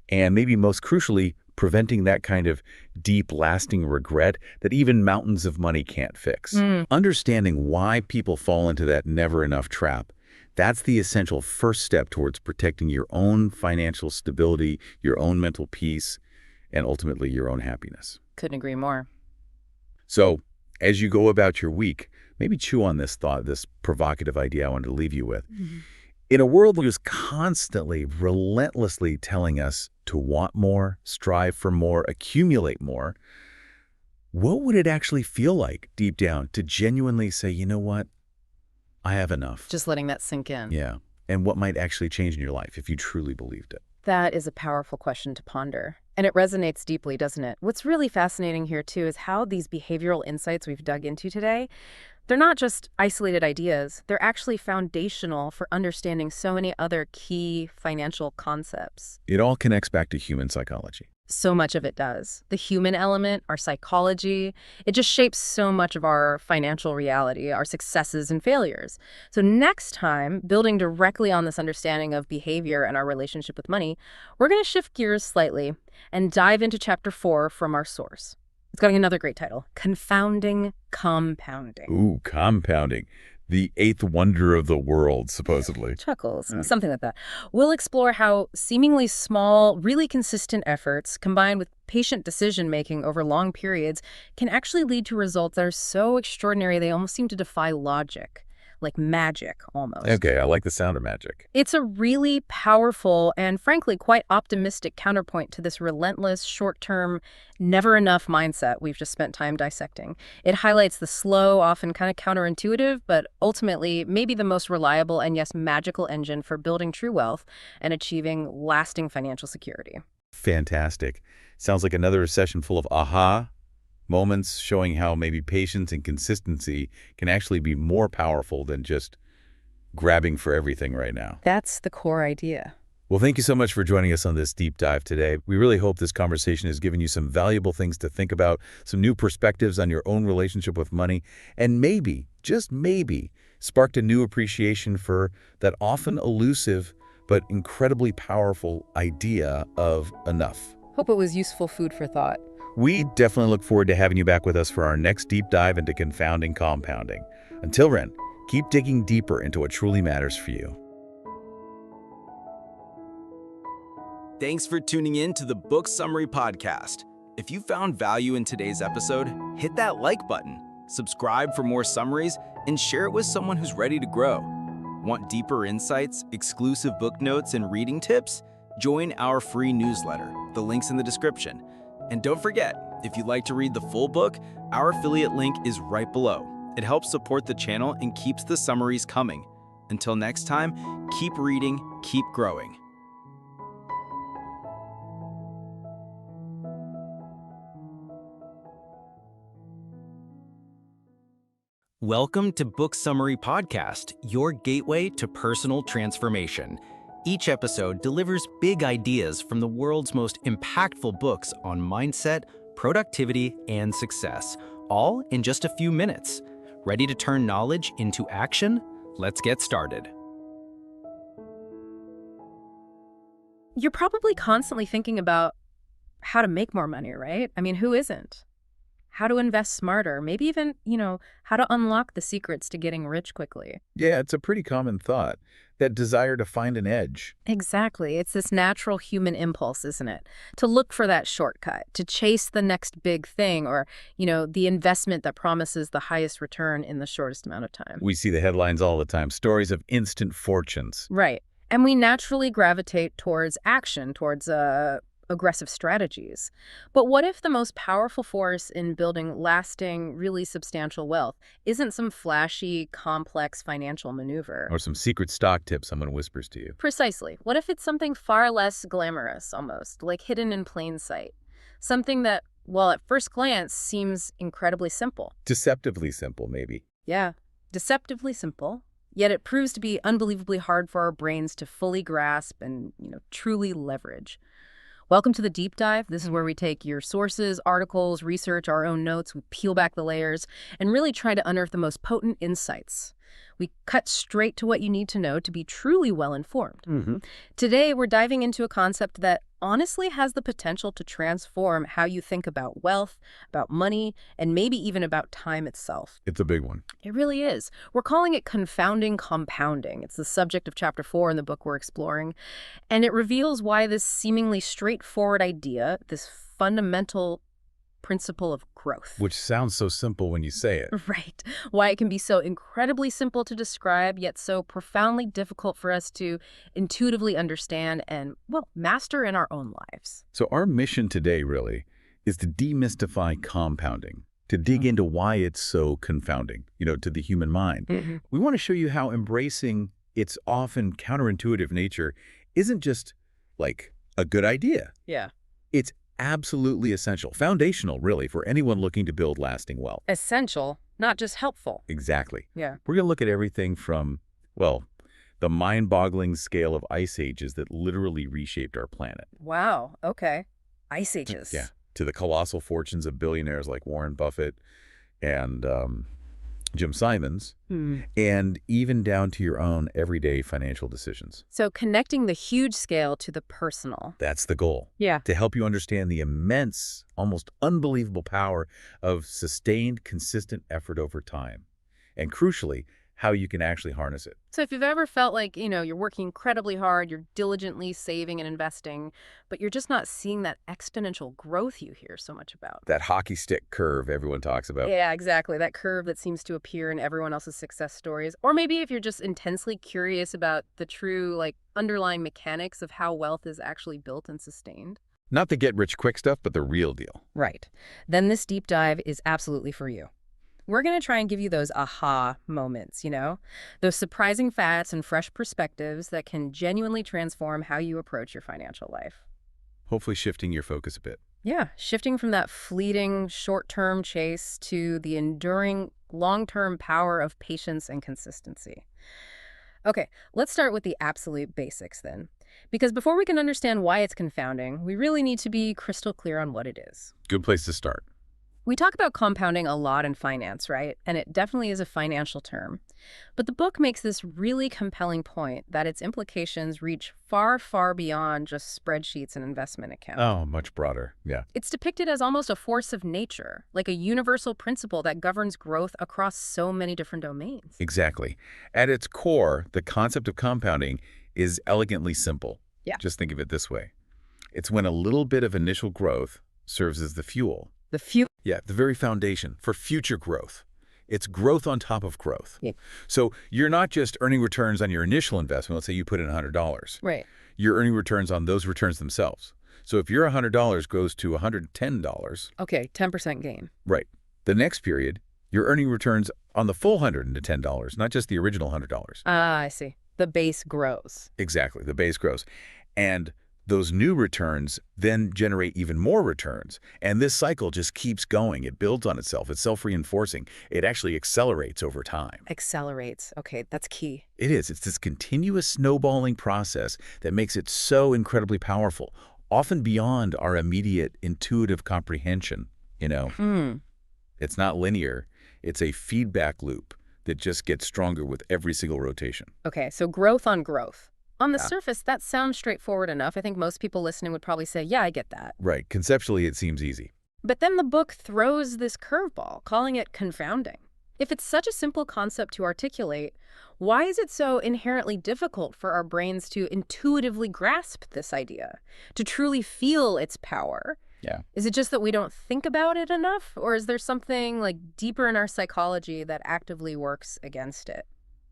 and maybe most crucially, preventing that kind of deep, lasting regret that even mountains of money can't fix. Understanding why people fall into that never enough trap, that's the essential first step towards protecting your own financial stability, your own mental peace, and ultimately your own happiness. Couldn't agree more. So, as you go about your week, maybe chew on this thought, this provocative idea I wanted to leave you with. In a world that is constantly, relentlessly telling us to want more, strive for more, accumulate more, what would it actually feel like deep down to genuinely say, you know what, I have enough? Just letting that sink in. Yeah. And what might actually change in your life if you truly believed it? That is a powerful question to ponder. And it resonates deeply, doesn't it? What's really fascinating here, too, is how these behavioral insights we've dug into today, they're not just isolated ideas. They're actually foundational for understanding so many other key financial concepts. It all connects back to human psychology. So much of it does. The human element, our psychology, it just shapes so much of our financial reality, our successes and failures. So next time, building directly on this understanding of behavior and our relationship with money, we're going to shift gears slightly and dive into Chapter 4 from our source. It's got another great title, Confounding Compounding. Ooh, compounding. The eighth wonder of the world, supposedly. Chuckles, something like that. We'll explore how seemingly small, really consistent efforts combined with patient decision-making over long periods can actually lead to results that are so extraordinary they almost seem to defy logic. Like magic, almost. Okay, I like the sound of magic. It's a really powerful and, frankly, quite optimistic counterpoint to this relentless, short-term, never-enough mindset we've just spent time dissecting. It highlights the slow, often kind of counterintuitive, but ultimately maybe the most reliable and, yes, magical engine for building true wealth and achieving lasting financial security. Fantastic. Sounds like another session full of aha moments showing how maybe patience and consistency can actually be more powerful than just grabbing for everything right now. That's the core idea. Well, thank you so much for joining us on this deep dive today. We really hope this conversation has given you some valuable things to think about, some new perspectives on your own relationship with money, and maybe, just maybe, sparked a new appreciation for that often elusive but incredibly powerful idea of enough. Hope it was useful food for thought. We definitely look forward to having you back with us for our next deep dive into confounding compounding. Until then, keep digging deeper into what truly matters for you. Thanks for tuning in to the Book Summary Podcast. If you found value in today's episode, hit that like button, subscribe for more summaries, and share it with someone who's ready to grow. Want deeper insights, exclusive book notes, and reading tips? Join our free newsletter. The link's in the description. And don't forget, if you'd like to read the full book, our affiliate link is right below. It helps support the channel and keeps the summaries coming. Until next time, keep reading, keep growing. Welcome to Book Summary Podcast, your gateway to personal transformation. Each episode delivers big ideas from the world's most impactful books on mindset, productivity, and success, all in just a few minutes. Ready to turn knowledge into action? Let's get started. You're probably constantly thinking about how to make more money, right? I mean, who isn't? How to invest smarter, maybe even, how to unlock the secrets to getting rich quickly. Yeah, it's a pretty common thought, that desire to find an edge. Exactly. It's this natural human impulse, isn't it? To look for that shortcut, to chase the next big thing or, the investment that promises the highest return in the shortest amount of time. We see the headlines all the time, stories of instant fortunes. Right. And we naturally gravitate towards action, towards aggressive strategies. But what if the most powerful force in building lasting, really substantial wealth isn't some flashy, complex financial maneuver? Or some secret stock tip someone whispers to you. Precisely. What if it's something far less glamorous, almost, like hidden in plain sight? Something that, well, at first glance, seems incredibly simple. Deceptively simple, maybe. Yeah, deceptively simple. Yet it proves to be unbelievably hard for our brains to fully grasp and, truly leverage. Welcome to the Deep Dive. This is where we take your sources, articles, research, our own notes, we peel back the layers, and really try to unearth the most potent insights. We cut straight to what you need to know to be truly well-informed. Today, we're diving into a concept that honestly has the potential to transform how you think about wealth, about money, and maybe even about time itself. It's a big one. It really is. We're calling it confounding compounding. It's the subject of Chapter 4 in the book we're exploring. And it reveals why this seemingly straightforward idea, this fundamental principle of growth. Which sounds so simple when you say it. Right. Why it can be so incredibly simple to describe, yet so profoundly difficult for us to intuitively understand and, master in our own lives. So our mission today, really, is to demystify compounding, to dig into why it's so confounding, to the human mind. We want to show you how embracing its often counterintuitive nature isn't just, like, a good idea. Yeah. It's absolutely essential, foundational, really, for anyone looking to build lasting wealth. Essential, not just helpful. Exactly. Yeah. We're going to look at everything from, the mind-boggling scale of ice ages that literally reshaped our planet. Wow. Okay. Ice ages. Yeah. To the colossal fortunes of billionaires like Warren Buffett and Jim Simons, and even down to your own everyday financial decisions. So connecting the huge scale to the personal. That's the goal. Yeah. To help you understand the immense, almost unbelievable power of sustained, consistent effort over time. And crucially, how you can actually harness it. So if you've ever felt like, you're working incredibly hard, you're diligently saving and investing, but you're just not seeing that exponential growth you hear so much about. That hockey stick curve everyone talks about. Yeah, exactly. That curve that seems to appear in everyone else's success stories. Or maybe if you're just intensely curious about the true, underlying mechanics of how wealth is actually built and sustained. Not the get-rich-quick stuff, but the real deal. Right. Then this deep dive is absolutely for you. We're going to try and give you those aha moments, those surprising facts and fresh perspectives that can genuinely transform how you approach your financial life. Hopefully shifting your focus a bit. Yeah, shifting from that fleeting, short-term chase to the enduring, long-term power of patience and consistency. Okay, let's start with the absolute basics then. Because before we can understand why it's confounding, we really need to be crystal clear on what it is. Good place to start. We talk about compounding a lot in finance, right? And it definitely is a financial term. But the book makes this really compelling point that its implications reach far, far beyond just spreadsheets and investment accounts. Oh, much broader. Yeah. It's depicted as almost a force of nature, like a universal principle that governs growth across so many different domains. Exactly. At its core, the concept of compounding is elegantly simple. Yeah. Just think of it this way. It's when a little bit of initial growth serves as the fuel. The fuel. Yeah, the very foundation for future growth. It's growth on top of growth. Yeah. So you're not just earning returns on your initial investment. Let's say you put in $100. Right. You're earning returns on those returns themselves. So if your $100 goes to $110. Okay, 10% gain. Right. The next period, you're earning returns on the full $110, not just the original $100. Ah, I see. The base grows. Exactly. The base grows. And those new returns then generate even more returns. And this cycle just keeps going. It builds on itself. It's self-reinforcing. It actually accelerates over time. Accelerates. Okay, that's key. It is. It's this continuous snowballing process that makes it so incredibly powerful, often beyond our immediate intuitive comprehension, It's not linear. It's a feedback loop that just gets stronger with every single rotation. Okay, so growth on growth. On the surface, that sounds straightforward enough. I think most people listening would probably say, yeah, I get that. Right. Conceptually, it seems easy. But then the book throws this curveball, calling it confounding. If it's such a simple concept to articulate, why is it so inherently difficult for our brains to intuitively grasp this idea, to truly feel its power? Yeah. Is it just that we don't think about it enough, or is there something like deeper in our psychology that actively works against it?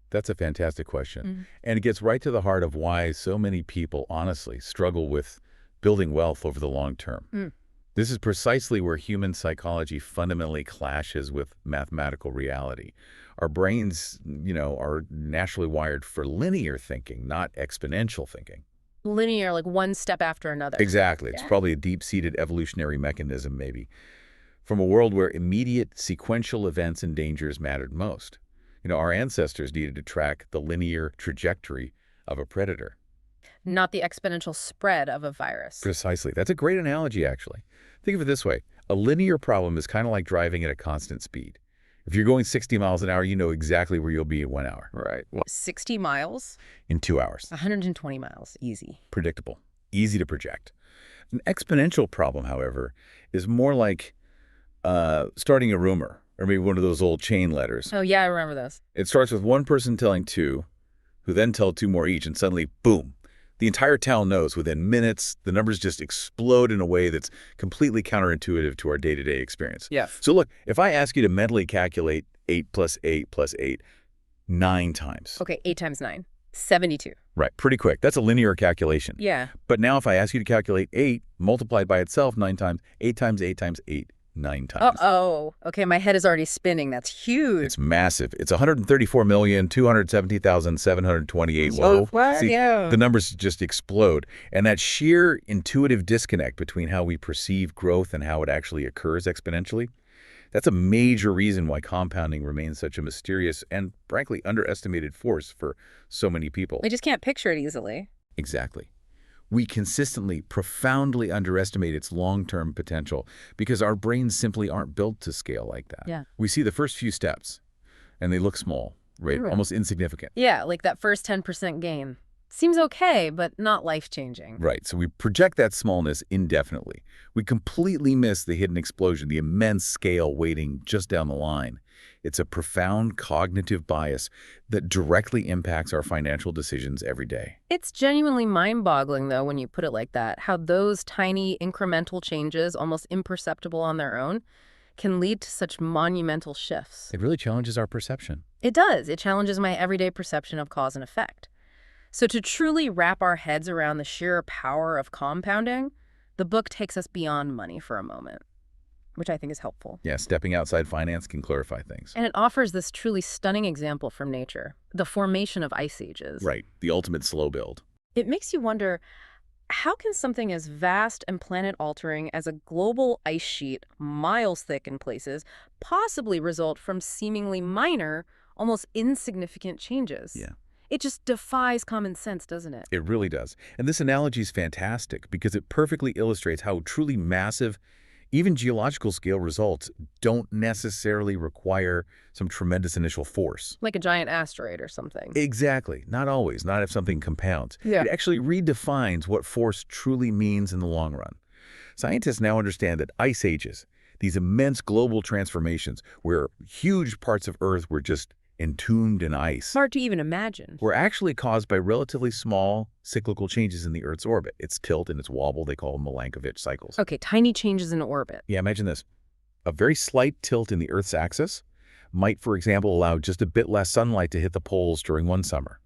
That's a fantastic question. And it gets right to the heart of why so many people, honestly, struggle with building wealth over the long term. This is precisely where human psychology fundamentally clashes with mathematical reality. Our brains, are naturally wired for linear thinking, not exponential thinking. Linear, like one step after another. Exactly. It's probably a deep-seated evolutionary mechanism, maybe, from a world where immediate sequential events and dangers mattered most. Our ancestors needed to track the linear trajectory of a predator. Not the exponential spread of a virus. Precisely. That's a great analogy, actually. Think of it this way. A linear problem is kind of like driving at a constant speed. If you're going 60 miles an hour, you know exactly where you'll be in 1 hour. Right. 60 miles? In 2 hours. 120 miles. Easy. Predictable. Easy to project. An exponential problem, however, is more like starting a rumor, or maybe one of those old chain letters. Oh, yeah, I remember those. It starts with one person telling two, who then tell two more each, and suddenly, boom. The entire town knows within minutes. The numbers just explode in a way that's completely counterintuitive to our day-to-day experience. Yeah. So look, if I ask you to mentally calculate 8 plus 8 plus 8 9 times. Okay, 8 times 9. 72. Right, pretty quick. That's a linear calculation. Yeah. But now if I ask you to calculate 8 multiplied by itself 9 times, 8 times 8 times 8, 9 times. Oh, okay, my head is already spinning. That's huge. It's massive. It's 134,270,728. Whoa. What? See, Yeah. the numbers just explode. And that sheer intuitive disconnect between how we perceive growth and how it actually occurs exponentially, that's a major reason why compounding remains such a mysterious and, frankly, underestimated force for so many people. We just can't picture it easily. Exactly. We consistently, profoundly underestimate its long-term potential because our brains simply aren't built to scale like that. Yeah. We see the first few steps, and they look small, right? Right. Almost insignificant. Yeah, like that first 10% gain. Seems okay, but not life-changing. Right. So we project that smallness indefinitely. We completely miss the hidden explosion, the immense scale waiting just down the line. It's a profound cognitive bias that directly impacts our financial decisions every day. It's genuinely mind-boggling, though, when you put it like that, how those tiny incremental changes, almost imperceptible on their own, can lead to such monumental shifts. It really challenges our perception. It does. It challenges my everyday perception of cause and effect. So to truly wrap our heads around the sheer power of compounding, the book takes us beyond money for a moment, which I think is helpful. Yeah, stepping outside finance can clarify things. And it offers this truly stunning example from nature, the formation of ice ages. Right, the ultimate slow build. It makes you wonder, how can something as vast and planet-altering as a global ice sheet, miles thick in places, possibly result from seemingly minor, almost insignificant changes? Yeah. It just defies common sense, doesn't it? It really does. And this analogy is fantastic because it perfectly illustrates how truly massive, even geological scale results don't necessarily require some tremendous initial force. Like a giant asteroid or something. Exactly. Not always. Not if something compounds. Yeah. It actually redefines what force truly means in the long run. Scientists now understand that ice ages, these immense global transformations where huge parts of Earth were just entombed in ice, Hard to even imagine. were actually caused by relatively small cyclical changes in the Earth's orbit. Its tilt and its wobble, they call them Milankovitch cycles. Okay, tiny changes in orbit. Yeah, imagine this. A very slight tilt in the Earth's axis might, for example, allow just a bit less sunlight to hit the poles during one summer.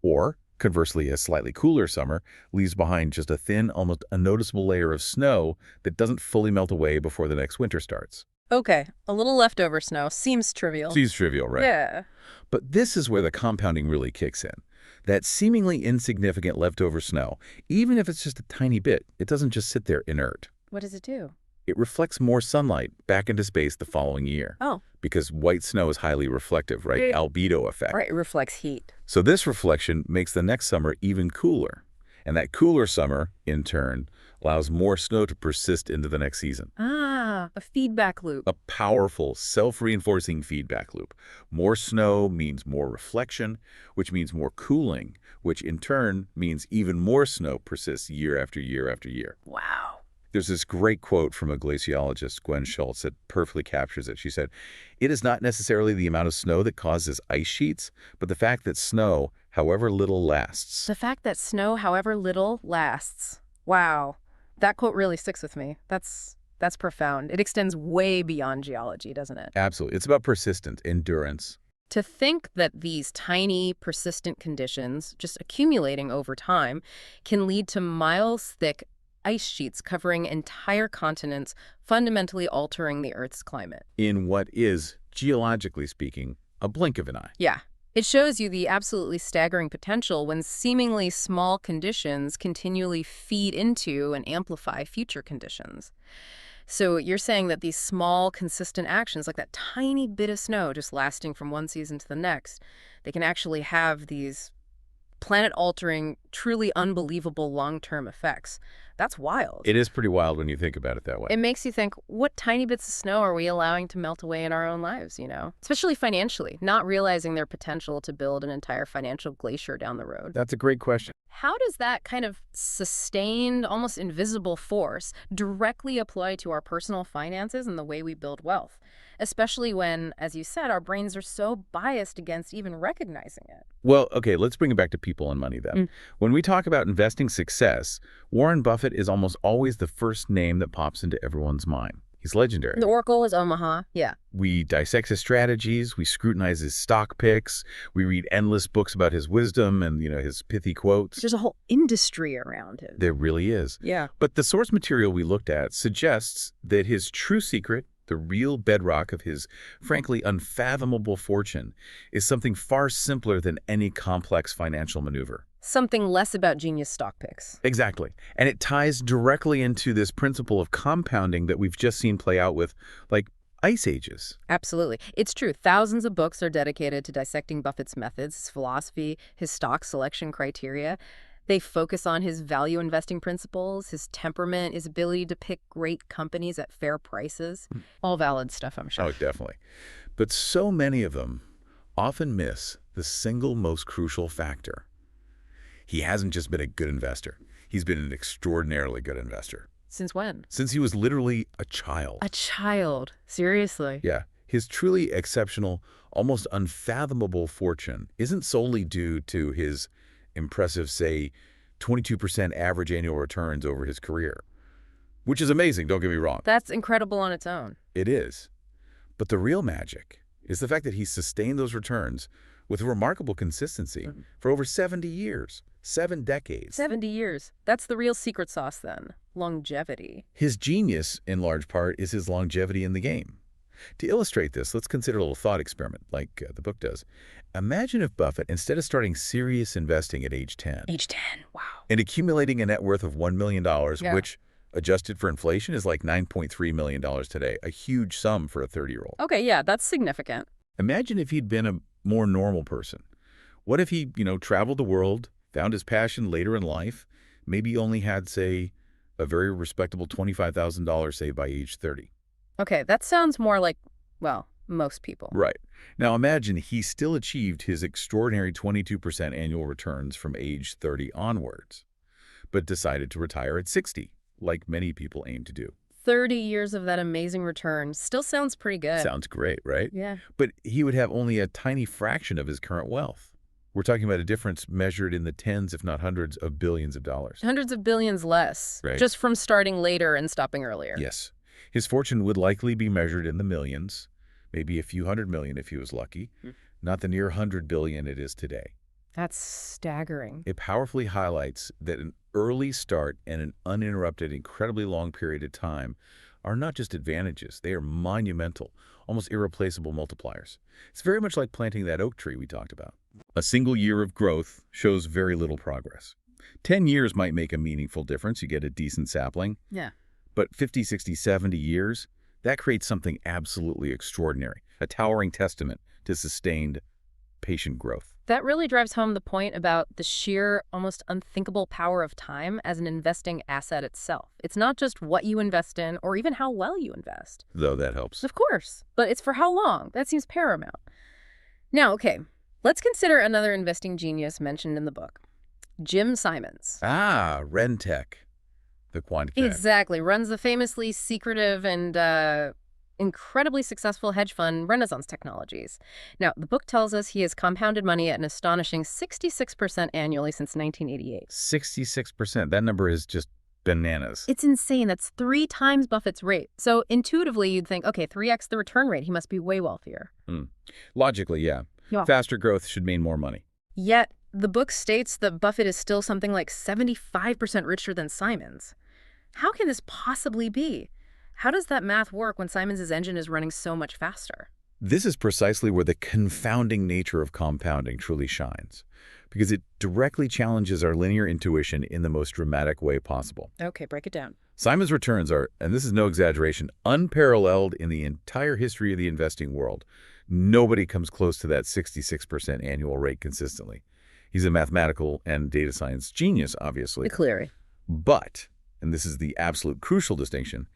Or, conversely, a slightly cooler summer leaves behind just a thin, almost unnoticeable layer of snow that doesn't fully melt away before the next winter starts. Okay, a little leftover snow. Seems trivial. Seems trivial, right? Yeah. But this is where the compounding really kicks in. That seemingly insignificant leftover snow, even if it's just a tiny bit, it doesn't just sit there inert. What does it do? It reflects more sunlight back into space the following year. Oh. Because white snow is highly reflective, right? Yeah. Albedo effect. Right, it reflects heat. So this reflection makes the next summer even cooler. And that cooler summer, in turn, allows more snow to persist into the next season. Ah, a feedback loop. A powerful, self-reinforcing feedback loop. More snow means more reflection, which means more cooling, which in turn means even more snow persists year after year after year. Wow. There's this great quote from a glaciologist, Gwen Schultz, that perfectly captures it. She said, "It is not necessarily the amount of snow that causes ice sheets, but the fact that snow, however little, lasts." The fact that snow, however little, lasts. Wow. That quote really sticks with me. That's profound. It extends way beyond geology, doesn't it? Absolutely. It's about persistence, endurance. To think that these tiny, persistent conditions, just accumulating over time, can lead to miles-thick ice sheets covering entire continents, fundamentally altering the Earth's climate. In what is, geologically speaking, a blink of an eye. Yeah. It shows you the absolutely staggering potential when seemingly small conditions continually feed into and amplify future conditions. So you're saying that these small, consistent actions, like that tiny bit of snow just lasting from one season to the next, they can actually have these planet-altering, truly unbelievable long-term effects. That's wild. It is pretty wild when you think about it that way. It makes you think, what tiny bits of snow are we allowing to melt away in our own lives, Especially financially, not realizing their potential to build an entire financial glacier down the road. That's a great question. How does that kind of sustained, almost invisible force directly apply to our personal finances and the way we build wealth? Especially when, as you said, our brains are so biased against even recognizing it. Well, okay, let's bring it back to people and money then. When we talk about investing success, Warren Buffett is almost always the first name that pops into everyone's mind. He's legendary. The Oracle is Omaha, yeah. We dissect his strategies, we scrutinize his stock picks, we read endless books about his wisdom and, his pithy quotes. There's a whole industry around him. There really is. Yeah. But the source material we looked at suggests that his true secret, the real bedrock of his, frankly, unfathomable fortune, is something far simpler than any complex financial maneuver. Something less about genius stock picks. Exactly. And it ties directly into this principle of compounding that we've just seen play out with, ice ages. Absolutely. It's true. Thousands of books are dedicated to dissecting Buffett's methods, his philosophy, his stock selection criteria. They focus on his value investing principles, his temperament, his ability to pick great companies at fair prices. All valid stuff, I'm sure. Oh, definitely. But so many of them often miss the single most crucial factor. He hasn't just been a good investor. He's been an extraordinarily good investor. Since when? Since he was literally a child. A child? Seriously? Yeah. His truly exceptional, almost unfathomable fortune isn't solely due to his impressive, say, 22% average annual returns over his career, which is amazing, don't get me wrong. That's incredible on its own. It is. But the real magic is the fact that he sustained those returns with remarkable consistency for over 70 years, 7 decades. 70 years. That's the real secret sauce then. Longevity. His genius, in large part, is his longevity in the game. To illustrate this, let's consider a little thought experiment, like the book does. Imagine if Buffett, instead of starting serious investing at age 10, wow, and accumulating a net worth of $1 million, which, adjusted for inflation, is like $9.3 million today, a huge sum for a 30-year-old. Okay, yeah, that's significant. Imagine if he'd been a more normal person. What if he, traveled the world, found his passion later in life, maybe only had, say, a very respectable $25,000 saved by age 30? Okay, that sounds more like, most people. Right. Now imagine he still achieved his extraordinary 22% annual returns from age 30 onwards, but decided to retire at 60, like many people aim to do. 30 years of that amazing return still sounds pretty good. Sounds great, right? Yeah. But he would have only a tiny fraction of his current wealth. We're talking about a difference measured in the tens, if not hundreds, of billions of dollars. Hundreds of billions less, Right. Just from starting later and stopping earlier. Yes. His fortune would likely be measured in the millions, maybe a few hundred million if he was lucky, not the near 100 billion it is today. That's staggering. It powerfully highlights that an early start and an uninterrupted, incredibly long period of time are not just advantages. They are monumental, almost irreplaceable multipliers. It's very much like planting that oak tree we talked about. A single year of growth shows very little progress. 10 years might make a meaningful difference. You get a decent sapling. Yeah. But 50, 60, 70 years, that creates something absolutely extraordinary, a towering testament to sustained, patient growth. That really drives home the point about the sheer, almost unthinkable power of time as an investing asset itself. It's not just what you invest in or even how well you invest. Though that helps. Of course, but it's for how long. That seems paramount. Now, okay, let's consider another investing genius mentioned in the book, Jim Simons. Ah, Rentec, the quant guy. Exactly. Runs the famously secretive and incredibly successful hedge fund Renaissance Technologies. Now, the book tells us he has compounded money at an astonishing 66% annually since 1988. 66%. That number is just bananas. It's insane. That's 3 times Buffett's rate. So intuitively, you'd think, okay, 3x the return rate. He must be way wealthier. Logically, yeah. Faster growth should mean more money. Yet, the book states that Buffett is still something like 75% richer than Simons. How can this possibly be? How does that math work when Simons' engine is running so much faster? This is precisely where the confounding nature of compounding truly shines, because it directly challenges our linear intuition in the most dramatic way possible. Okay, break it down. Simons' returns are, and this is no exaggeration, unparalleled in the entire history of the investing world. Nobody comes close to that 66% annual rate consistently. He's a mathematical and data science genius, obviously. Clearly. But, and this is the absolute crucial distinction,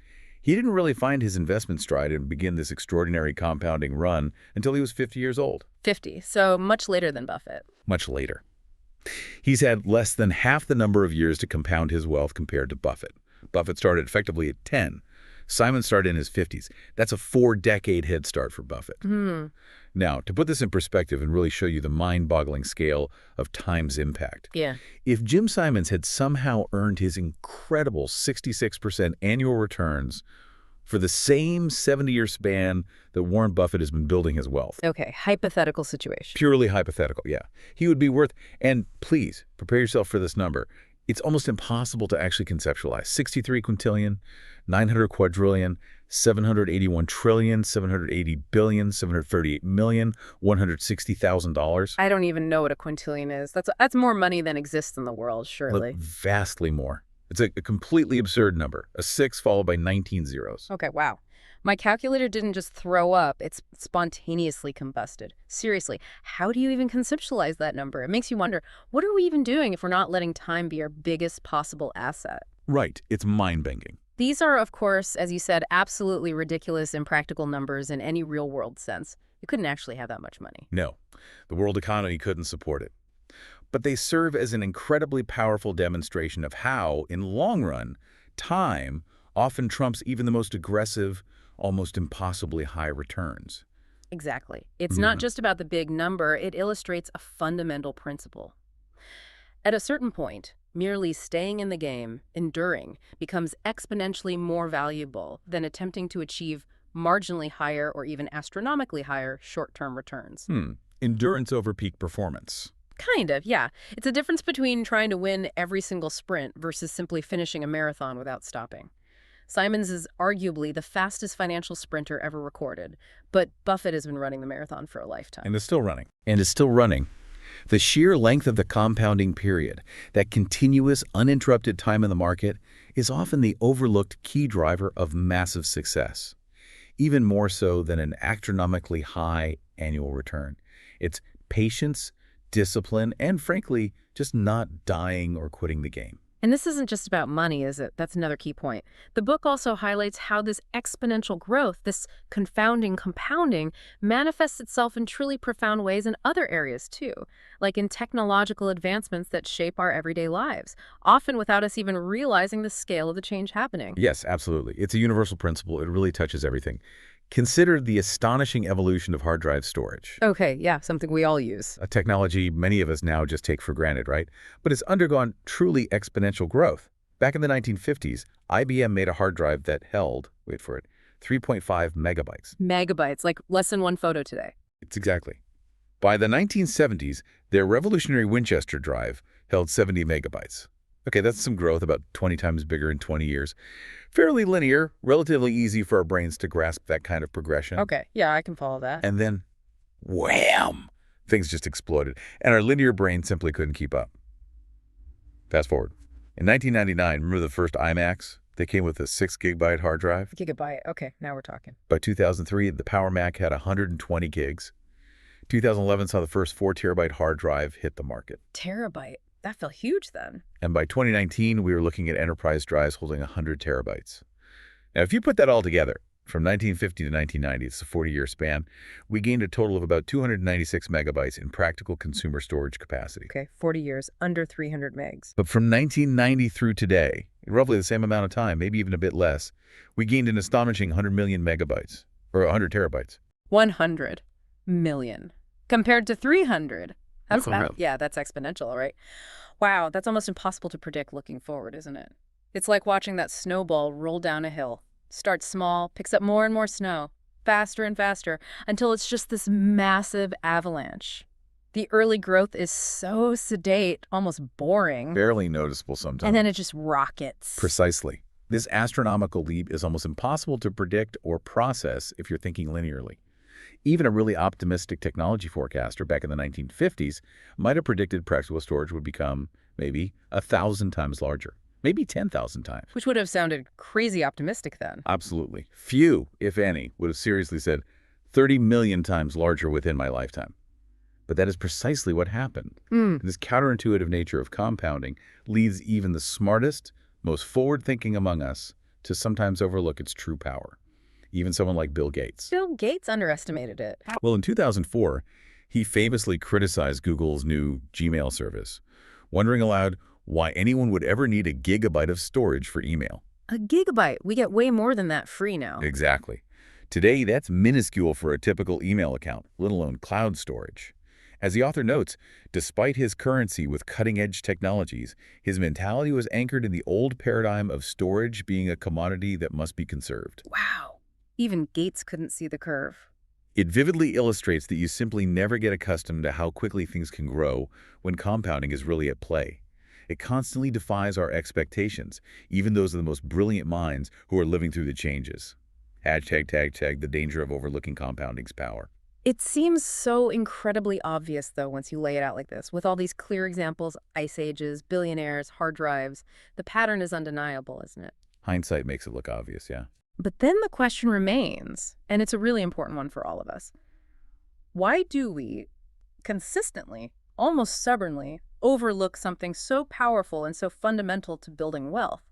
he didn't really find his investment stride and begin this extraordinary compounding run until he was 50 years old. 50, so much later than Buffett. Much later. He's had less than half the number of years to compound his wealth compared to Buffett. Buffett started effectively at 10. Simon started in his 50s. That's a 4-decade head start for Buffett. Now, to put this in perspective and really show you the mind-boggling scale of time's impact. Yeah. If Jim Simons had somehow earned his incredible 66% annual returns for the same 70-year span that Warren Buffett has been building his wealth. Okay, hypothetical situation. Purely hypothetical, yeah. He would be worth, and please, prepare yourself for this number. It's almost impossible to actually conceptualize. 63 quintillion, 900 quadrillion, 781 trillion, 780 billion, 738 million, $160,000. I don't even know what a quintillion is. That's more money than exists in the world, surely. Look, vastly more. It's a completely absurd number, a 6 followed by 19 zeros. Okay, wow. My calculator didn't just throw up, it's spontaneously combusted. Seriously, how do you even conceptualize that number? It makes you wonder, what are we even doing if we're not letting time be our biggest possible asset? Right, it's mind-bending. These are, of course, as you said, absolutely ridiculous, impractical numbers in any real-world sense. You couldn't actually have that much money. No, the world economy couldn't support it. But they serve as an incredibly powerful demonstration of how, in the long run, time often trumps even the most aggressive, almost impossibly high returns. Exactly. It's not just about the big number, it illustrates a fundamental principle. At a certain point, merely staying in the game, enduring, becomes exponentially more valuable than attempting to achieve marginally higher or even astronomically higher short-term returns. Endurance over peak performance. Kind of, yeah. It's a difference between trying to win every single sprint versus simply finishing a marathon without stopping. Simons is arguably the fastest financial sprinter ever recorded, but Buffett has been running the marathon for a lifetime. And is still running. And is still running. The sheer length of the compounding period, that continuous, uninterrupted time in the market, is often the overlooked key driver of massive success, even more so than an astronomically high annual return. It's patience, discipline, and frankly, just not dying or quitting the game. And this isn't just about money, is it? That's another key point. The book also highlights how this exponential growth, this confounding compounding, manifests itself in truly profound ways in other areas too, like in technological advancements that shape our everyday lives, often without us even realizing the scale of the change happening. Yes, absolutely. It's a universal principle. It really touches everything. Consider the astonishing evolution of hard drive storage. Okay, yeah, something we all use. A technology many of us now just take for granted, right? But it's undergone truly exponential growth. Back in the 1950s, IBM made a hard drive that held, wait for it, 3.5 megabytes. Megabytes, like less than one photo today. It's exactly. By the 1970s, their revolutionary Winchester drive held 70 megabytes. Okay, that's some growth, about 20 times bigger in 20 years. Fairly linear, relatively easy for our brains to grasp that kind of progression. Okay, yeah, I can follow that. And then, wham! Things just exploded, and our linear brain simply couldn't keep up. Fast forward. In 1999, remember the first iMacs? They came with a 6-gigabyte hard drive. Gigabyte, okay, now we're talking. By 2003, the Power Mac had 120 gigs. 2011 saw the first 4-terabyte hard drive hit the market. Terabyte. That felt huge then. And by 2019, we were looking at enterprise drives holding 100 terabytes. Now, if you put that all together, from 1950 to 1990, it's a 40-year span, we gained a total of about 296 megabytes in practical consumer storage capacity. Okay, 40 years, under 300 megs. But from 1990 through today, in roughly the same amount of time, maybe even a bit less, we gained an astonishing 100 million megabytes, or 100 terabytes. 100 million. Compared to 300. That's Wow. yeah, that's exponential, right? Wow, that's almost impossible to predict looking forward, isn't it? It's like watching that snowball roll down a hill. Starts small, picks up more and more snow, faster and faster, until it's just this massive avalanche. The early growth is so sedate, almost boring. Barely noticeable sometimes. And then it just rockets. Precisely. This astronomical leap is almost impossible to predict or process if you're thinking linearly. Even a really optimistic technology forecaster back in the 1950s might have predicted practical storage would become maybe 1,000 times larger, maybe 10,000 times. Which would have sounded crazy optimistic then. Absolutely. Few, if any, would have seriously said 30 million times larger within my lifetime. But that is precisely what happened. This counterintuitive nature of compounding leads even the smartest, most forward-thinking among us to sometimes overlook its true power. Even someone like Bill Gates. Bill Gates underestimated it. Well, in 2004, he famously criticized Google's new Gmail service, wondering aloud why anyone would ever need a gigabyte of storage for email. A gigabyte. We get way more than that free now. Exactly. Today, that's minuscule for a typical email account, let alone cloud storage. As the author notes, despite his currency with cutting-edge technologies, his mentality was anchored in the old paradigm of storage being a commodity that must be conserved. Wow. Even Gates couldn't see the curve. It vividly illustrates that you simply never get accustomed to how quickly things can grow when compounding is really at play. It constantly defies our expectations, even those of the most brilliant minds who are living through the changes. #, the danger of overlooking compounding's power. It seems so incredibly obvious, though, once you lay it out like this. With all these clear examples, ice ages, billionaires, hard drives, the pattern is undeniable, isn't it? Hindsight makes it look obvious, yeah. But then the question remains, and it's a really important one for all of us. Why do we consistently, almost stubbornly, overlook something so powerful and so fundamental to building wealth?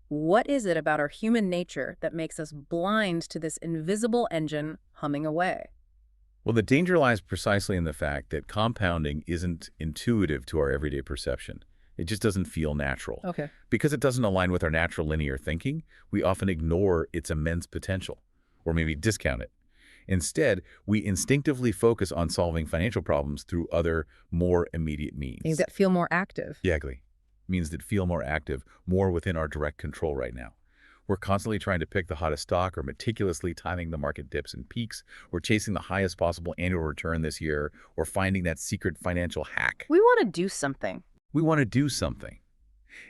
What is it about our human nature that makes us blind to this invisible engine humming away? Well, the danger lies precisely in the fact that compounding isn't intuitive to our everyday perception. It just doesn't feel natural. Okay. Because it doesn't align with our natural linear thinking, we often ignore its immense potential, or maybe discount it. Instead, we instinctively focus on solving financial problems through other, more immediate means. Things that feel more active. Exactly. Means that feel more active, more within our direct control right now. We're constantly trying to pick the hottest stock or meticulously timing the market dips and peaks, or chasing the highest possible annual return this year, or finding that secret financial hack. We want to do something. We want to do something.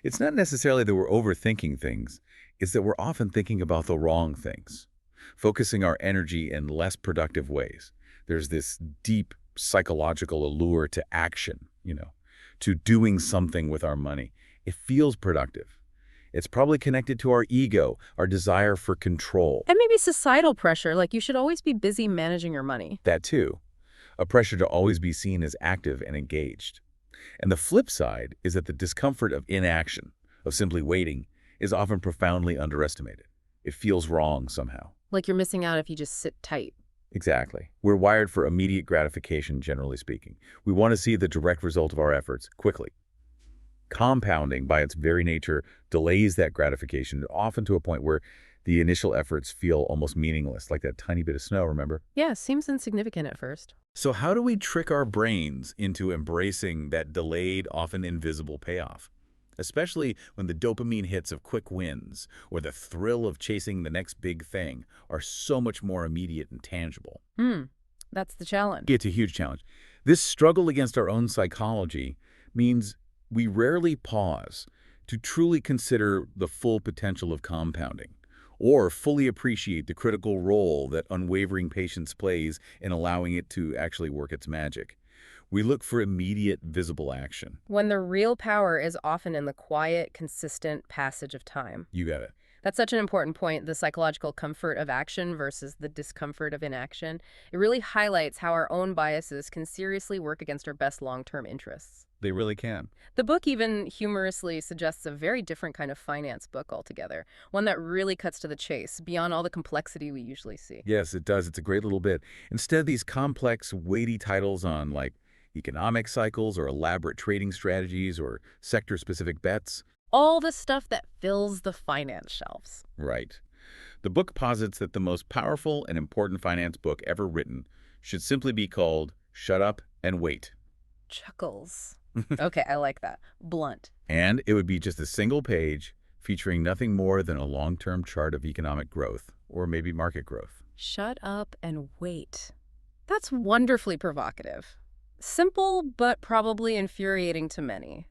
It's not necessarily that we're overthinking things, it's that we're often thinking about the wrong things, focusing our energy in less productive ways. There's this deep psychological allure to action, to doing something with our money. It feels productive. It's probably connected to our ego, our desire for control. And maybe societal pressure, like you should always be busy managing your money. That too. A pressure to always be seen as active and engaged. And the flip side is that the discomfort of inaction, of simply waiting, is often profoundly underestimated. It feels wrong somehow. Like you're missing out if you just sit tight. Exactly. We're wired for immediate gratification, generally speaking. We want to see the direct result of our efforts quickly. Compounding, by its very nature, delays that gratification, often to a point where the initial efforts feel almost meaningless, like that tiny bit of snow, remember? Yeah, seems insignificant at first. So how do we trick our brains into embracing that delayed, often invisible payoff? Especially when the dopamine hits of quick wins or the thrill of chasing the next big thing are so much more immediate and tangible. That's the challenge. It's a huge challenge. This struggle against our own psychology means we rarely pause to truly consider the full potential of compounding, or fully appreciate the critical role that unwavering patience plays in allowing it to actually work its magic. We look for immediate, visible action. When the real power is often in the quiet, consistent passage of time. You got it. That's such an important point, the psychological comfort of action versus the discomfort of inaction. It really highlights how our own biases can seriously work against our best long-term interests. They really can. The book even humorously suggests a very different kind of finance book altogether, one that really cuts to the chase, beyond all the complexity we usually see. Yes, it does. It's a great little bit. Instead of these complex, weighty titles on, like, economic cycles or elaborate trading strategies or sector-specific bets. All the stuff that fills the finance shelves. Right. The book posits that the most powerful and important finance book ever written should simply be called Shut Up and Wait. Chuckles. Okay, I like that. Blunt. And it would be just a single page featuring nothing more than a long-term chart of economic growth, or maybe market growth. Shut up and wait. That's wonderfully provocative. Simple, but probably infuriating to many.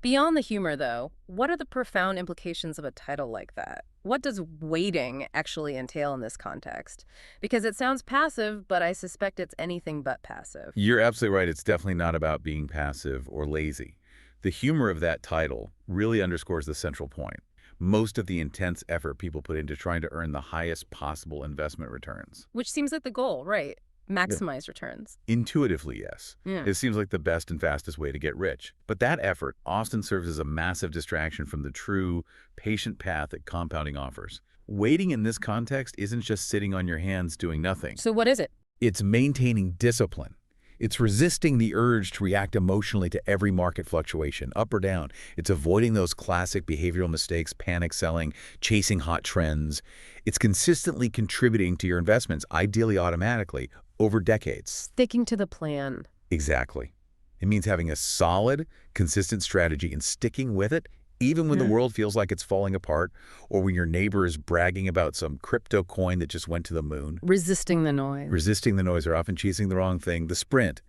Beyond the humor, though, what are the profound implications of a title like that? What does waiting actually entail in this context? Because it sounds passive, but I suspect it's anything but passive. You're absolutely right. It's definitely not about being passive or lazy. The humor of that title really underscores the central point. Most of the intense effort people put into trying to earn the highest possible investment returns. Which seems like the goal, right? Maximize returns. Intuitively, yes. Yeah. It seems like the best and fastest way to get rich. But that effort often serves as a massive distraction from the true, patient path that compounding offers. Waiting in this context isn't just sitting on your hands doing nothing. So what is it? It's maintaining discipline. It's resisting the urge to react emotionally to every market fluctuation, up or down. It's avoiding those classic behavioral mistakes, panic selling, chasing hot trends. It's consistently contributing to your investments, ideally automatically, over decades. Sticking to the plan. Exactly. It means having a solid, consistent strategy and sticking with it, even when the world feels like it's falling apart, or when your neighbor is bragging about some crypto coin that just went to the moon. Resisting the noise. Resisting the noise, or often chasing the wrong thing, the sprint,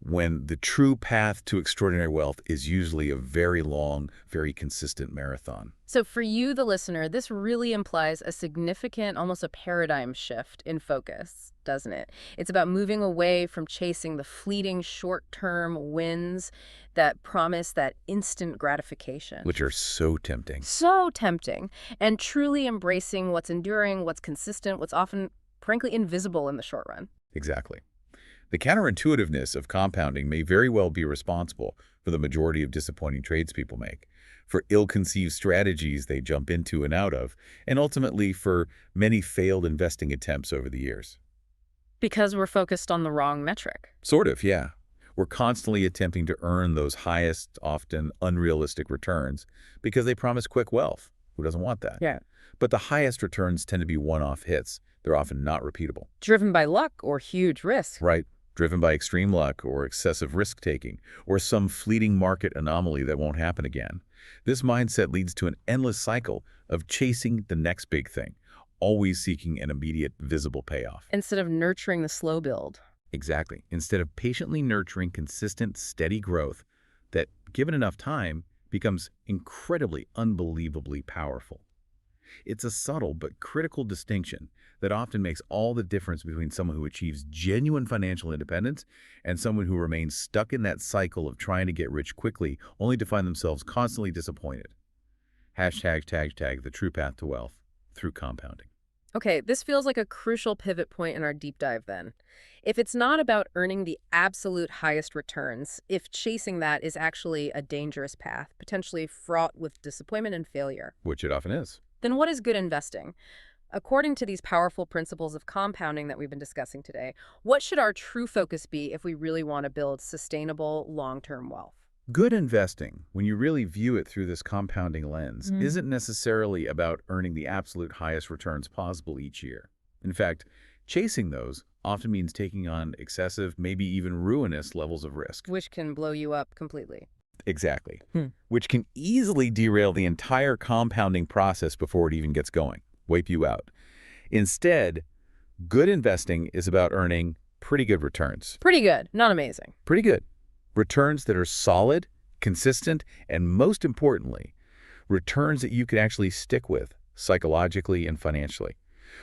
when the true path to extraordinary wealth is usually a very long, very consistent marathon. So for you, the listener, this really implies a significant, almost a paradigm shift in focus, doesn't it? It's about moving away from chasing the fleeting short-term wins that promise that instant gratification. Which are so tempting. So tempting. And truly embracing what's enduring, what's consistent, what's often, frankly, invisible in the short run. Exactly. The counterintuitiveness of compounding may very well be responsible for the majority of disappointing trades people make, for ill-conceived strategies they jump into and out of, and ultimately for many failed investing attempts over the years. Because we're focused on the wrong metric. Sort of, yeah. We're constantly attempting to earn those highest, often unrealistic returns because they promise quick wealth. Who doesn't want that? Yeah. But the highest returns tend to be one-off hits. They're often not repeatable. Driven by luck or huge risk. Right. Driven by extreme luck or excessive risk-taking or some fleeting market anomaly that won't happen again. This mindset leads to an endless cycle of chasing the next big thing, always seeking an immediate, visible payoff. Instead of nurturing the slow build. Exactly. Instead of patiently nurturing consistent, steady growth that, given enough time, becomes incredibly, unbelievably powerful. It's a subtle but critical distinction that often makes all the difference between someone who achieves genuine financial independence and someone who remains stuck in that cycle of trying to get rich quickly, only to find themselves constantly disappointed. #, the true path to wealth through compounding. Okay, this feels like a crucial pivot point in our deep dive then. If it's not about earning the absolute highest returns, if chasing that is actually a dangerous path, potentially fraught with disappointment and failure, Which it often is. then what is good investing? According to these powerful principles of compounding that we've been discussing today, what should our true focus be if we really want to build sustainable, long-term wealth? Good investing, when you really view it through this compounding lens, isn't necessarily about earning the absolute highest returns possible each year. In fact, chasing those often means taking on excessive, maybe even ruinous levels of risk. Which can blow you up completely. Exactly. Which can easily derail the entire compounding process before it even gets going, wipe you out. Instead, good investing is about earning pretty good returns. Pretty good, not amazing. Pretty good. Returns that are solid, consistent, and most importantly, returns that you can actually stick with psychologically and financially.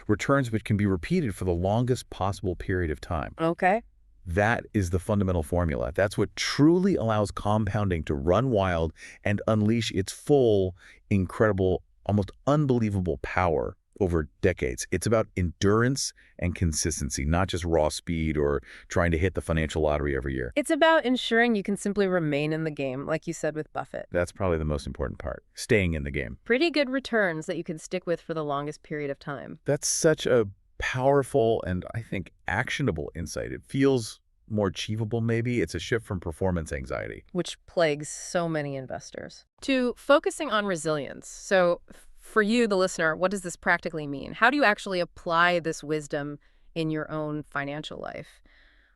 Returns which can be repeated for the longest possible period of time. Okay. That is the fundamental formula. That's what truly allows compounding to run wild and unleash its full, incredible almost unbelievable power over decades. It's about endurance and consistency, not just raw speed or trying to hit the financial lottery every year. It's about ensuring you can simply remain in the game, like you said with Buffett. That's probably the most important part, staying in the game. Pretty good returns that you can stick with for the longest period of time. That's such a powerful and, I think, actionable insight. It feels more achievable, maybe. It's a shift from performance anxiety, which plagues so many investors, to focusing on resilience. So for you, the listener, what does this practically mean? How do you actually apply this wisdom in your own financial life?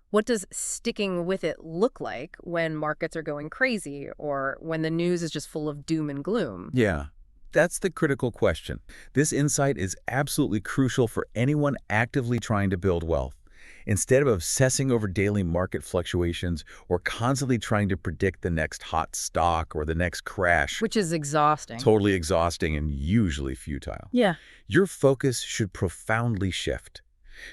What does sticking with it look like when markets are going crazy or when the news is just full of doom and gloom? Yeah, that's the critical question. This insight is absolutely crucial for anyone actively trying to build wealth. Instead of obsessing over daily market fluctuations or constantly trying to predict the next hot stock or the next crash, Which is exhausting. totally exhausting and usually futile. Yeah. Your focus should profoundly shift.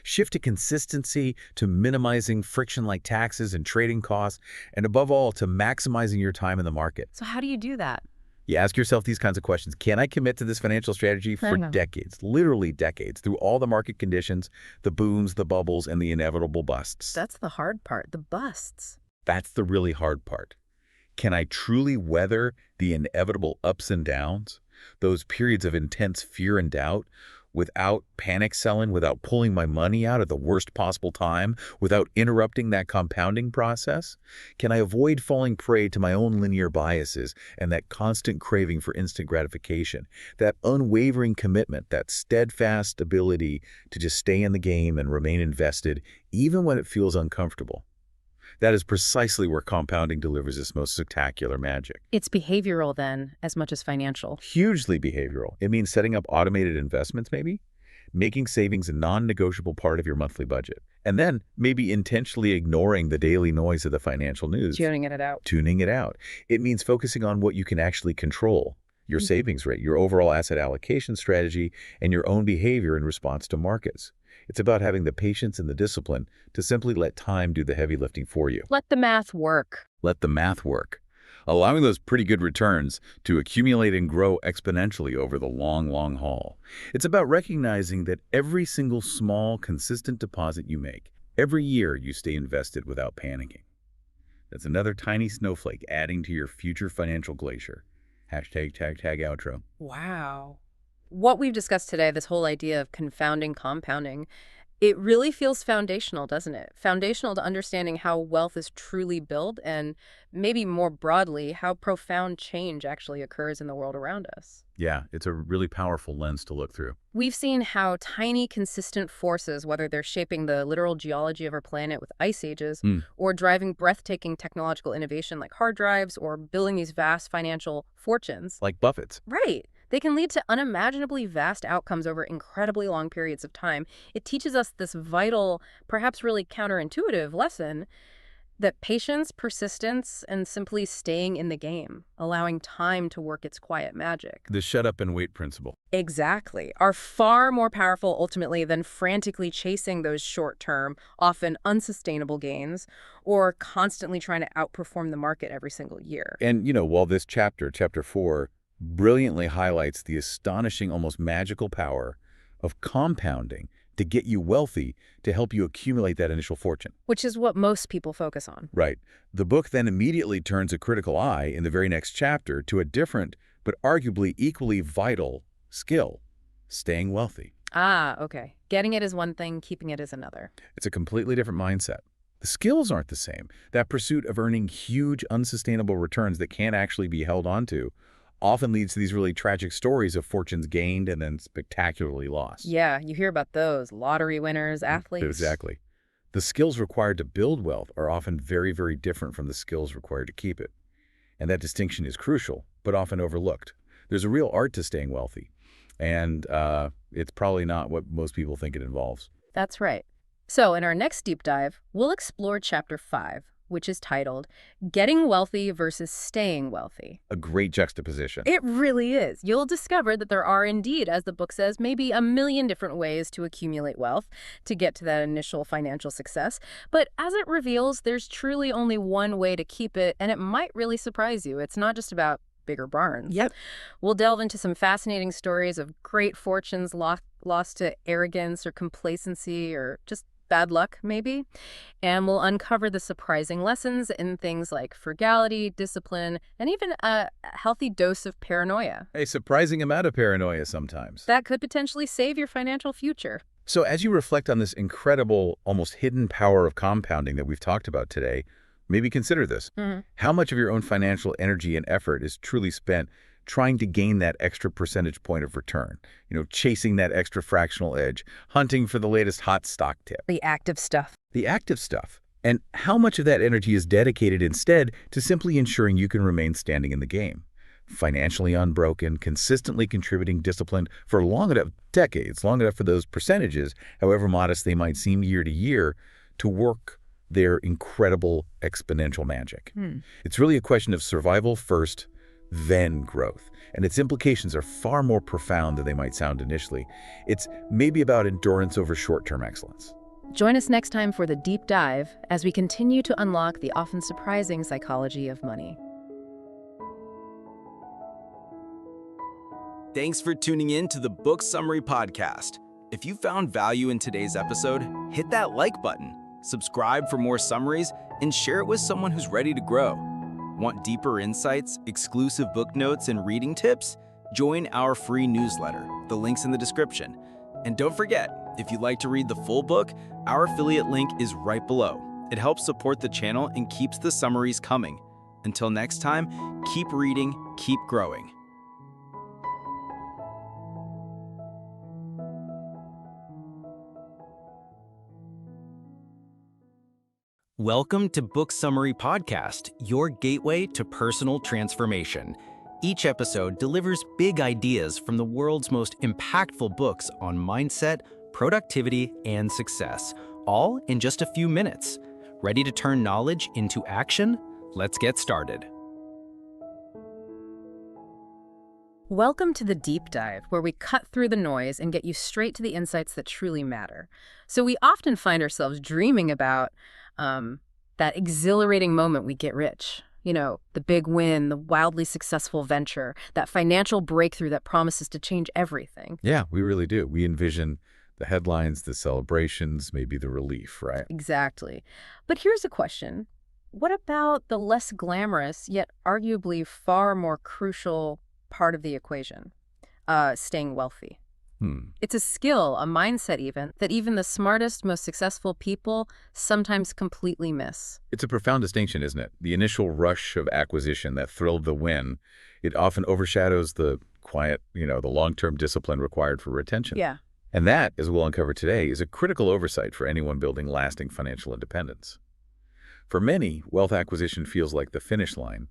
Shift to consistency, to minimizing friction like taxes and trading costs, and above all, to maximizing your time in the market. So how do you do that? You ask yourself these kinds of questions. Can I commit to this financial strategy for decades, literally decades, through all the market conditions, the booms, the bubbles, and the inevitable busts? That's the hard part, the busts. That's the really hard part. Can I truly weather the inevitable ups and downs, those periods of intense fear and doubt, without panic selling, without pulling my money out at the worst possible time, without interrupting that compounding process? Can I avoid falling prey to my own linear biases and that constant craving for instant gratification, that unwavering commitment, that steadfast ability to just stay in the game and remain invested, even when it feels uncomfortable? That is precisely where compounding delivers its most spectacular magic. It's behavioral then, as much as financial. Hugely behavioral. It means setting up automated investments, maybe, making savings a non-negotiable part of your monthly budget, and then maybe intentionally ignoring the daily noise of the financial news. Tuning it out. Tuning it out. It means focusing on what you can actually control, your savings rate, your overall asset allocation strategy, and your own behavior in response to markets. It's about having the patience and the discipline to simply let time do the heavy lifting for you. Let the math work. Let the math work. Allowing those pretty good returns to accumulate and grow exponentially over the long, long haul. It's about recognizing that every single small, consistent deposit you make, every year you stay invested without panicking. That's another tiny snowflake adding to your future financial glacier. Hashtag outro. Wow. What we've discussed today, this whole idea of confounding compounding, it really feels foundational, doesn't it? Foundational to understanding how wealth is truly built and maybe more broadly, how profound change actually occurs in the world around us. Yeah, it's a really powerful lens to look through. We've seen how tiny, consistent forces, whether they're shaping the literal geology of our planet with ice ages, or driving breathtaking technological innovation like hard drives, or building these vast financial fortunes. Like Buffett's. Right. They can lead to unimaginably vast outcomes over incredibly long periods of time. It teaches us this vital, perhaps really counterintuitive lesson that patience, persistence, and simply staying in the game, allowing time to work its quiet magic. The shut up and wait principle. Exactly. Are far more powerful ultimately than frantically chasing those short-term, often unsustainable gains, or constantly trying to outperform the market every single year. And, while this chapter 4, brilliantly highlights the astonishing, almost magical power of compounding to get you wealthy, to help you accumulate that initial fortune. Which is what most people focus on. Right. The book then immediately turns a critical eye in the very next chapter to a different, but arguably equally vital skill, staying wealthy. Ah, okay. Getting it is one thing, keeping it is another. It's a completely different mindset. The skills aren't the same. That pursuit of earning huge, unsustainable returns that can't actually be held onto often leads to these really tragic stories of fortunes gained and then spectacularly lost. Yeah, you hear about those. Lottery winners, athletes. Exactly. The skills required to build wealth are often very, very different from the skills required to keep it. And that distinction is crucial, but often overlooked. There's a real art to staying wealthy, and it's probably not what most people think it involves. That's right. So in our next deep dive, we'll explore Chapter 5, which is titled Getting Wealthy versus Staying Wealthy. A great juxtaposition. It really is. You'll discover that there are indeed, as the book says, maybe a million different ways to accumulate wealth, to get to that initial financial success. But as it reveals, there's truly only one way to keep it, and it might really surprise you. It's not just about bigger barns. Yep. We'll delve into some fascinating stories of great fortunes lost to arrogance or complacency or just bad luck, maybe. And we'll uncover the surprising lessons in things like frugality, discipline, and even a healthy dose of paranoia. A surprising amount of paranoia sometimes. That could potentially save your financial future. So as you reflect on this incredible, almost hidden power of compounding that we've talked about today, maybe consider this. How much of your own financial energy and effort is truly spent trying to gain that extra percentage point of return, chasing that extra fractional edge, hunting for the latest hot stock tip. The active stuff. The active stuff. And how much of that energy is dedicated instead to simply ensuring you can remain standing in the game, financially unbroken, consistently contributing discipline for long enough, decades, long enough for those percentages, however modest they might seem year to year, to work their incredible exponential magic. It's really a question of survival first, then growth. And its implications are far more profound than they might sound initially. It's maybe about endurance over short-term excellence. Join us next time for the deep dive as we continue to unlock the often surprising psychology of money. Thanks for tuning in to the Book Summary Podcast. If you found value in today's episode, hit that like button, subscribe for more summaries, and share it with someone who's ready to grow. Want deeper insights, exclusive book notes, and reading tips? Join our free newsletter. The link's in the description. And don't forget, if you'd like to read the full book, our affiliate link is right below. It helps support the channel and keeps the summaries coming. Until next time, keep reading, keep growing. Welcome to Book Summary Podcast, your gateway to personal transformation. Each episode delivers big ideas from the world's most impactful books on mindset, productivity, and success, all in just a few minutes. Ready to turn knowledge into action? Let's get started. Welcome to the Deep Dive, where we cut through the noise and get you straight to the insights that truly matter. So we often find ourselves dreaming about that exhilarating moment we get rich. The big win, the wildly successful venture, that financial breakthrough that promises to change everything. Yeah, we really do. We envision the headlines, the celebrations, maybe the relief, right? Exactly. But here's a question. What about the less glamorous, yet arguably far more crucial part of the equation? Staying wealthy. It's a skill, a mindset even, that even the smartest, most successful people sometimes completely miss. It's a profound distinction, isn't it? The initial rush of acquisition, that thrill of the win, it often overshadows the quiet, the long-term discipline required for retention. Yeah. And that, as we'll uncover today, is a critical oversight for anyone building lasting financial independence. For many, wealth acquisition feels like the finish line,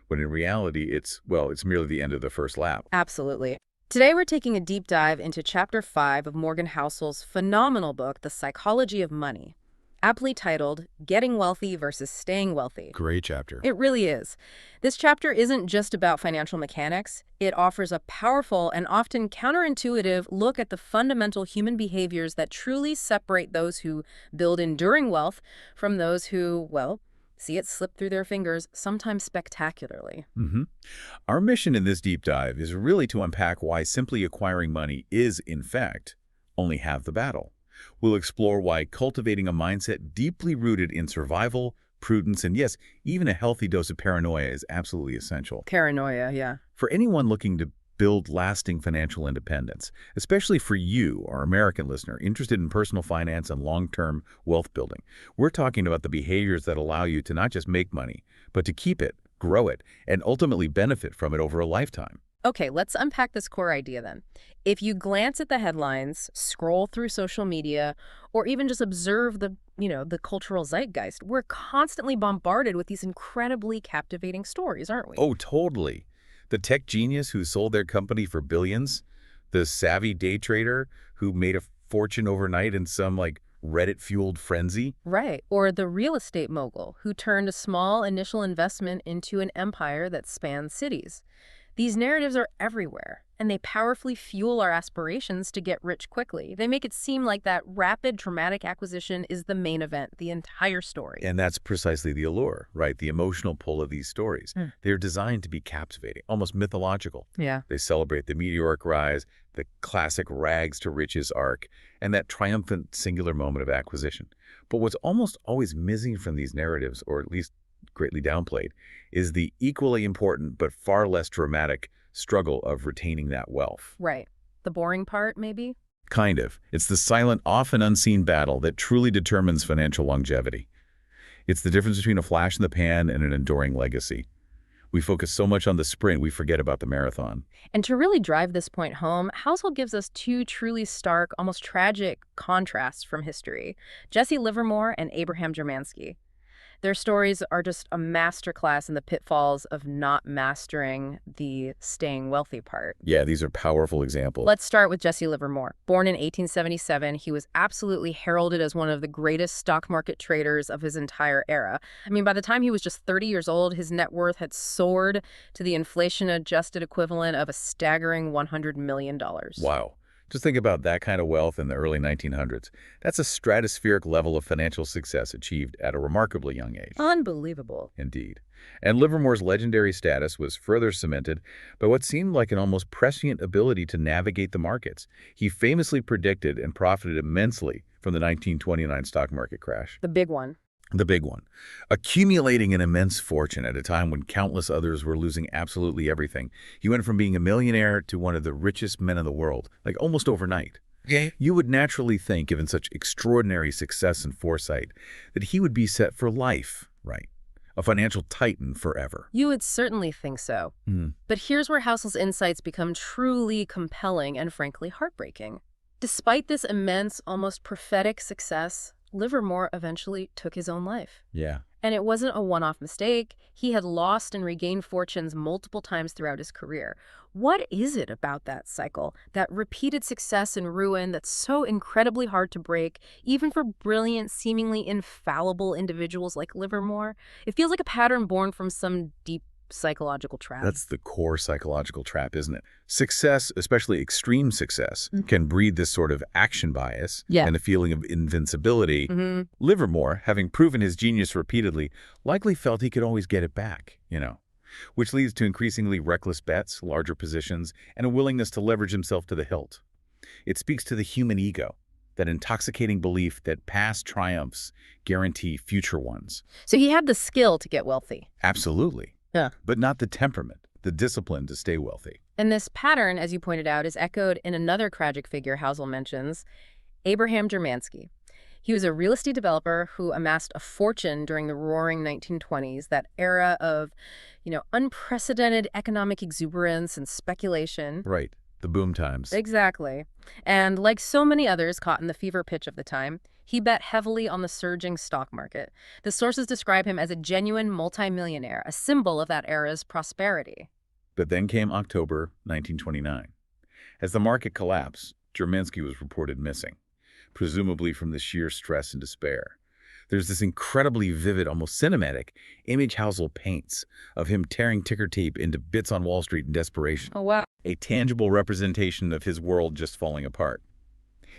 when in reality it's merely the end of the first lap. Absolutely. Today we're taking a deep dive into Chapter 5 of Morgan Housel's phenomenal book, The Psychology of Money, aptly titled Getting Wealthy versus Staying Wealthy. Great chapter. It really is. This chapter isn't just about financial mechanics. It offers a powerful and often counterintuitive look at the fundamental human behaviors that truly separate those who build enduring wealth from those who, see it slip through their fingers, sometimes spectacularly. Our mission in this deep dive is really to unpack why simply acquiring money is, in fact, only half the battle. We'll explore why cultivating a mindset deeply rooted in survival, prudence, and yes, even a healthy dose of paranoia is absolutely essential. Paranoia, yeah. For anyone looking to build lasting financial independence, especially for you, our American listener, interested in personal finance and long-term wealth building. We're talking about the behaviors that allow you to not just make money, but to keep it, grow it, and ultimately benefit from it over a lifetime. Okay, let's unpack this core idea then. If you glance at the headlines, scroll through social media, or even just observe the cultural zeitgeist, we're constantly bombarded with these incredibly captivating stories, aren't we? Oh, totally. The tech genius who sold their company for billions, the savvy day trader who made a fortune overnight in some Reddit-fueled frenzy. Right. Or the real estate mogul who turned a small initial investment into an empire that spans cities. These narratives are everywhere, and they powerfully fuel our aspirations to get rich quickly. They make it seem like that rapid, dramatic acquisition is the main event, the entire story. And that's precisely the allure, right? The emotional pull of these stories. They're designed to be captivating, almost mythological. Yeah. They celebrate the meteoric rise, the classic rags to riches arc, and that triumphant singular moment of acquisition. But what's almost always missing from these narratives, or at least greatly downplayed, is the equally important but far less dramatic struggle of retaining that wealth. Right. The boring part, maybe? Kind of. It's the silent, often unseen battle that truly determines financial longevity. It's the difference between a flash in the pan and an enduring legacy. We focus so much on the sprint, we forget about the marathon. And to really drive this point home, Housel gives us two truly stark, almost tragic contrasts from history: Jesse Livermore and Abraham Jermansky. Their stories are just a masterclass in the pitfalls of not mastering the staying wealthy part. Yeah, these are powerful examples. Let's start with Jesse Livermore. Born in 1877, he was absolutely heralded as one of the greatest stock market traders of his entire era. I mean, by the time he was just 30 years old, his net worth had soared to the inflation-adjusted equivalent of a staggering $100 million. Wow. Just think about that kind of wealth in the early 1900s. That's a stratospheric level of financial success achieved at a remarkably young age. Unbelievable. Indeed. And Livermore's legendary status was further cemented by what seemed like an almost prescient ability to navigate the markets. He famously predicted and profited immensely from the 1929 stock market crash. The big one. The big one. Accumulating an immense fortune at a time when countless others were losing absolutely everything. He went from being a millionaire to one of the richest men in the world, like almost overnight. Okay. You would naturally think, given such extraordinary success and foresight, that he would be set for life, right? A financial titan forever. You would certainly think so. But here's where Housel's insights become truly compelling and frankly heartbreaking. Despite this immense, almost prophetic success, Livermore eventually took his own life. Yeah. And it wasn't a one-off mistake. He had lost and regained fortunes multiple times throughout his career. What is it about that cycle, that repeated success and ruin that's so incredibly hard to break, even for brilliant, seemingly infallible individuals like Livermore? It feels like a pattern born from some deep psychological trap. That's the core psychological trap, isn't it? Success, especially extreme success, can breed this sort of action bias and a feeling of invincibility. Livermore, having proven his genius repeatedly, likely felt he could always get it back, which leads to increasingly reckless bets, larger positions, and a willingness to leverage himself to the hilt. It speaks to the human ego, that intoxicating belief that past triumphs guarantee future ones. So he had the skill to get wealthy. Absolutely. Yeah. But not the temperament, the discipline to stay wealthy. And this pattern, as you pointed out, is echoed in another tragic figure Housel mentions, Abraham Jermansky. He was a real estate developer who amassed a fortune during the roaring 1920s, that era of, unprecedented economic exuberance and speculation. Right. The boom times. Exactly. And like so many others caught in the fever pitch of the time, he bet heavily on the surging stock market. The sources describe him as a genuine multimillionaire, a symbol of that era's prosperity. But then came October 1929. As the market collapsed, Jermansky was reported missing, presumably from the sheer stress and despair. There's this incredibly vivid, almost cinematic image Housel paints of him tearing ticker tape into bits on Wall Street in desperation. Oh, wow. A tangible representation of his world just falling apart.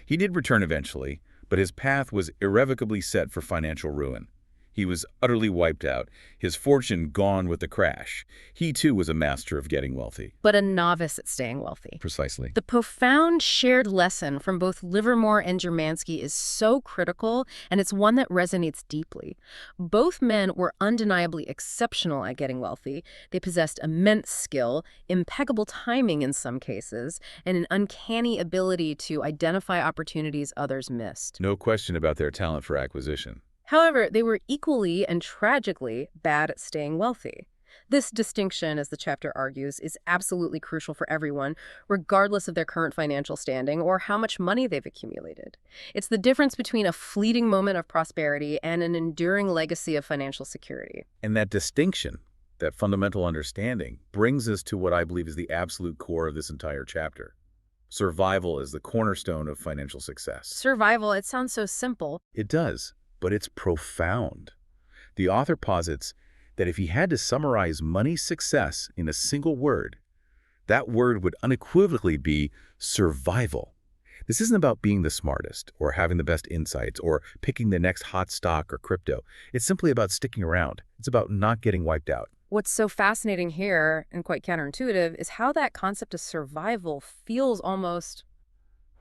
He did return eventually, but his path was irrevocably set for financial ruin. He was utterly wiped out, his fortune gone with the crash. He, too, was a master of getting wealthy. But a novice at staying wealthy. Precisely. The profound shared lesson from both Livermore and Jermansky is so critical, and it's one that resonates deeply. Both men were undeniably exceptional at getting wealthy. They possessed immense skill, impeccable timing in some cases, and an uncanny ability to identify opportunities others missed. No question about their talent for acquisition. However, they were equally and tragically bad at staying wealthy. This distinction, as the chapter argues, is absolutely crucial for everyone, regardless of their current financial standing or how much money they've accumulated. It's the difference between a fleeting moment of prosperity and an enduring legacy of financial security. And that distinction, that fundamental understanding, brings us to what I believe is the absolute core of this entire chapter. Survival is the cornerstone of financial success. Survival, it sounds so simple. It does. But it's profound. The author posits that if he had to summarize money success in a single word, That word would unequivocally be survival. This isn't about being the smartest or having the best insights or picking the next hot stock or crypto. It's simply about sticking around. It's about not getting wiped out. What's so fascinating here, and quite counterintuitive, is how that concept of survival feels almost,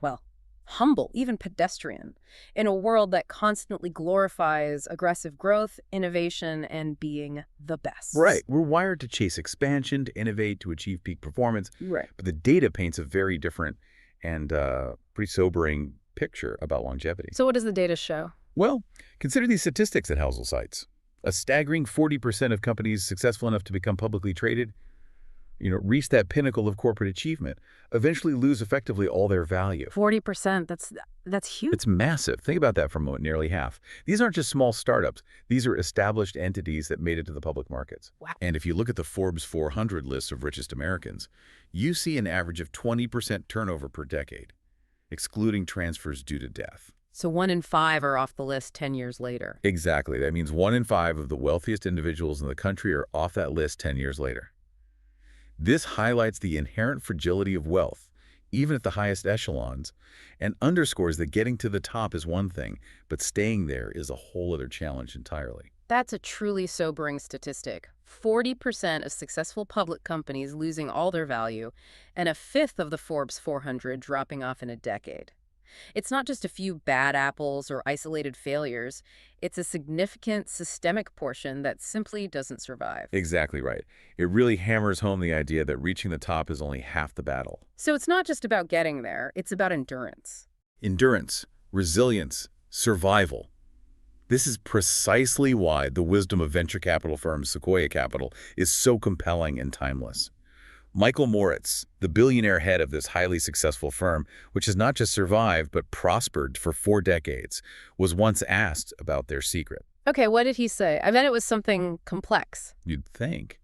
well, humble, even pedestrian, in a world that constantly glorifies aggressive growth, innovation, and being the best. Right. We're wired to chase expansion, to innovate, to achieve peak performance. Right. But the data paints a very different and pretty sobering picture about longevity. So what does the data show? Well, consider these statistics that Housel cites. A staggering 40% of companies successful enough to become publicly traded, reach that pinnacle of corporate achievement, eventually lose effectively all their value. 40%, that's huge. It's massive. Think about that for a moment, nearly half. These aren't just small startups. These are established entities that made it to the public markets. Wow. And if you look at the Forbes 400 list of richest Americans, you see an average of 20% turnover per decade, excluding transfers due to death. So 1 in 5 are off the list 10 years later. Exactly. That means 1 in 5 of the wealthiest individuals in the country are off that list 10 years later. This highlights the inherent fragility of wealth, even at the highest echelons, and underscores that getting to the top is one thing, but staying there is a whole other challenge entirely. That's a truly sobering statistic. 40% of successful public companies losing all their value, and a fifth of the Forbes 400 dropping off in a decade. It's not just a few bad apples or isolated failures. It's a significant systemic portion that simply doesn't survive. Exactly right. It really hammers home the idea that reaching the top is only half the battle. So it's not just about getting there, it's about endurance. Endurance, resilience, survival. This is precisely why the wisdom of venture capital firm Sequoia Capital is so compelling and timeless. Michael Moritz, the billionaire head of this highly successful firm, which has not just survived but prospered for 4 decades, was once asked about their secret. Okay, what did he say? I bet it was something complex. You'd think.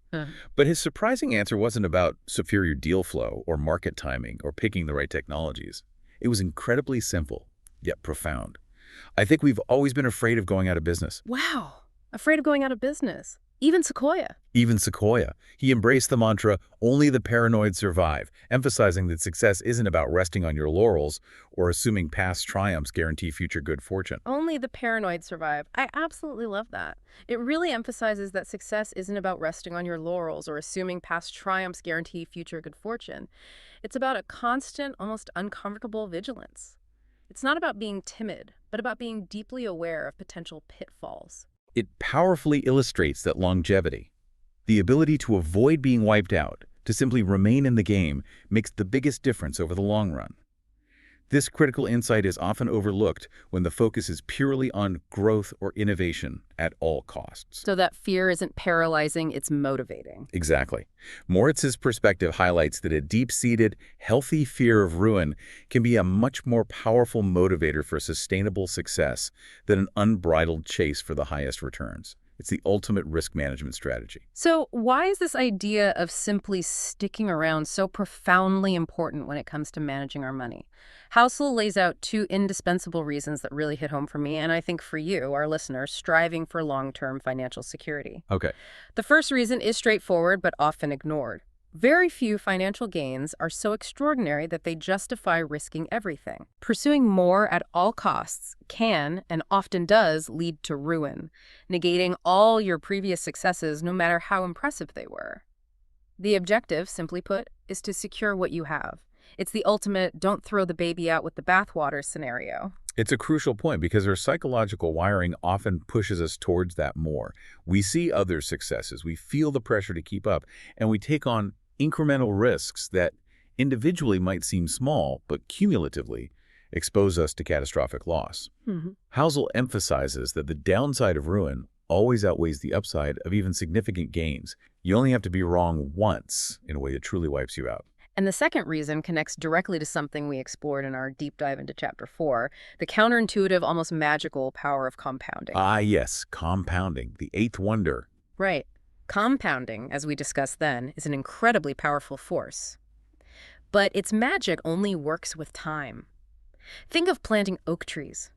But his surprising answer wasn't about superior deal flow or market timing or picking the right technologies. It was incredibly simple, yet profound. I think we've always been afraid of going out of business. Wow, afraid of going out of business. Even Sequoia. Even Sequoia. He embraced the mantra, only the paranoid survive, emphasizing that success isn't about resting on your laurels or assuming past triumphs guarantee future good fortune. Only the paranoid survive. I absolutely love that. It really emphasizes that success isn't about resting on your laurels or assuming past triumphs guarantee future good fortune. It's about a constant, almost uncomfortable vigilance. It's not about being timid, but about being deeply aware of potential pitfalls. It powerfully illustrates that longevity, the ability to avoid being wiped out, to simply remain in the game, makes the biggest difference over the long run. This critical insight is often overlooked when the focus is purely on growth or innovation at all costs. So that fear isn't paralyzing, it's motivating. Exactly. Moritz's perspective highlights that a deep-seated, healthy fear of ruin can be a much more powerful motivator for sustainable success than an unbridled chase for the highest returns. It's the ultimate risk management strategy. So why is this idea of simply sticking around so profoundly important when it comes to managing our money? Housel lays out 2 indispensable reasons that really hit home for me, and I think for you, our listeners, striving for long-term financial security. Okay. The first reason is straightforward but often ignored. Very few financial gains are so extraordinary that they justify risking everything. Pursuing more at all costs can, and often does, lead to ruin, negating all your previous successes no matter how impressive they were. The objective, simply put, is to secure what you have. It's the ultimate don't throw the baby out with the bathwater scenario. It's a crucial point because our psychological wiring often pushes us towards that more. We see other successes, we feel the pressure to keep up, and we take on incremental risks that individually might seem small, but cumulatively expose us to catastrophic loss. Housel emphasizes that the downside of ruin always outweighs the upside of even significant gains. You only have to be wrong once in a way that truly wipes you out. And the second reason connects directly to something we explored in our deep dive into Chapter 4, the counterintuitive, almost magical power of compounding. Ah, yes, compounding, the 8th wonder. Right. Compounding, as we discussed then, is an incredibly powerful force. But its magic only works with time. Think of planting oak trees.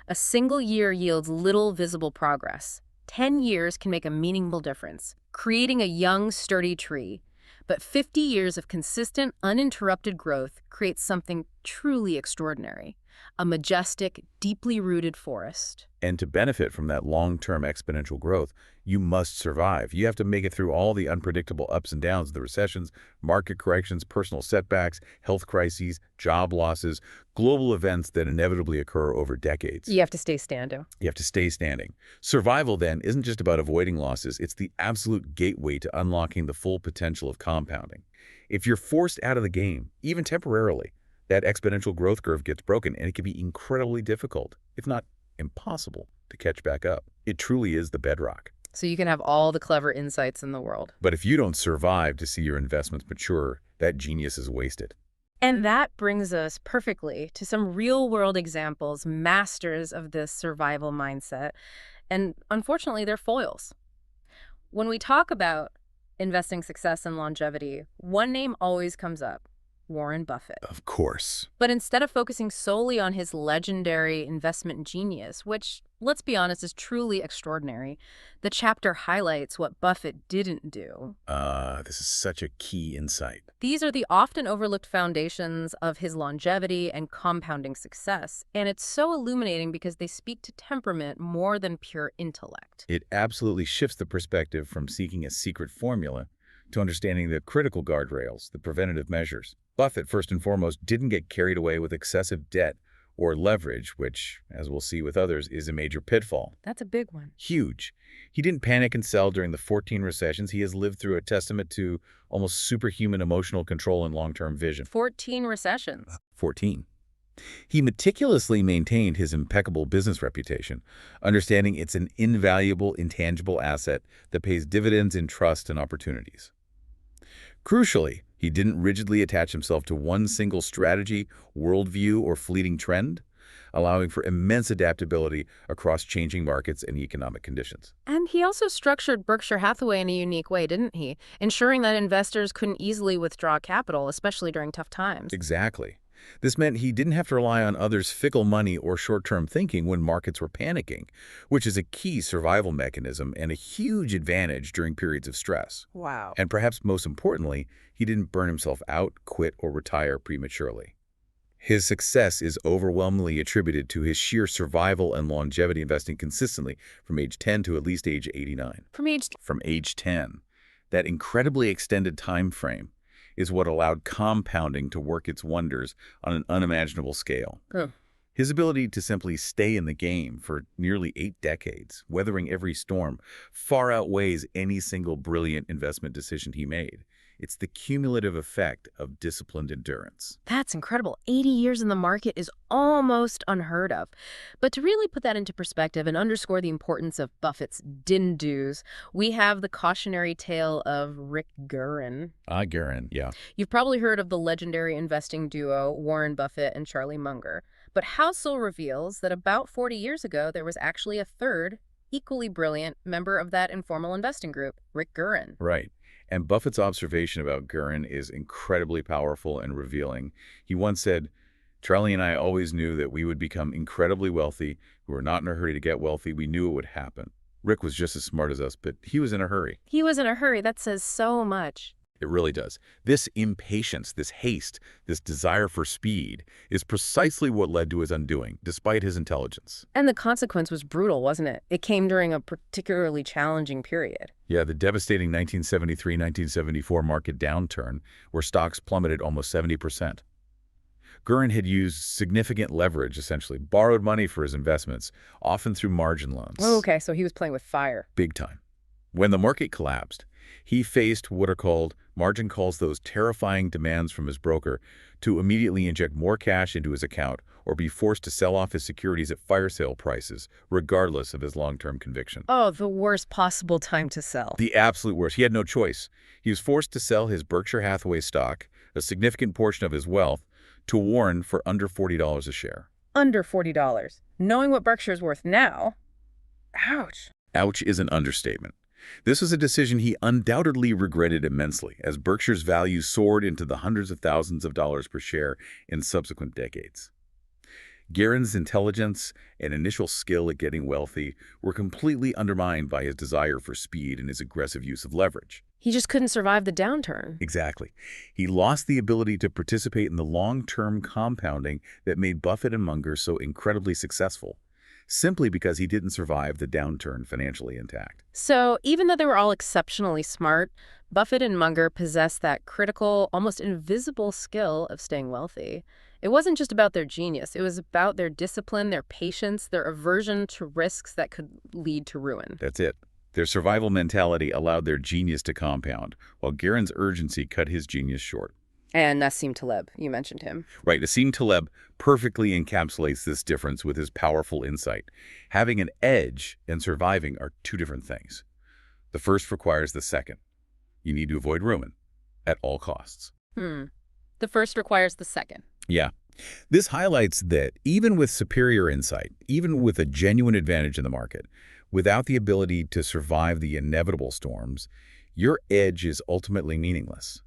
A single year yields little visible progress. 10 years can make a meaningful difference, creating a young, sturdy tree. But 50 years of consistent, uninterrupted growth creates something truly extraordinary. A majestic, deeply rooted forest. And to benefit from that long-term exponential growth, you must survive. You have to make it through all the unpredictable ups and downs of the recessions, market corrections, personal setbacks, health crises, job losses, global events that inevitably occur over decades. You have to stay standing. You have to stay standing. Survival, then, isn't just about avoiding losses. It's the absolute gateway to unlocking the full potential of compounding. If you're forced out of the game, even temporarily, that exponential growth curve gets broken, and it can be incredibly difficult, if not impossible, to catch back up. It truly is the bedrock. So you can have all the clever insights in the world. But if you don't survive to see your investments mature, that genius is wasted. And that brings us perfectly to some real-world examples, masters of this survival mindset. And unfortunately, they're foils. When we talk about investing success and longevity, one name always comes up: Warren Buffett. Of course. But instead of focusing solely on his legendary investment genius, which, let's be honest, is truly extraordinary, the chapter highlights what Buffett didn't do. This is such a key insight. These are the often overlooked foundations of his longevity and compounding success, and it's so illuminating because they speak to temperament more than pure intellect. It absolutely shifts the perspective from seeking a secret formula to understanding the critical guardrails, the preventative measures. Buffett, first and foremost, didn't get carried away with excessive debt or leverage, which, as we'll see with others, is a major pitfall. That's a big one. Huge. He didn't panic and sell during the 14 recessions. He has lived through a testament to almost superhuman emotional control and long-term vision. 14 recessions. 14. He meticulously maintained his impeccable business reputation, understanding it's an invaluable, intangible asset that pays dividends in trust and opportunities. Crucially, he didn't rigidly attach himself to one single strategy, worldview, or fleeting trend, allowing for immense adaptability across changing markets and economic conditions. And he also structured Berkshire Hathaway in a unique way, didn't he? Ensuring that investors couldn't easily withdraw capital, especially during tough times. Exactly. This meant he didn't have to rely on others' fickle money or short-term thinking when markets were panicking, which is a key survival mechanism and a huge advantage during periods of stress. Wow. And perhaps most importantly, he didn't burn himself out, quit, or retire prematurely. His success is overwhelmingly attributed to his sheer survival and longevity investing consistently from age 10 to at least age 89. From age 10. That incredibly extended time frame is what allowed compounding to work its wonders on an unimaginable scale. His ability to simply stay in the game for nearly 8 decades, weathering every storm, far outweighs any single brilliant investment decision he made. It's the cumulative effect of disciplined endurance. That's incredible. 80 years in the market is almost unheard of. But to really put that into perspective and underscore the importance of Buffett's didn't do's, we have the cautionary tale of Rick Guerin. Guerin, yeah. You've probably heard of the legendary investing duo Warren Buffett and Charlie Munger. But Housel reveals that about 40 years ago, there was actually a third, equally brilliant member of that informal investing group, Rick Guerin. Right. And Buffett's observation about Guerin is incredibly powerful and revealing. He once said, "Charlie and I always knew that we would become incredibly wealthy. We were not in a hurry to get wealthy. We knew it would happen." Rick was just as smart as us, but he was in a hurry. He was in a hurry. That says so much. It really does. This impatience, this haste, this desire for speed is precisely what led to his undoing, despite his intelligence. And the consequence was brutal, wasn't it? It came during a particularly challenging period. Yeah, the devastating 1973-1974 market downturn, where stocks plummeted almost 70%. Guerin had used significant leverage, essentially, borrowed money for his investments, often through margin loans. Oh, okay, so he was playing with fire. Big time. When the market collapsed, he faced what are called, margin calls those terrifying demands from his broker to immediately inject more cash into his account or be forced to sell off his securities at fire sale prices, regardless of his long-term conviction. Oh, the worst possible time to sell. The absolute worst. He had no choice. He was forced to sell his Berkshire Hathaway stock, a significant portion of his wealth, to Warren for under $40 a share. Under $40. Knowing what Berkshire's worth now, ouch. Ouch is an understatement. This was a decision he undoubtedly regretted immensely, as Berkshire's value soared into the hundreds of thousands of dollars per share in subsequent decades. Guerin's intelligence and initial skill at getting wealthy were completely undermined by his desire for speed and his aggressive use of leverage. He just couldn't survive the downturn. Exactly. He lost the ability to participate in the long-term compounding that made Buffett and Munger so incredibly successful, simply because he didn't survive the downturn financially intact. So even though they were all exceptionally smart, Buffett and Munger possessed that critical, almost invisible skill of staying wealthy. It wasn't just about their genius. It was about their discipline, their patience, their aversion to risks that could lead to ruin. That's it. Their survival mentality allowed their genius to compound, while Guerin's urgency cut his genius short. And Nassim Taleb, you mentioned him. Right, Nassim Taleb perfectly encapsulates this difference with his powerful insight. Having an edge and surviving are two different things. The first requires the second. You need to avoid ruin at all costs. The first requires the second. Yeah. This highlights that even with superior insight, even with a genuine advantage in the market, without the ability to survive the inevitable storms, your edge is ultimately meaningless.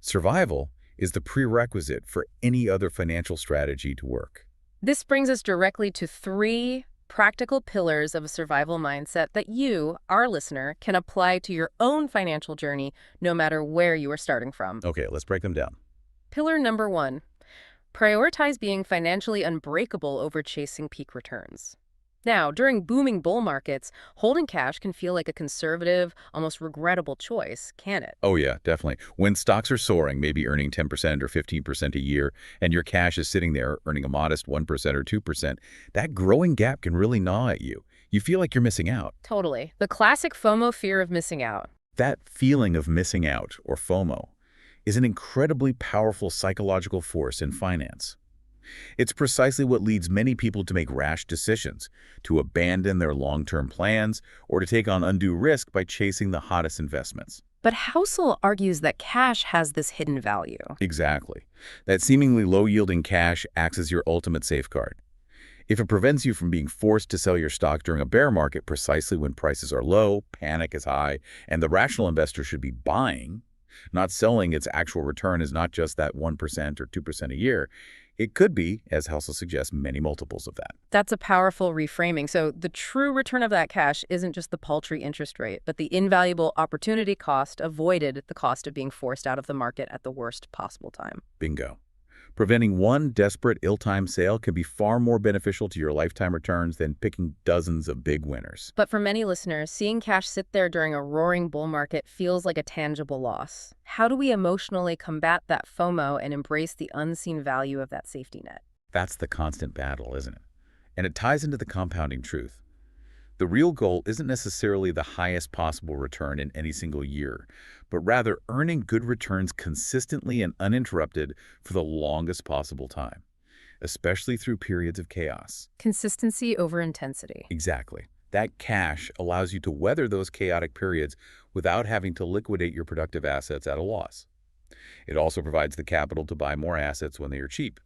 Survival is the prerequisite for any other financial strategy to work. This brings us directly to 3 practical pillars of a survival mindset that you, our listener, can apply to your own financial journey no matter where you are starting from. Okay, let's break them down. Pillar number 1, prioritize being financially unbreakable over chasing peak returns. Now, during booming bull markets, holding cash can feel like a conservative, almost regrettable choice, can it? Oh yeah, definitely. When stocks are soaring, maybe earning 10% or 15% a year, and your cash is sitting there earning a modest 1% or 2%, that growing gap can really gnaw at you. You feel like you're missing out. Totally. The classic FOMO, fear of missing out. That feeling of missing out, or FOMO, is an incredibly powerful psychological force in finance. It's precisely what leads many people to make rash decisions, to abandon their long-term plans, or to take on undue risk by chasing the hottest investments. But Housel argues that cash has this hidden value. Exactly. That seemingly low-yielding cash acts as your ultimate safeguard. If it prevents you from being forced to sell your stock during a bear market precisely when prices are low, panic is high, and the rational investor should be buying, not selling, its actual return is not just that 1% or 2% a year. It could be, as Housel suggests, many multiples of that. That's a powerful reframing. So the true return of that cash isn't just the paltry interest rate, but the invaluable opportunity cost avoided at the cost of being forced out of the market at the worst possible time. Bingo. Preventing one desperate, ill-timed sale can be far more beneficial to your lifetime returns than picking dozens of big winners. But for many listeners, seeing cash sit there during a roaring bull market feels like a tangible loss. How do we emotionally combat that FOMO and embrace the unseen value of that safety net? That's the constant battle, isn't it? And it ties into the compounding truth. The real goal isn't necessarily the highest possible return in any single year, but rather earning good returns consistently and uninterrupted for the longest possible time, especially through periods of chaos. Consistency over intensity. Exactly. That cash allows you to weather those chaotic periods without having to liquidate your productive assets at a loss. It also provides the capital to buy more assets when they are cheap.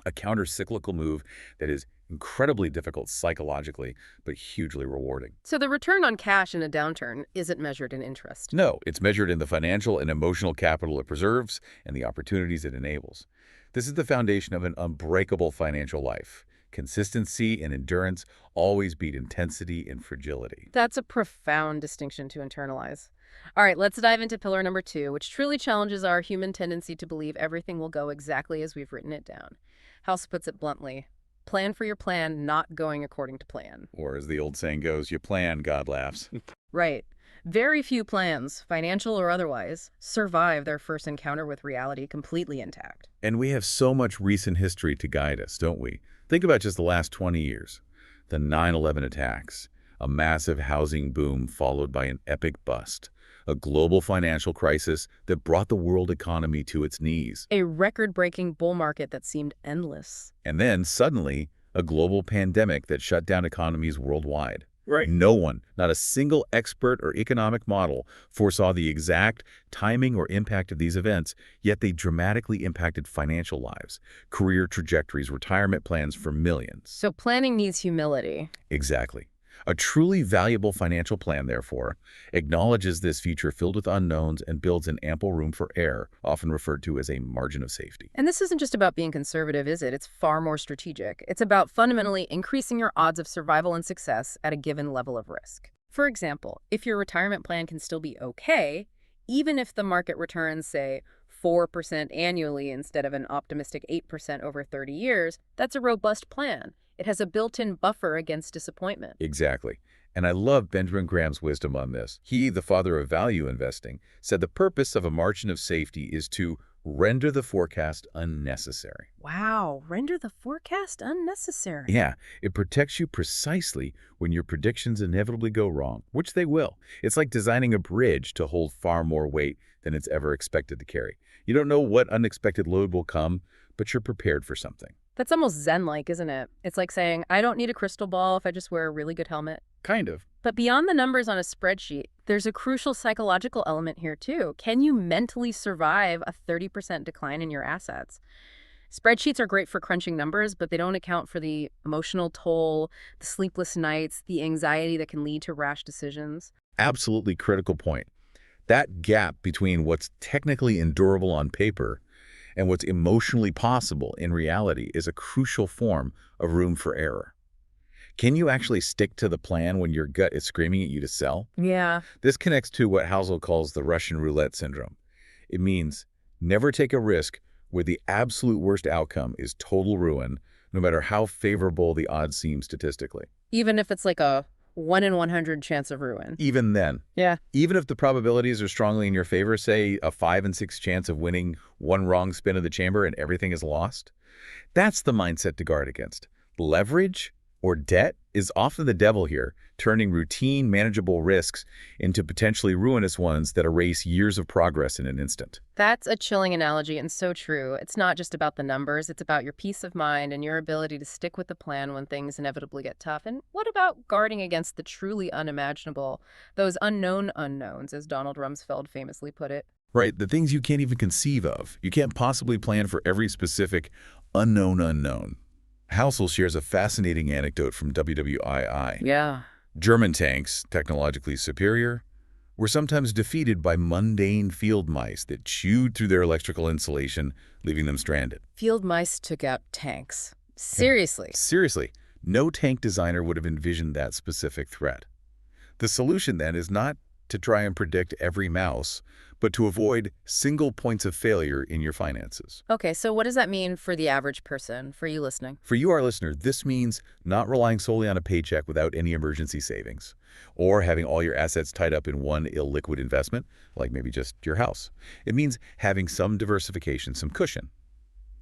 A counter-cyclical move that is incredibly difficult psychologically, but hugely rewarding. So the return on cash in a downturn isn't measured in interest. No, it's measured in the financial and emotional capital it preserves and the opportunities it enables. This is the foundation of an unbreakable financial life. Consistency and endurance always beat intensity and fragility. That's a profound distinction to internalize. All right, let's dive into pillar number 2, which truly challenges our human tendency to believe everything will go exactly as we've written it down. House puts it bluntly, plan for your plan not going according to plan. Or as the old saying goes, you plan, God laughs. Right. Very few plans, financial or otherwise, survive their first encounter with reality completely intact. And we have so much recent history to guide us, don't we? Think about just the last 20 years. The 9/11 attacks, a massive housing boom followed by an epic bust, a global financial crisis that brought the world economy to its knees. A record-breaking bull market that seemed endless. And then, suddenly, a global pandemic that shut down economies worldwide. Right. No one, not a single expert or economic model, foresaw the exact timing or impact of these events, yet they dramatically impacted financial lives, career trajectories, retirement plans for millions. So planning needs humility. Exactly. A truly valuable financial plan, therefore, acknowledges this future filled with unknowns and builds an ample room for error, often referred to as a margin of safety. And this isn't just about being conservative, is it? It's far more strategic. It's about fundamentally increasing your odds of survival and success at a given level of risk. For example, if your retirement plan can still be okay, Even if the market returns, say, 4% annually instead of an optimistic 8% over 30 years, that's a robust plan. It has a built-in buffer against disappointment. Exactly. And I love Benjamin Graham's wisdom on this. He, the father of value investing, said the purpose of a margin of safety is to render the forecast unnecessary. Wow, render the forecast unnecessary. Yeah, it protects you precisely when your predictions inevitably go wrong, which they will. It's like designing a bridge to hold far more weight than it's ever expected to carry. You don't know what unexpected load will come, but you're prepared for something. That's almost Zen-like, isn't it? It's like saying, I don't need a crystal ball if I just wear a really good helmet. Kind of. But beyond the numbers on a spreadsheet, there's a crucial psychological element here too. Can you mentally survive a 30% decline in your assets? Spreadsheets are great for crunching numbers, but they don't account for the emotional toll, the sleepless nights, the anxiety that can lead to rash decisions. Absolutely critical point. That gap between what's technically endurable on paper and what's emotionally possible in reality is a crucial form of room for error. Can you actually stick to the plan when your gut is screaming at you to sell? Yeah. This connects to what Housel calls the Russian roulette syndrome. It means never take a risk where the absolute worst outcome is total ruin, no matter how favorable the odds seem statistically. Even if it's like a 1 in 100 chance of ruin. Even then. Yeah. Even if the probabilities are strongly in your favor, say a 5 in 6 chance of winning one wrong spin of the chamber and everything is lost, that's the mindset to guard against. Leverage or debt is often the devil here, turning routine, manageable risks into potentially ruinous ones that erase years of progress in an instant. That's a chilling analogy and so true. It's not just about the numbers, it's about your peace of mind and your ability to stick with the plan when things inevitably get tough. And what about guarding against the truly unimaginable, those unknown unknowns, as Donald Rumsfeld famously put it? Right, the things you can't even conceive of. You can't possibly plan for every specific unknown unknown. Housel shares a fascinating anecdote from WWII. Yeah. German tanks, technologically superior, were sometimes defeated by mundane field mice that chewed through their electrical insulation, leaving them stranded. Field mice took out tanks. Seriously. Seriously, no tank designer would have envisioned that specific threat. The solution, then, is not to try and predict every mouse, but to avoid single points of failure in your finances. Okay, so what does that mean for the average person, for you listening? For you, our listener, this means not relying solely on a paycheck without any emergency savings, or having all your assets tied up in one illiquid investment, like maybe just your house. It means having some diversification, some cushion.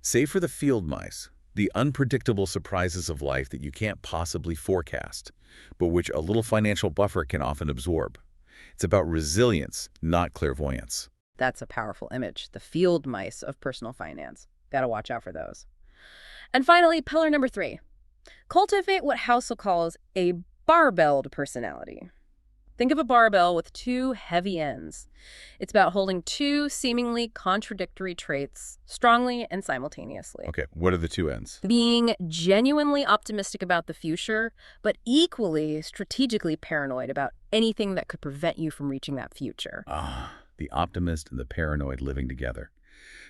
Save for the field mice, the unpredictable surprises of life that you can't possibly forecast, but which a little financial buffer can often absorb. It's about resilience, not clairvoyance. That's a powerful image. The field mice of personal finance. Gotta watch out for those. And finally, pillar number 3. Cultivate what Housel calls a barbelled personality. Think of a barbell with 2 heavy ends. It's about holding 2 seemingly contradictory traits strongly and simultaneously. Okay, what are the 2 ends? Being genuinely optimistic about the future, but equally strategically paranoid about anything that could prevent you from reaching that future. The optimist and the paranoid living together.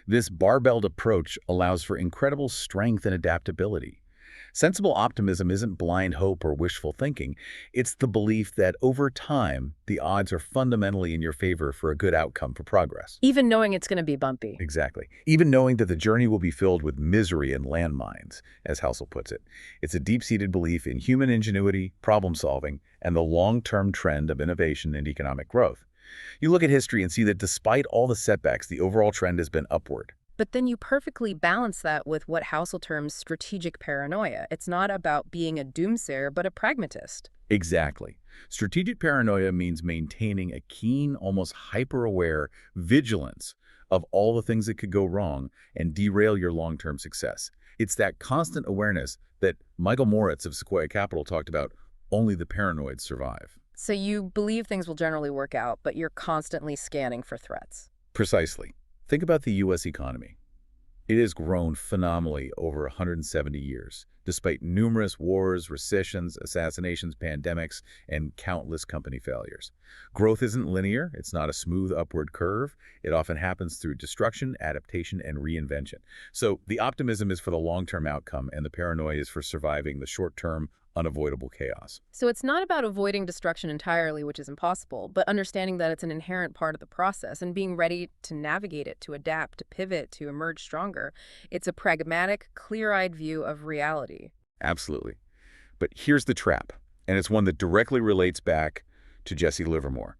This barbelled approach allows for incredible strength and adaptability. Sensible optimism isn't blind hope or wishful thinking. It's the belief that over time, the odds are fundamentally in your favor for a good outcome for progress. Even knowing it's going to be bumpy. Exactly. Even knowing that the journey will be filled with misery and landmines, as Housel puts it. It's a deep-seated belief in human ingenuity, problem-solving, and the long-term trend of innovation and economic growth. You look at history and see that despite all the setbacks, the overall trend has been upward. But then you perfectly balance that with what Housel terms strategic paranoia. It's not about being a doomsayer, but a pragmatist. Exactly. Strategic paranoia means maintaining a keen, almost hyper-aware vigilance of all the things that could go wrong and derail your long-term success. It's that constant awareness that Michael Moritz of Sequoia Capital talked about, only the paranoid survive. So you believe things will generally work out, but you're constantly scanning for threats. Precisely. Think about the U.S. economy. It has grown phenomenally over 170 years, despite numerous wars, recessions, assassinations, pandemics, and countless company failures. Growth isn't linear. It's not a smooth upward curve. It often happens through destruction, adaptation, and reinvention. So the optimism is for the long-term outcome, and the paranoia is for surviving the short-term, unavoidable chaos. So it's not about avoiding destruction entirely, which is impossible, but understanding that it's an inherent part of the process and being ready to navigate it, to adapt, to pivot, to emerge stronger. It's a pragmatic, clear-eyed view of reality. Absolutely. But here's the trap, and it's one that directly relates back to Jesse Livermore,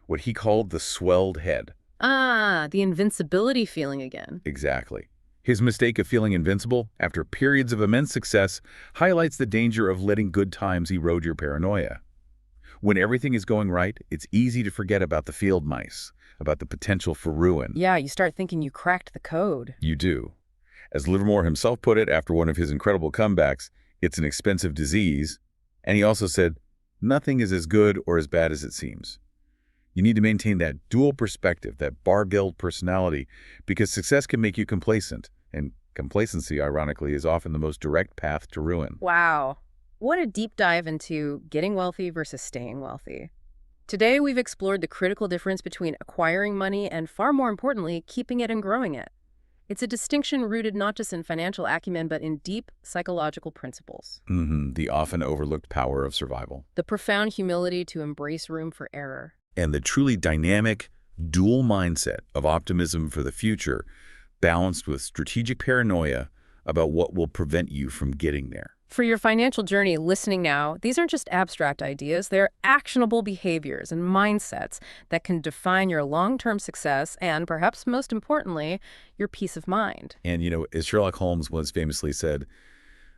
what he called the swelled head. Ah, the invincibility feeling again. Exactly. His mistake of feeling invincible after periods of immense success highlights the danger of letting good times erode your paranoia. When everything is going right, it's easy to forget about the field mice, about the potential for ruin. Yeah, you start thinking you cracked the code. You do. As Livermore himself put it after one of his incredible comebacks, it's an expensive disease. And he also said, nothing is as good or as bad as it seems. You need to maintain that dual perspective, that barbelled personality, because success can make you complacent. And complacency, ironically, is often the most direct path to ruin. Wow. What a deep dive into getting wealthy versus staying wealthy. Today, we've explored the critical difference between acquiring money and, far more importantly, keeping it and growing it. It's a distinction rooted not just in financial acumen, but in deep psychological principles. The often overlooked power of survival. The profound humility to embrace room for error. And the truly dynamic, dual mindset of optimism for the future, balanced with strategic paranoia about what will prevent you from getting there. For your financial journey, listening now, these aren't just abstract ideas. They're actionable behaviors and mindsets that can define your long-term success and, perhaps most importantly, your peace of mind. And, as Sherlock Holmes once famously said,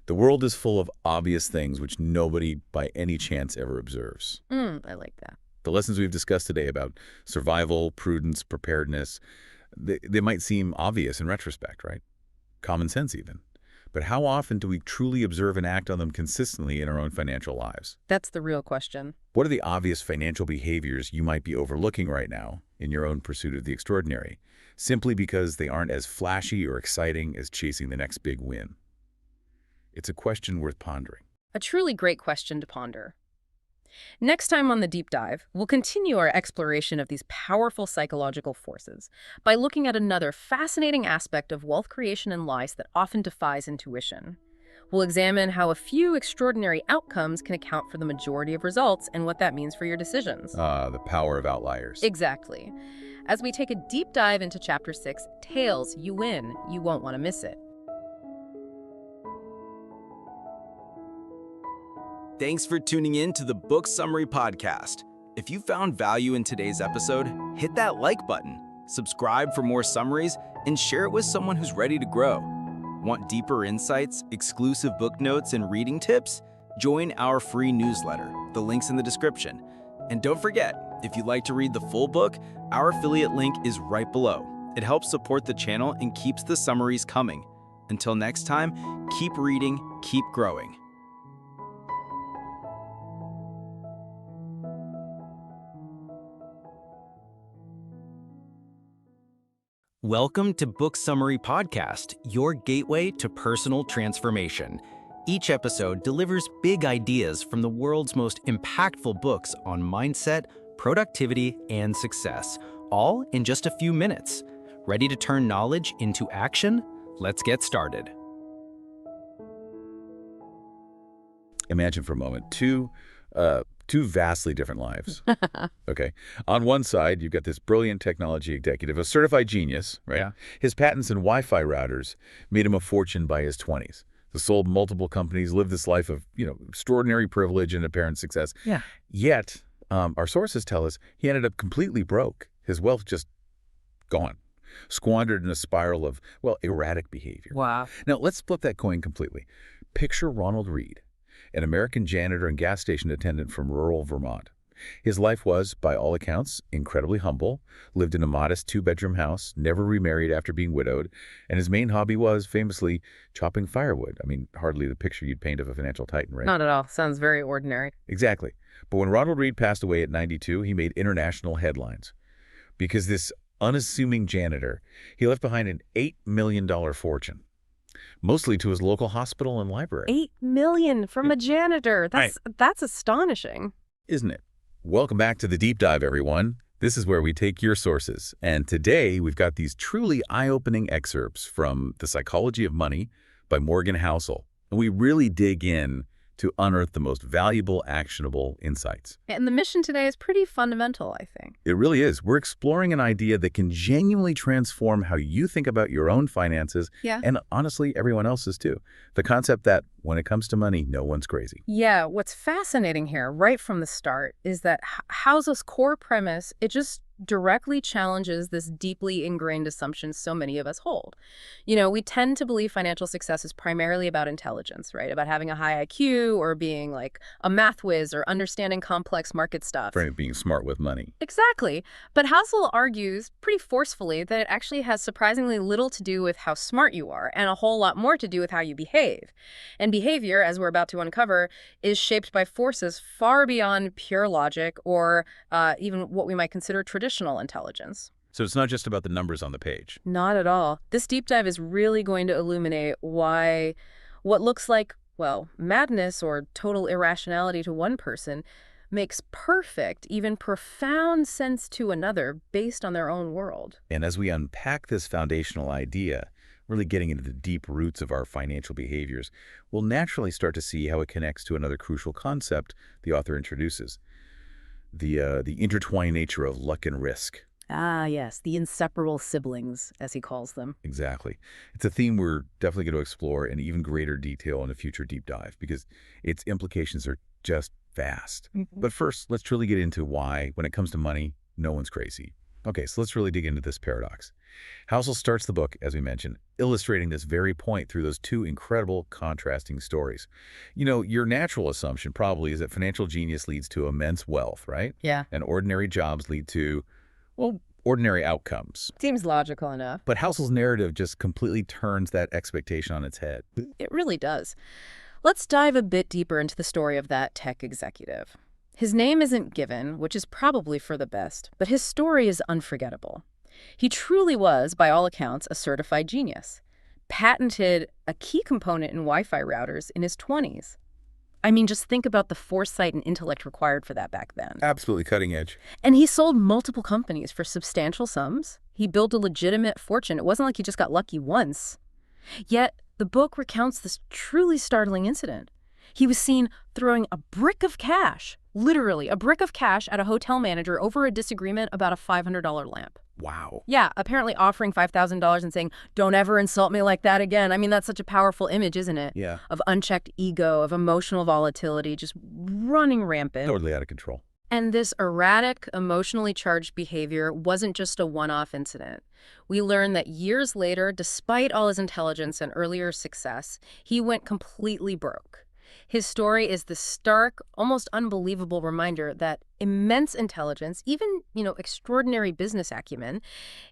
the world is full of obvious things which nobody by any chance ever observes. I like that. The lessons we've discussed today about survival, prudence, preparedness, they might seem obvious in retrospect, right? Common sense even. But how often do we truly observe and act on them consistently in our own financial lives? That's the real question. What are the obvious financial behaviors you might be overlooking right now in your own pursuit of the extraordinary, simply because they aren't as flashy or exciting as chasing the next big win? It's a question worth pondering. A truly great question to ponder. Next time on The Deep Dive, we'll continue our exploration of these powerful psychological forces by looking at another fascinating aspect of wealth creation and life that often defies intuition. We'll examine how a few extraordinary outcomes can account for the majority of results and what that means for your decisions. The power of outliers. Exactly. As we take a deep dive into Chapter 6, Tails, You Win, You Won't Want to Miss It. Thanks for tuning in to the Book Summary Podcast. If you found value in today's episode, hit that like button, subscribe for more summaries, and share it with someone who's ready to grow. Want deeper insights, exclusive book notes, and reading tips? Join our free newsletter. The link's in the description. And don't forget, if you'd like to read the full book, our affiliate link is right below. It helps support the channel and keeps the summaries coming. Until next time, keep reading, keep growing. Welcome to Book Summary Podcast, your gateway to personal transformation. Each episode delivers big ideas from the world's most impactful books on mindset, productivity, and success, all in just a few minutes. Ready to turn knowledge into action? Let's get started. Imagine for a moment two vastly different lives. Okay. On one side, you've got this brilliant technology executive, a certified genius, right? Yeah. His patents and Wi-Fi routers made him a fortune by his 20s. He sold multiple companies, lived this life of, extraordinary privilege and apparent success. Yeah. Yet, our sources tell us he ended up completely broke. His wealth just gone, squandered in a spiral of, erratic behavior. Wow. Now, let's flip that coin completely. Picture Ronald Reed, an American janitor and gas station attendant from rural Vermont. His life was, by all accounts, incredibly humble, lived in a modest two-bedroom house, never remarried after being widowed, and his main hobby was, famously, chopping firewood. I mean, hardly the picture you'd paint of a financial titan, right? Not at all. Sounds very ordinary. Exactly. But when Ronald Reed passed away at 92, he made international headlines. Because this unassuming janitor, he left behind an $8 million fortune. Mostly to his local hospital and library. $8 million from a janitor. That's astonishing. Isn't it? Welcome back to the Deep Dive, everyone. This is where we take your sources. And today we've got these truly eye-opening excerpts from The Psychology of Money by Morgan Housel. And we really dig in to unearth the most valuable, actionable insights. And the mission today is pretty fundamental, I think. It really is. We're exploring an idea that can genuinely transform how you think about your own finances, and honestly, everyone else's too. The concept that when it comes to money, no one's crazy. Yeah, what's fascinating here, right from the start, is that Housel's core premise, it just directly challenges this deeply ingrained assumption so many of us hold. You know, we tend to believe financial success is primarily about intelligence, right? About having a high IQ or being like a math whiz or understanding complex market stuff. Right, being smart with money. Exactly. But Housel argues pretty forcefully that it actually has surprisingly little to do with how smart you are and a whole lot more to do with how you behave. And behavior, as we're about to uncover, is shaped by forces far beyond pure logic or even what we might consider traditional intelligence. So it's not just about the numbers on the page. Not at all. This deep dive is really going to illuminate why what looks like, well, madness or total irrationality to one person makes perfect, even profound sense to another based on their own world. And as we unpack this foundational idea, really getting into the deep roots of our financial behaviors, we'll naturally start to see how it connects to another crucial concept the author introduces. The intertwined nature of luck and risk. Ah, yes, the inseparable siblings, as he calls them. Exactly. It's a theme we're definitely going to explore in even greater detail in a future deep dive because its implications are just vast. But first, let's truly get into why, when it comes to money, no one's crazy. Okay, so let's really dig into this paradox. Housel starts the book, as we mentioned, illustrating this very point through those two incredible contrasting stories. You know, your natural assumption probably is that financial genius leads to immense wealth, right? Yeah. And ordinary jobs lead to, well, ordinary outcomes. Seems logical enough. But Housel's narrative just completely turns that expectation on its head. It really does. Let's dive a bit deeper into the story of that tech executive. His name isn't given, which is probably for the best, but his story is unforgettable. He truly was, by all accounts, a certified genius. Patented a key component in Wi-Fi routers in his 20s. I mean, just think about the foresight and intellect required for that back then. Absolutely cutting edge. And he sold multiple companies for substantial sums. He built a legitimate fortune. It wasn't like he just got lucky once. Yet, the book recounts this truly startling incident. He was seen throwing a brick of cash, literally a brick of cash, at a hotel manager over a disagreement about a $500 lamp. Wow. Yeah, apparently offering $5,000 and saying, "Don't ever insult me like that again." I mean, that's such a powerful image, isn't it? Yeah. Of unchecked ego, of emotional volatility, just running rampant. Totally out of control. And this erratic, emotionally charged behavior wasn't just a one-off incident. We learn that years later, despite all his intelligence and earlier success, he went completely broke. His story is the stark, almost unbelievable reminder that immense intelligence, even, extraordinary business acumen,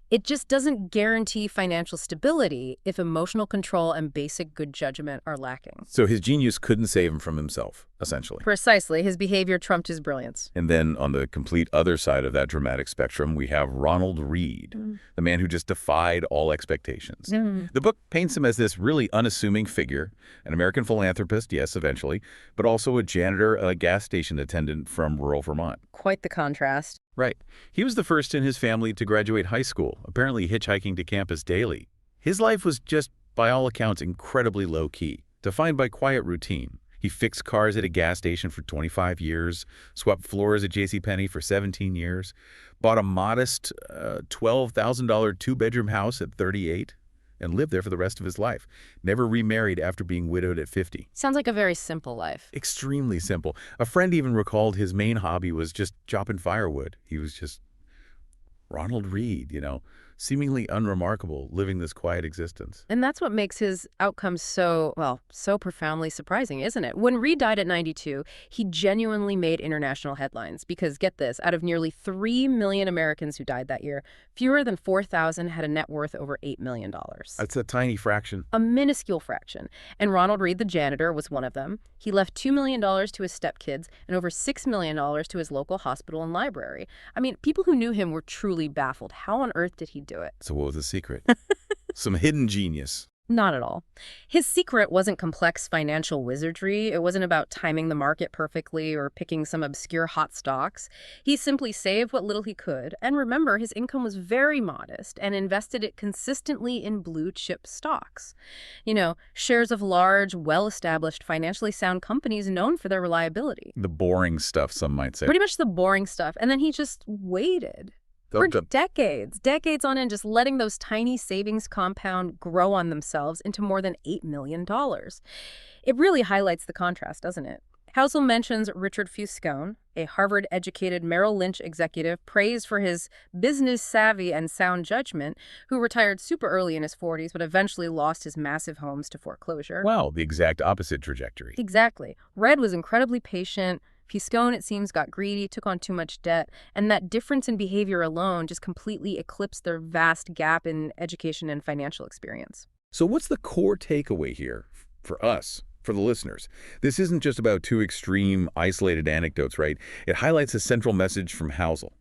it just doesn't guarantee financial stability if emotional control and basic good judgment are lacking. So his genius couldn't save him from himself, essentially. Precisely. His behavior trumped his brilliance. And then on the complete other side of that dramatic spectrum, we have Ronald Read, the man who just defied all expectations. The book paints him as this really unassuming figure, an American philanthropist, yes, eventually, but also a janitor, a gas station attendant from rural Vermont. Quite the contrast. Right. He was the first in his family to graduate high school, apparently hitchhiking to campus daily. His life was just, by all accounts, incredibly low-key, defined by quiet routine. He fixed cars at a gas station for 25 years, swept floors at JCPenney for 17 years, bought a modest $12,000 two-bedroom house at 38, and lived there for the rest of his life. Never remarried after being widowed at 50. Sounds like a very simple life. Extremely simple. A friend even recalled his main hobby was just chopping firewood. He was just Ronald Read, seemingly unremarkable, living this quiet existence. And that's what makes his outcome so profoundly surprising, isn't it? When Read died at 92, he genuinely made international headlines because, get this, out of nearly 3 million Americans who died that year, fewer than 4,000 had a net worth over $8 million. That's a tiny fraction. A minuscule fraction. And Ronald Read, the janitor, was one of them. He left $2 million to his stepkids and over $6 million to his local hospital and library. I mean, people who knew him were truly baffled. How on earth did he do it? So what was the secret? Some hidden genius. Not at all. His secret wasn't complex financial wizardry. It wasn't about timing the market perfectly or picking some obscure hot stocks. He simply saved what little he could. And remember, his income was very modest and invested it consistently in blue chip stocks. Shares of large, well-established, financially sound companies known for their reliability. The boring stuff, some might say. Pretty much the boring stuff. And then he just waited. For decades on end, just letting those tiny savings compound grow on themselves into more than $8 million. It really highlights the contrast, doesn't it? Housel mentions Richard Fuscone, a Harvard-educated Merrill Lynch executive praised for his business savvy and sound judgment, who retired super early in his 40s but eventually lost his massive homes to foreclosure. Wow, the exact opposite trajectory. Exactly. Red was incredibly patient. Fuscone, it seems, got greedy, took on too much debt, and that difference in behavior alone just completely eclipsed their vast gap in education and financial experience. So what's the core takeaway here for us, for the listeners? This isn't just about two extreme, isolated anecdotes, right? It highlights a central message from Housel.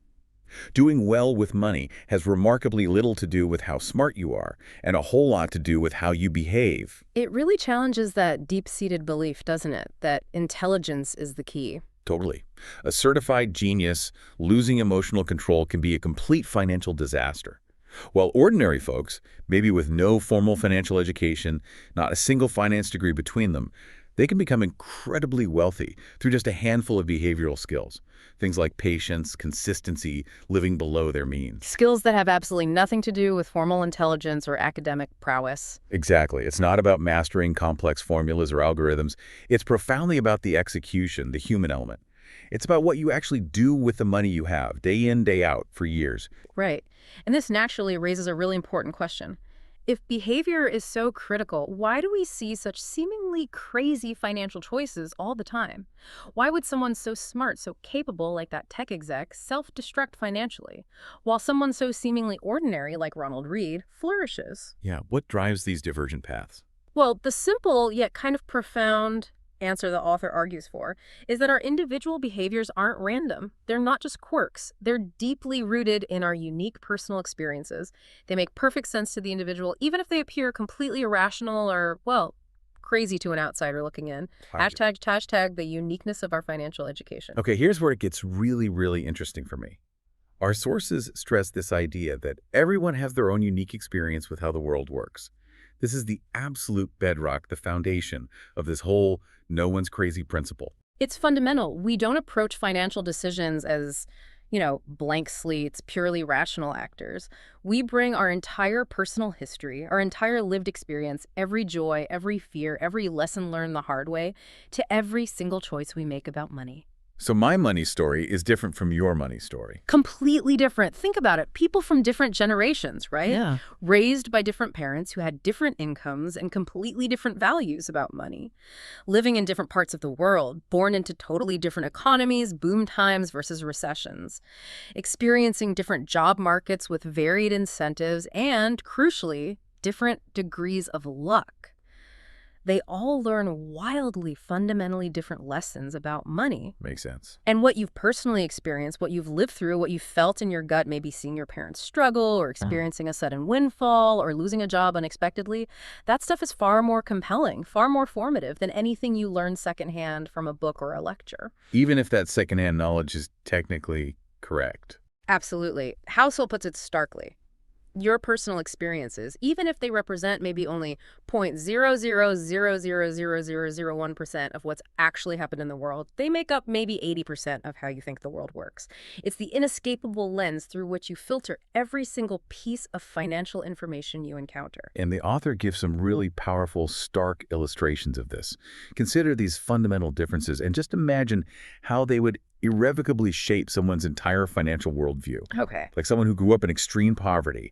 Doing well with money has remarkably little to do with how smart you are, and a whole lot to do with how you behave. It really challenges that deep-seated belief, doesn't it, that intelligence is the key. Totally. A certified genius losing emotional control can be a complete financial disaster. While ordinary folks, maybe with no formal financial education, not a single finance degree between them, they can become incredibly wealthy through just a handful of behavioral skills. Things like patience, consistency, living below their means. Skills that have absolutely nothing to do with formal intelligence or academic prowess. Exactly. It's not about mastering complex formulas or algorithms. It's profoundly about the execution, the human element. It's about what you actually do with the money you have, day in, day out, for years. Right. And this naturally raises a really important question. If behavior is so critical, why do we see such seemingly crazy financial choices all the time? Why would someone so smart, so capable like that tech exec self-destruct financially, while someone so seemingly ordinary like Ronald Reed flourishes? Yeah, what drives these divergent paths? Well, the simple yet kind of profound answer the author argues for is that our individual behaviors aren't random. They're not just quirks. They're deeply rooted in our unique personal experiences. They make perfect sense to the individual, even if they appear completely irrational or, well, crazy to an outsider looking in. Hashtag the uniqueness of our financial education. Okay, here's where it gets really, really interesting for me. Our sources stress this idea that everyone has their own unique experience with how the world works. This is the absolute bedrock, the foundation of this whole no one's crazy principle. It's fundamental. We don't approach financial decisions as, blank slates, purely rational actors. We bring our entire personal history, our entire lived experience, every joy, every fear, every lesson learned the hard way, to every single choice we make about money. So my money story is different from your money story. Completely different. Think about it. People from different generations, right? Yeah. Raised by different parents who had different incomes and completely different values about money. Living in different parts of the world, born into totally different economies, boom times versus recessions. Experiencing different job markets with varied incentives and, crucially, different degrees of luck. They all learn wildly, fundamentally different lessons about money. Makes sense. And what you've personally experienced, what you've lived through, what you felt in your gut, maybe seeing your parents struggle or experiencing a sudden windfall or losing a job unexpectedly, that stuff is far more compelling, far more formative than anything you learn secondhand from a book or a lecture. Even if that secondhand knowledge is technically correct. Absolutely. Housel puts it starkly. Your personal experiences, even if they represent maybe only 0.0000001% of what's actually happened in the world, they make up maybe 80% of how you think the world works. It's the inescapable lens through which you filter every single piece of financial information you encounter. And the author gives some really powerful, stark illustrations of this. Consider these fundamental differences and just imagine how they would irrevocably shape someone's entire financial worldview. Okay. Like someone who grew up in extreme poverty.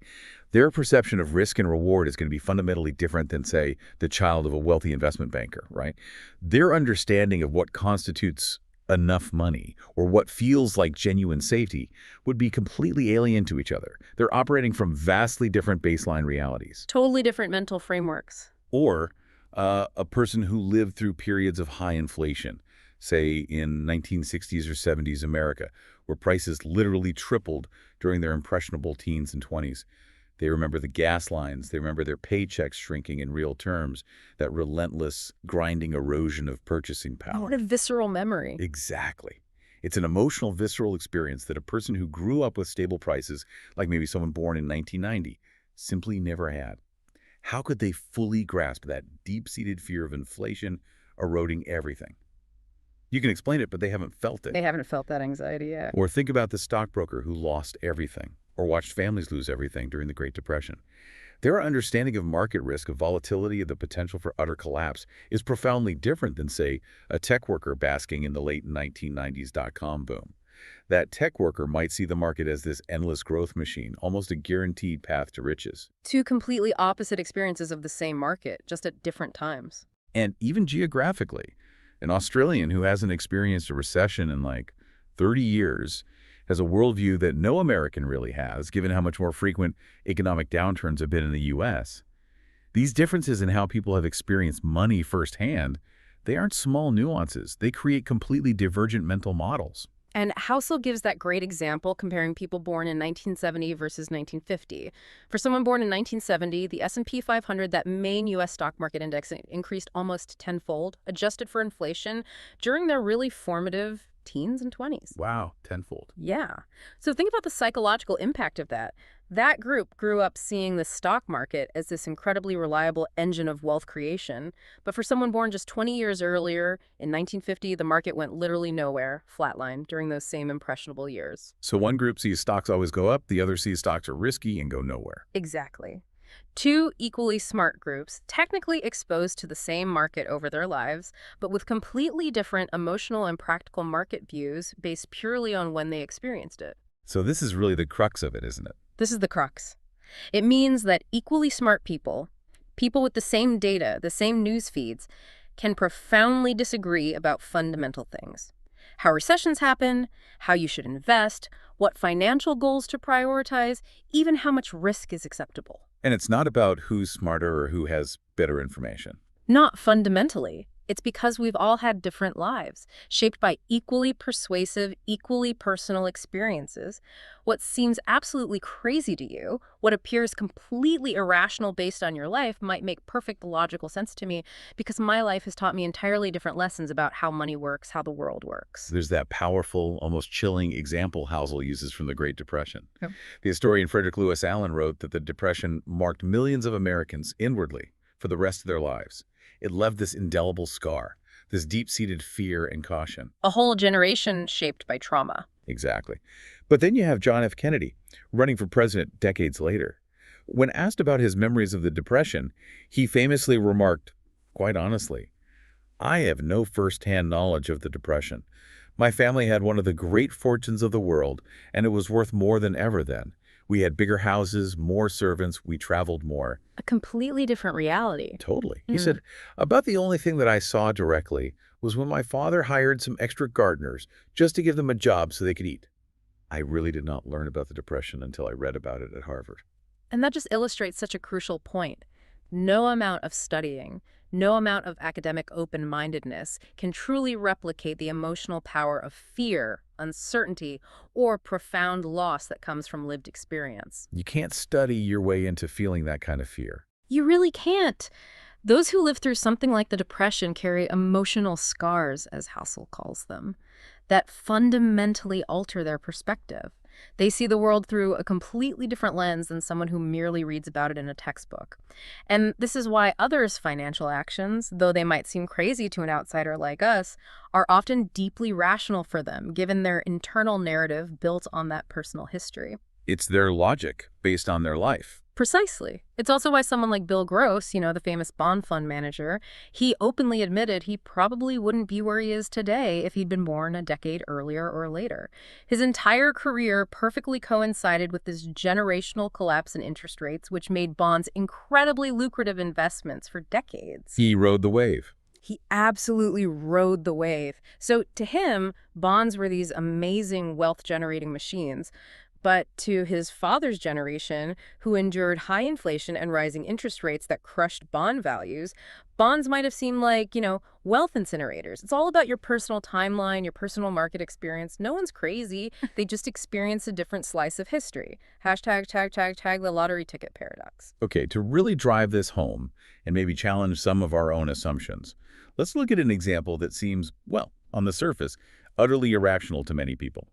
Their perception of risk and reward is going to be fundamentally different than, say, the child of a wealthy investment banker, right? Their understanding of what constitutes enough money or what feels like genuine safety would be completely alien to each other. They're operating from vastly different baseline realities. Totally different mental frameworks. Or a person who lived through periods of high inflation, say in 1960s or 70s America, where prices literally tripled during their impressionable teens and 20s. They remember the gas lines. They remember their paychecks shrinking in real terms, that relentless, grinding erosion of purchasing Oh, power. what a visceral memory. Exactly. It's an emotional, visceral experience that a person who grew up with stable prices, like maybe someone born in 1990, simply never had. How could they fully grasp that deep-seated fear of inflation eroding everything? You can explain it, but they haven't felt it. They haven't felt that anxiety yet. Or think about the stockbroker who lost everything, or watched families lose everything during the Great Depression. Their understanding of market risk, of volatility, of the potential for utter collapse is profoundly different than, say, a tech worker basking in the late 1990s dot-com boom. That tech worker might see the market as this endless growth machine, almost a guaranteed path to riches. Two completely opposite experiences of the same market, just at different times. And even geographically, an Australian who hasn't experienced a recession in like 30 years has a worldview that no American really has, given how much more frequent economic downturns have been in the U.S. These differences in how people have experienced money firsthand, they aren't small nuances. They create completely divergent mental models. And Housel gives that great example comparing people born in 1970 versus 1950. For someone born in 1970, the S&P 500, that main U.S. stock market index, increased almost tenfold, adjusted for inflation, during their really formative teens and 20s. Wow, tenfold. Yeah. So think about the psychological impact of that. That group grew up seeing the stock market as this incredibly reliable engine of wealth creation. But for someone born just 20 years earlier, in 1950, the market went literally nowhere, flatline, during those same impressionable years. So one group sees stocks always go up, the other sees stocks are risky and go nowhere. Exactly. Two equally smart groups, technically exposed to the same market over their lives, but with completely different emotional and practical market views based purely on when they experienced it. So this is really the crux of it, isn't it? This is the crux. It means that equally smart people, people with the same data, the same news feeds, can profoundly disagree about fundamental things. How recessions happen, how you should invest, what financial goals to prioritize, even how much risk is acceptable. And it's not about who's smarter or who has better information. Not fundamentally. It's because we've all had different lives, shaped by equally persuasive, equally personal experiences. What seems absolutely crazy to you, what appears completely irrational based on your life, might make perfect logical sense to me because my life has taught me entirely different lessons about how money works, how the world works. There's that powerful, almost chilling example Housel uses from the Great Depression. Yep. The historian Frederick Lewis Allen wrote that the Depression marked millions of Americans inwardly for the rest of their lives. It left this indelible scar, this deep-seated fear and caution. A whole generation shaped by trauma. Exactly. But then you have John F. Kennedy, running for president decades later. When asked about his memories of the Depression, he famously remarked, quite honestly, "I have no first-hand knowledge of the Depression. My family had one of the great fortunes of the world, and it was worth more than ever then. We had bigger houses, more servants, we traveled more." A completely different reality. Totally. He said, "About the only thing that I saw directly was when my father hired some extra gardeners just to give them a job so they could eat. I really did not learn about the Depression until I read about it at Harvard." And that just illustrates such a crucial point. No amount of studying, no amount of academic open-mindedness can truly replicate the emotional power of fear, uncertainty, or profound loss that comes from lived experience. You can't study your way into feeling that kind of fear. You really can't. Those who live through something like the Depression carry emotional scars, as Housel calls them, that fundamentally alter their perspective. They see the world through a completely different lens than someone who merely reads about it in a textbook. And this is why others' financial actions, though they might seem crazy to an outsider like us, are often deeply rational for them, given their internal narrative built on that personal history. It's their logic based on their life. Precisely. It's also why someone like Bill Gross, the famous bond fund manager, he openly admitted he probably wouldn't be where he is today if he'd been born a decade earlier or later. His entire career perfectly coincided with this generational collapse in interest rates, which made bonds incredibly lucrative investments for decades. He rode the wave. He absolutely rode the wave. So to him, bonds were these amazing wealth-generating machines. But to his father's generation, who endured high inflation and rising interest rates that crushed bond values, bonds might have seemed like, wealth incinerators. It's all about your personal timeline, your personal market experience. No one's crazy. They just experience a different slice of history. Hashtag, tag, the lottery ticket paradox. Okay, to really drive this home and maybe challenge some of our own assumptions, let's look at an example that seems, well, on the surface, utterly irrational to many people.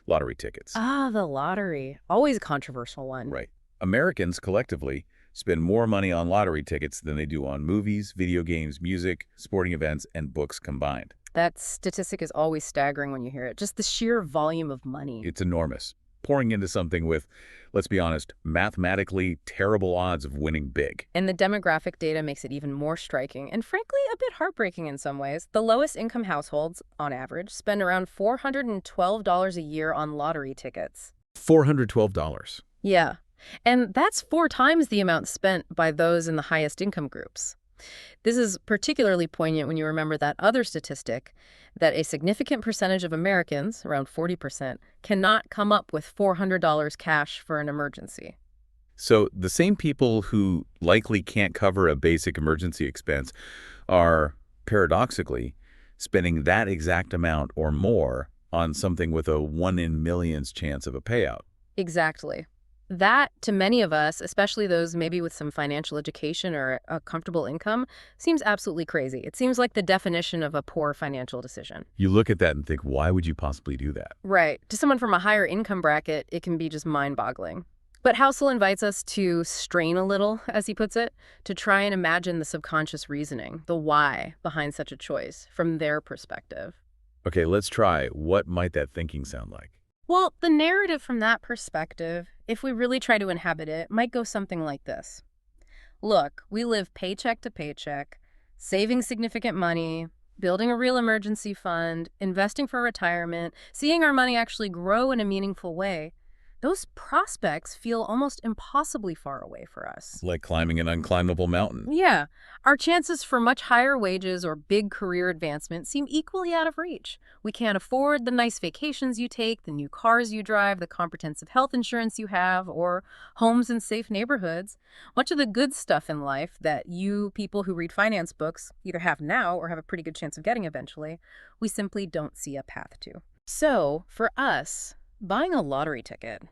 Lottery tickets. Ah, the lottery. Always a controversial one. Right. Americans collectively spend more money on lottery tickets than they do on movies, video games, music, sporting events, and books combined. That statistic is always staggering when you hear it. Just the sheer volume of money. It's enormous. Pouring into something with, let's be honest, mathematically terrible odds of winning big. And the demographic data makes it even more striking and frankly a bit heartbreaking in some ways. The lowest income households, on average, spend around $412 a year on lottery tickets. $412. Yeah. And that's 4 times the amount spent by those in the highest income groups. This is particularly poignant when you remember that other statistic, that a significant percentage of Americans, around 40%, cannot come up with $400 cash for an emergency. So the same people who likely can't cover a basic emergency expense are, paradoxically, spending that exact amount or more on something with a 1 in millions chance of a payout. Exactly. That, to many of us, especially those maybe with some financial education or a comfortable income, seems absolutely crazy. It seems like the definition of a poor financial decision. You look at that and think, why would you possibly do that? Right. To someone from a higher income bracket, it can be just mind-boggling. But Housel invites us to strain a little, as he puts it, to try and imagine the subconscious reasoning, the why behind such a choice, from their perspective. Okay, let's try. What might that thinking sound like? Well, the narrative from that perspective, if we really try to inhabit it, might go something like this. Look, we live paycheck to paycheck, saving significant money, building a real emergency fund, investing for retirement, seeing our money actually grow in a meaningful way. Those prospects feel almost impossibly far away for us. Like climbing an unclimbable mountain. Yeah. Our chances for much higher wages or big career advancement seem equally out of reach. We can't afford the nice vacations you take, the new cars you drive, the comprehensive health insurance you have, or homes in safe neighborhoods. Much of the good stuff in life that you people who read finance books either have now or have a pretty good chance of getting eventually, we simply don't see a path to. So, for us, buying a lottery ticket,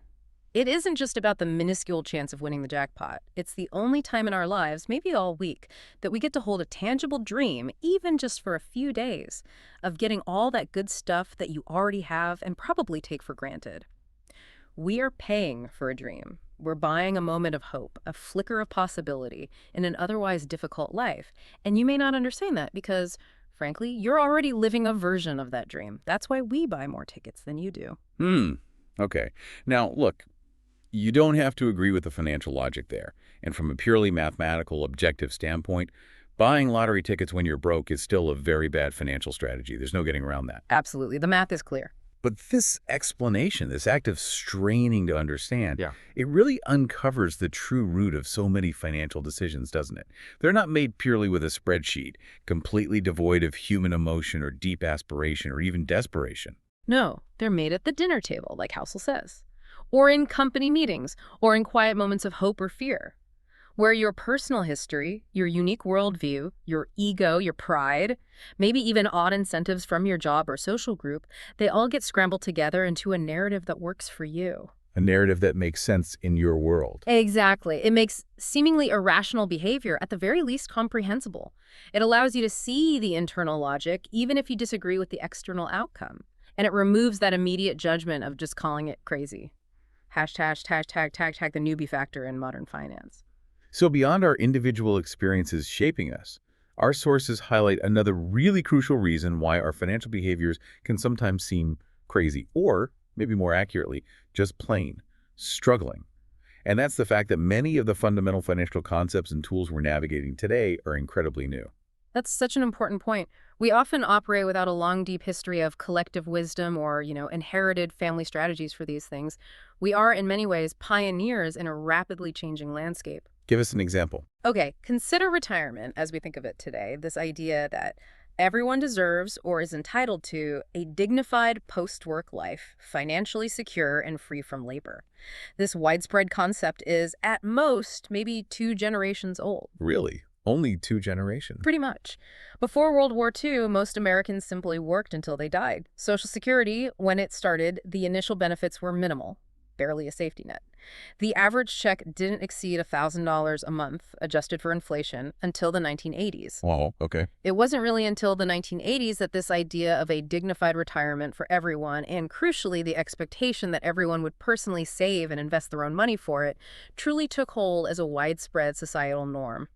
it isn't just about the minuscule chance of winning the jackpot. It's the only time in our lives, maybe all week, that we get to hold a tangible dream, even just for a few days, of getting all that good stuff that you already have and probably take for granted. We are paying for a dream. We're buying a moment of hope, a flicker of possibility in an otherwise difficult life. And you may not understand that because, frankly, you're already living a version of that dream. That's why we buy more tickets than you do. Okay. Now, look, you don't have to agree with the financial logic there. And from a purely mathematical, objective standpoint, buying lottery tickets when you're broke is still a very bad financial strategy. There's no getting around that. Absolutely. The math is clear. But this explanation, this act of straining to understand, it really uncovers the true root of so many financial decisions, doesn't it? They're not made purely with a spreadsheet, completely devoid of human emotion or deep aspiration or even desperation. No, they're made at the dinner table, like Housel says, or in company meetings, or in quiet moments of hope or fear, where your personal history, your unique worldview, your ego, your pride, maybe even odd incentives from your job or social group, they all get scrambled together into a narrative that works for you. A narrative that makes sense in your world. Exactly. It makes seemingly irrational behavior at the very least comprehensible. It allows you to see the internal logic, even if you disagree with the external outcome. And it removes that immediate judgment of just calling it crazy. Hashtag the newbie factor in modern finance. So beyond our individual experiences shaping us, our sources highlight another really crucial reason why our financial behaviors can sometimes seem crazy, or, maybe more accurately, just plain struggling. And that's the fact that many of the fundamental financial concepts and tools we're navigating today are incredibly new. That's such an important point. We often operate without a long, deep history of collective wisdom or, inherited family strategies for these things. We are, in many ways, pioneers in a rapidly changing landscape. Give us an example. Okay, consider retirement as we think of it today, this idea that Everyone deserves, or is entitled to, a dignified post-work life, financially secure and free from labor. This widespread concept is, at most, maybe 2 generations old. Really? Only 2 generations? Pretty much. Before World War II, most Americans simply worked until they died. Social Security, when it started, the initial benefits were minimal, barely a safety net. The average check didn't exceed $1,000 a month, adjusted for inflation, until the 1980s. Oh, okay. It wasn't really until the 1980s that this idea of a dignified retirement for everyone, and crucially the expectation that everyone would personally save and invest their own money for it, truly took hold as a widespread societal norm.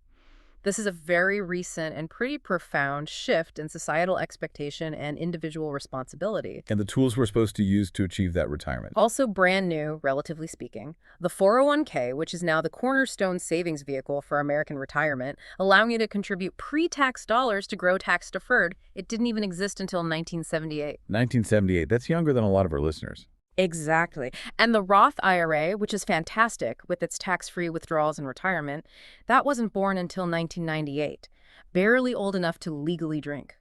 This is a very recent and pretty profound shift in societal expectation and individual responsibility. And the tools we're supposed to use to achieve that retirement? Also brand new, relatively speaking, the 401k, which is now the cornerstone savings vehicle for American retirement, allowing you to contribute pre-tax dollars to grow tax-deferred. It didn't even exist until 1978. 1978. That's younger than a lot of our listeners. Exactly. And the Roth IRA, which is fantastic with its tax-free withdrawals in retirement, that wasn't born until 1998, barely old enough to legally drink.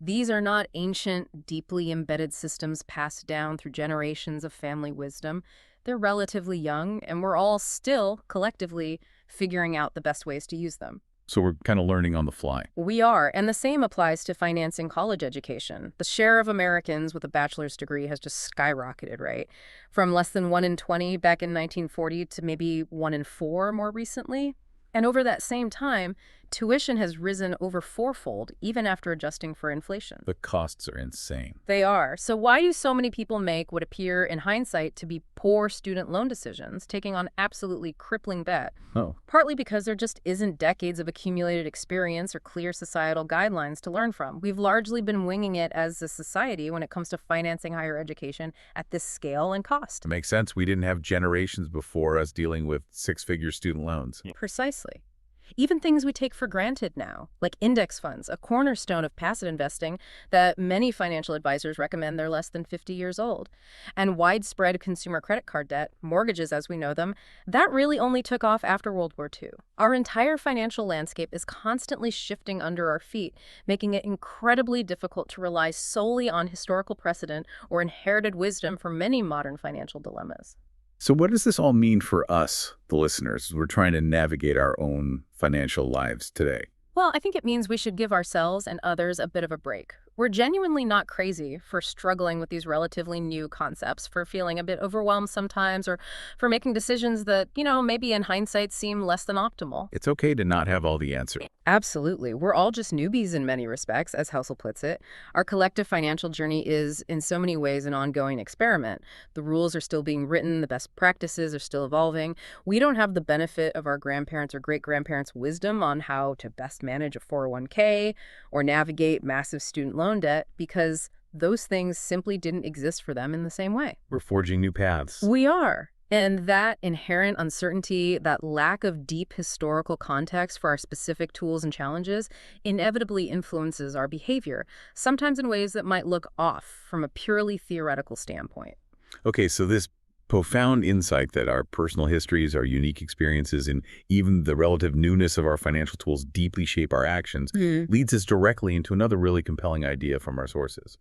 These are not ancient, deeply embedded systems passed down through generations of family wisdom. They're relatively young, and we're all still, collectively, figuring out the best ways to use them. So we're kind of learning on the fly. We are, and the same applies to financing college education. The share of Americans with a bachelor's degree has just skyrocketed, right? From less than 1 in 20 back in 1940 to maybe 1 in 4 more recently. And over that same time, tuition has risen over 4-fold, even after adjusting for inflation. The costs are insane. They are. So why do so many people make what appear in hindsight to be poor student loan decisions, taking on absolutely crippling debt? Oh. Partly because there just isn't decades of accumulated experience or clear societal guidelines to learn from. We've largely been winging it as a society when it comes to financing higher education at this scale and cost. It makes sense. We didn't have generations before us dealing with 6-figure student loans. Precisely. Even things we take for granted now, like index funds, a cornerstone of passive investing that many financial advisors recommend they're less than 50 years old. And widespread consumer credit card debt, mortgages as we know them, that really only took off after World War II. Our entire financial landscape is constantly shifting under our feet, making it incredibly difficult to rely solely on historical precedent or inherited wisdom for many modern financial dilemmas. So what does this all mean for us, the listeners, as we're trying to navigate our own financial lives today? Well, I think it means we should give ourselves and others a bit of a break. We're genuinely not crazy for struggling with these relatively new concepts, for feeling a bit overwhelmed sometimes, or for making decisions that, maybe in hindsight seem less than optimal. It's okay to not have all the answers. Absolutely. We're all just newbies in many respects, as Housel puts it. Our collective financial journey is, in so many ways, an ongoing experiment. The rules are still being written, the best practices are still evolving. We don't have the benefit of our grandparents' or great-grandparents' wisdom on how to best manage a 401k or navigate massive student loan debt, because those things simply didn't exist for them in the same way. We're forging new paths. We are. And that inherent uncertainty, that lack of deep historical context for our specific tools and challenges, inevitably influences our behavior, sometimes in ways that might look off from a purely theoretical standpoint. Okay, so this profound insight that our personal histories, our unique experiences, and even the relative newness of our financial tools deeply shape our actions leads us directly into another really compelling idea from our sources.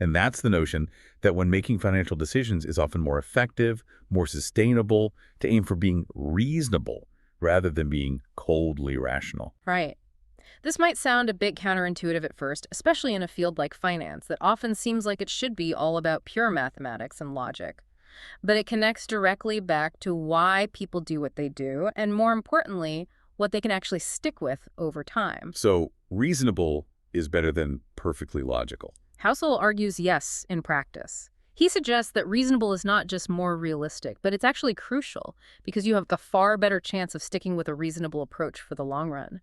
And that's the notion that when making financial decisions is often more effective, more sustainable, to aim for being reasonable rather than being coldly rational. Right. This might sound a bit counterintuitive at first, especially in a field like finance that often seems like it should be all about pure mathematics and logic. But it connects directly back to why people do what they do, and more importantly, what they can actually stick with over time. So reasonable is better than perfectly logical. Housel argues yes in practice. He suggests that reasonable is not just more realistic, but it's actually crucial because you have a far better chance of sticking with a reasonable approach for the long run.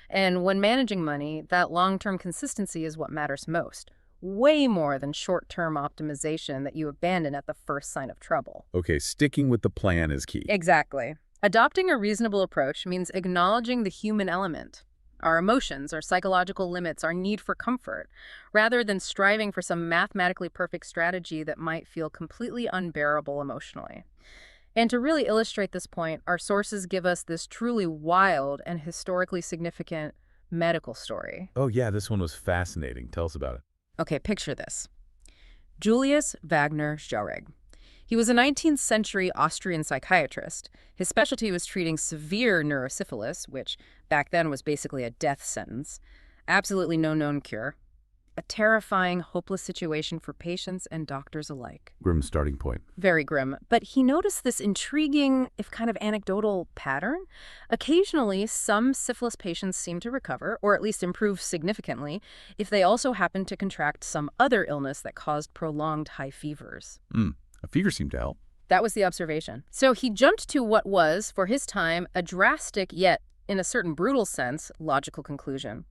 And when managing money, that long-term consistency is what matters most, way more than short-term optimization that you abandon at the first sign of trouble. Okay, sticking with the plan is key. Exactly. Adopting a reasonable approach means acknowledging the human element, our emotions, our psychological limits, our need for comfort, rather than striving for some mathematically perfect strategy that might feel completely unbearable emotionally. And to really illustrate this point, our sources give us this truly wild and historically significant medical story. Oh, yeah, this one was fascinating. Tell us about it. Okay, picture this. Julius Wagner Jauregg. He was a 19th century Austrian psychiatrist. His specialty was treating severe neurosyphilis, which back then was basically a death sentence. Absolutely no known cure. A terrifying, hopeless situation for patients and doctors alike. Grim starting point. Very grim. But he noticed this intriguing, if kind of anecdotal pattern. Occasionally, some syphilis patients seem to recover, or at least improve significantly, if they also happen to contract some other illness that caused prolonged high fevers. A fever seemed to help. That was the observation. So he jumped to what was, for his time, a drastic yet, in a certain brutal sense, logical conclusion.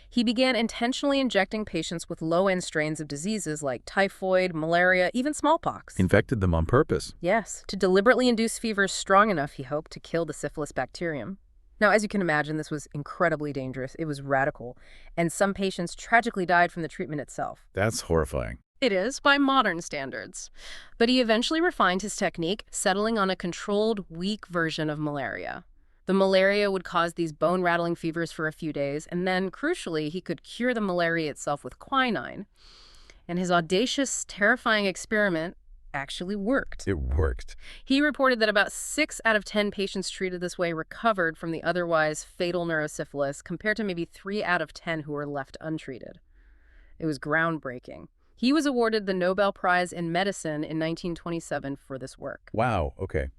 He began intentionally injecting patients with low-end strains of diseases like typhoid, malaria, even smallpox. Infected them on purpose. Yes, to deliberately induce fevers strong enough, he hoped, to kill the syphilis bacterium. Now, as you can imagine, this was incredibly dangerous. It was radical, and some patients tragically died from the treatment itself. That's horrifying. It is, by modern standards. But he eventually refined his technique, settling on a controlled, weak version of malaria. The malaria would cause these bone-rattling fevers for a few days, and then, crucially, he could cure the malaria itself with quinine. And his audacious, terrifying experiment actually worked. It worked. He reported that about 6 out of 10 patients treated this way recovered from the otherwise fatal neurosyphilis, compared to maybe 3 out of 10 who were left untreated. It was groundbreaking. He was awarded the Nobel Prize in Medicine in 1927 for this work. Wow, okay.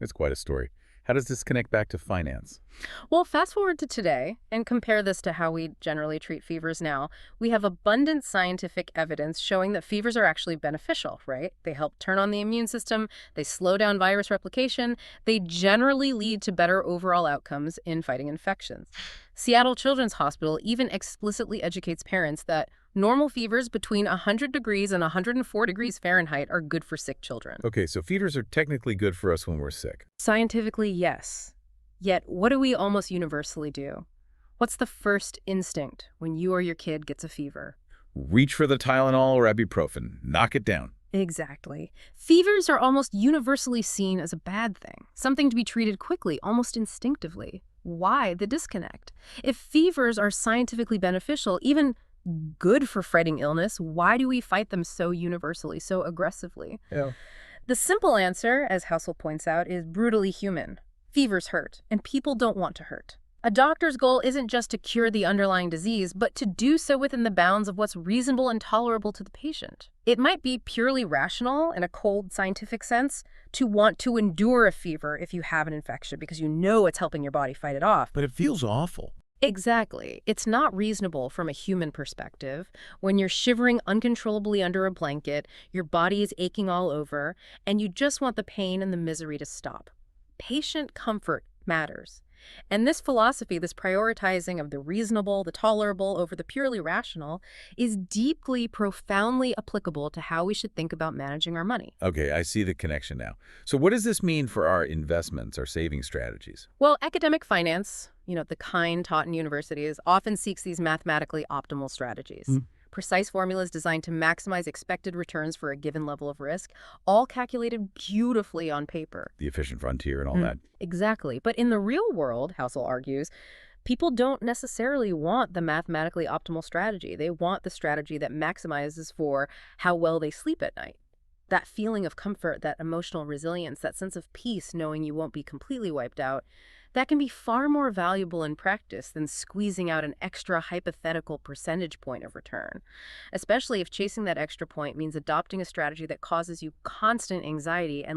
That's quite a story. How does this connect back to finance? Well, fast forward to today and compare this to how we generally treat fevers now. We have abundant scientific evidence showing that fevers are actually beneficial, right? They help turn on the immune system, they slow down virus replication, they generally lead to better overall outcomes in fighting infections. Seattle Children's Hospital even explicitly educates parents that normal fevers between 100 degrees and 104 degrees Fahrenheit are good for sick children. Okay, so fevers are technically good for us when we're sick. Scientifically, yes. Yet, what do we almost universally do? What's the first instinct when you or your kid gets a fever? Reach for the Tylenol or ibuprofen. Knock it down. Exactly. Fevers are almost universally seen as a bad thing, something to be treated quickly, almost instinctively. Why the disconnect? If fevers are scientifically beneficial, even good for fighting illness, why do we fight them so universally, so aggressively? Yeah. The simple answer, as Housel points out, is brutally human. Fevers hurt, and people don't want to hurt. A doctor's goal isn't just to cure the underlying disease, but to do so within the bounds of what's reasonable and tolerable to the patient. It might be purely rational, in a cold scientific sense, to want to endure a fever if you have an infection because you know it's helping your body fight it off. But it feels awful. Exactly. It's not reasonable from a human perspective when you're shivering uncontrollably under a blanket, your body is aching all over, and you just want the pain and the misery to stop. Patient comfort matters. And this philosophy, this prioritizing of the reasonable, the tolerable over the purely rational, is deeply, profoundly applicable to how we should think about managing our money. Okay, I see the connection now. So what does this mean for our investments, our saving strategies? Well, academic finance, the kind taught in universities, often seeks these mathematically optimal strategies. Precise formulas designed to maximize expected returns for a given level of risk, all calculated beautifully on paper. The efficient frontier and all that. Exactly. But in the real world, Housel argues, people don't necessarily want the mathematically optimal strategy. They want the strategy that maximizes for how well they sleep at night. That feeling of comfort, that emotional resilience, that sense of peace knowing you won't be completely wiped out, that can be far more valuable in practice than squeezing out an extra hypothetical percentage point of return, especially if chasing that extra point means adopting a strategy that causes you constant anxiety and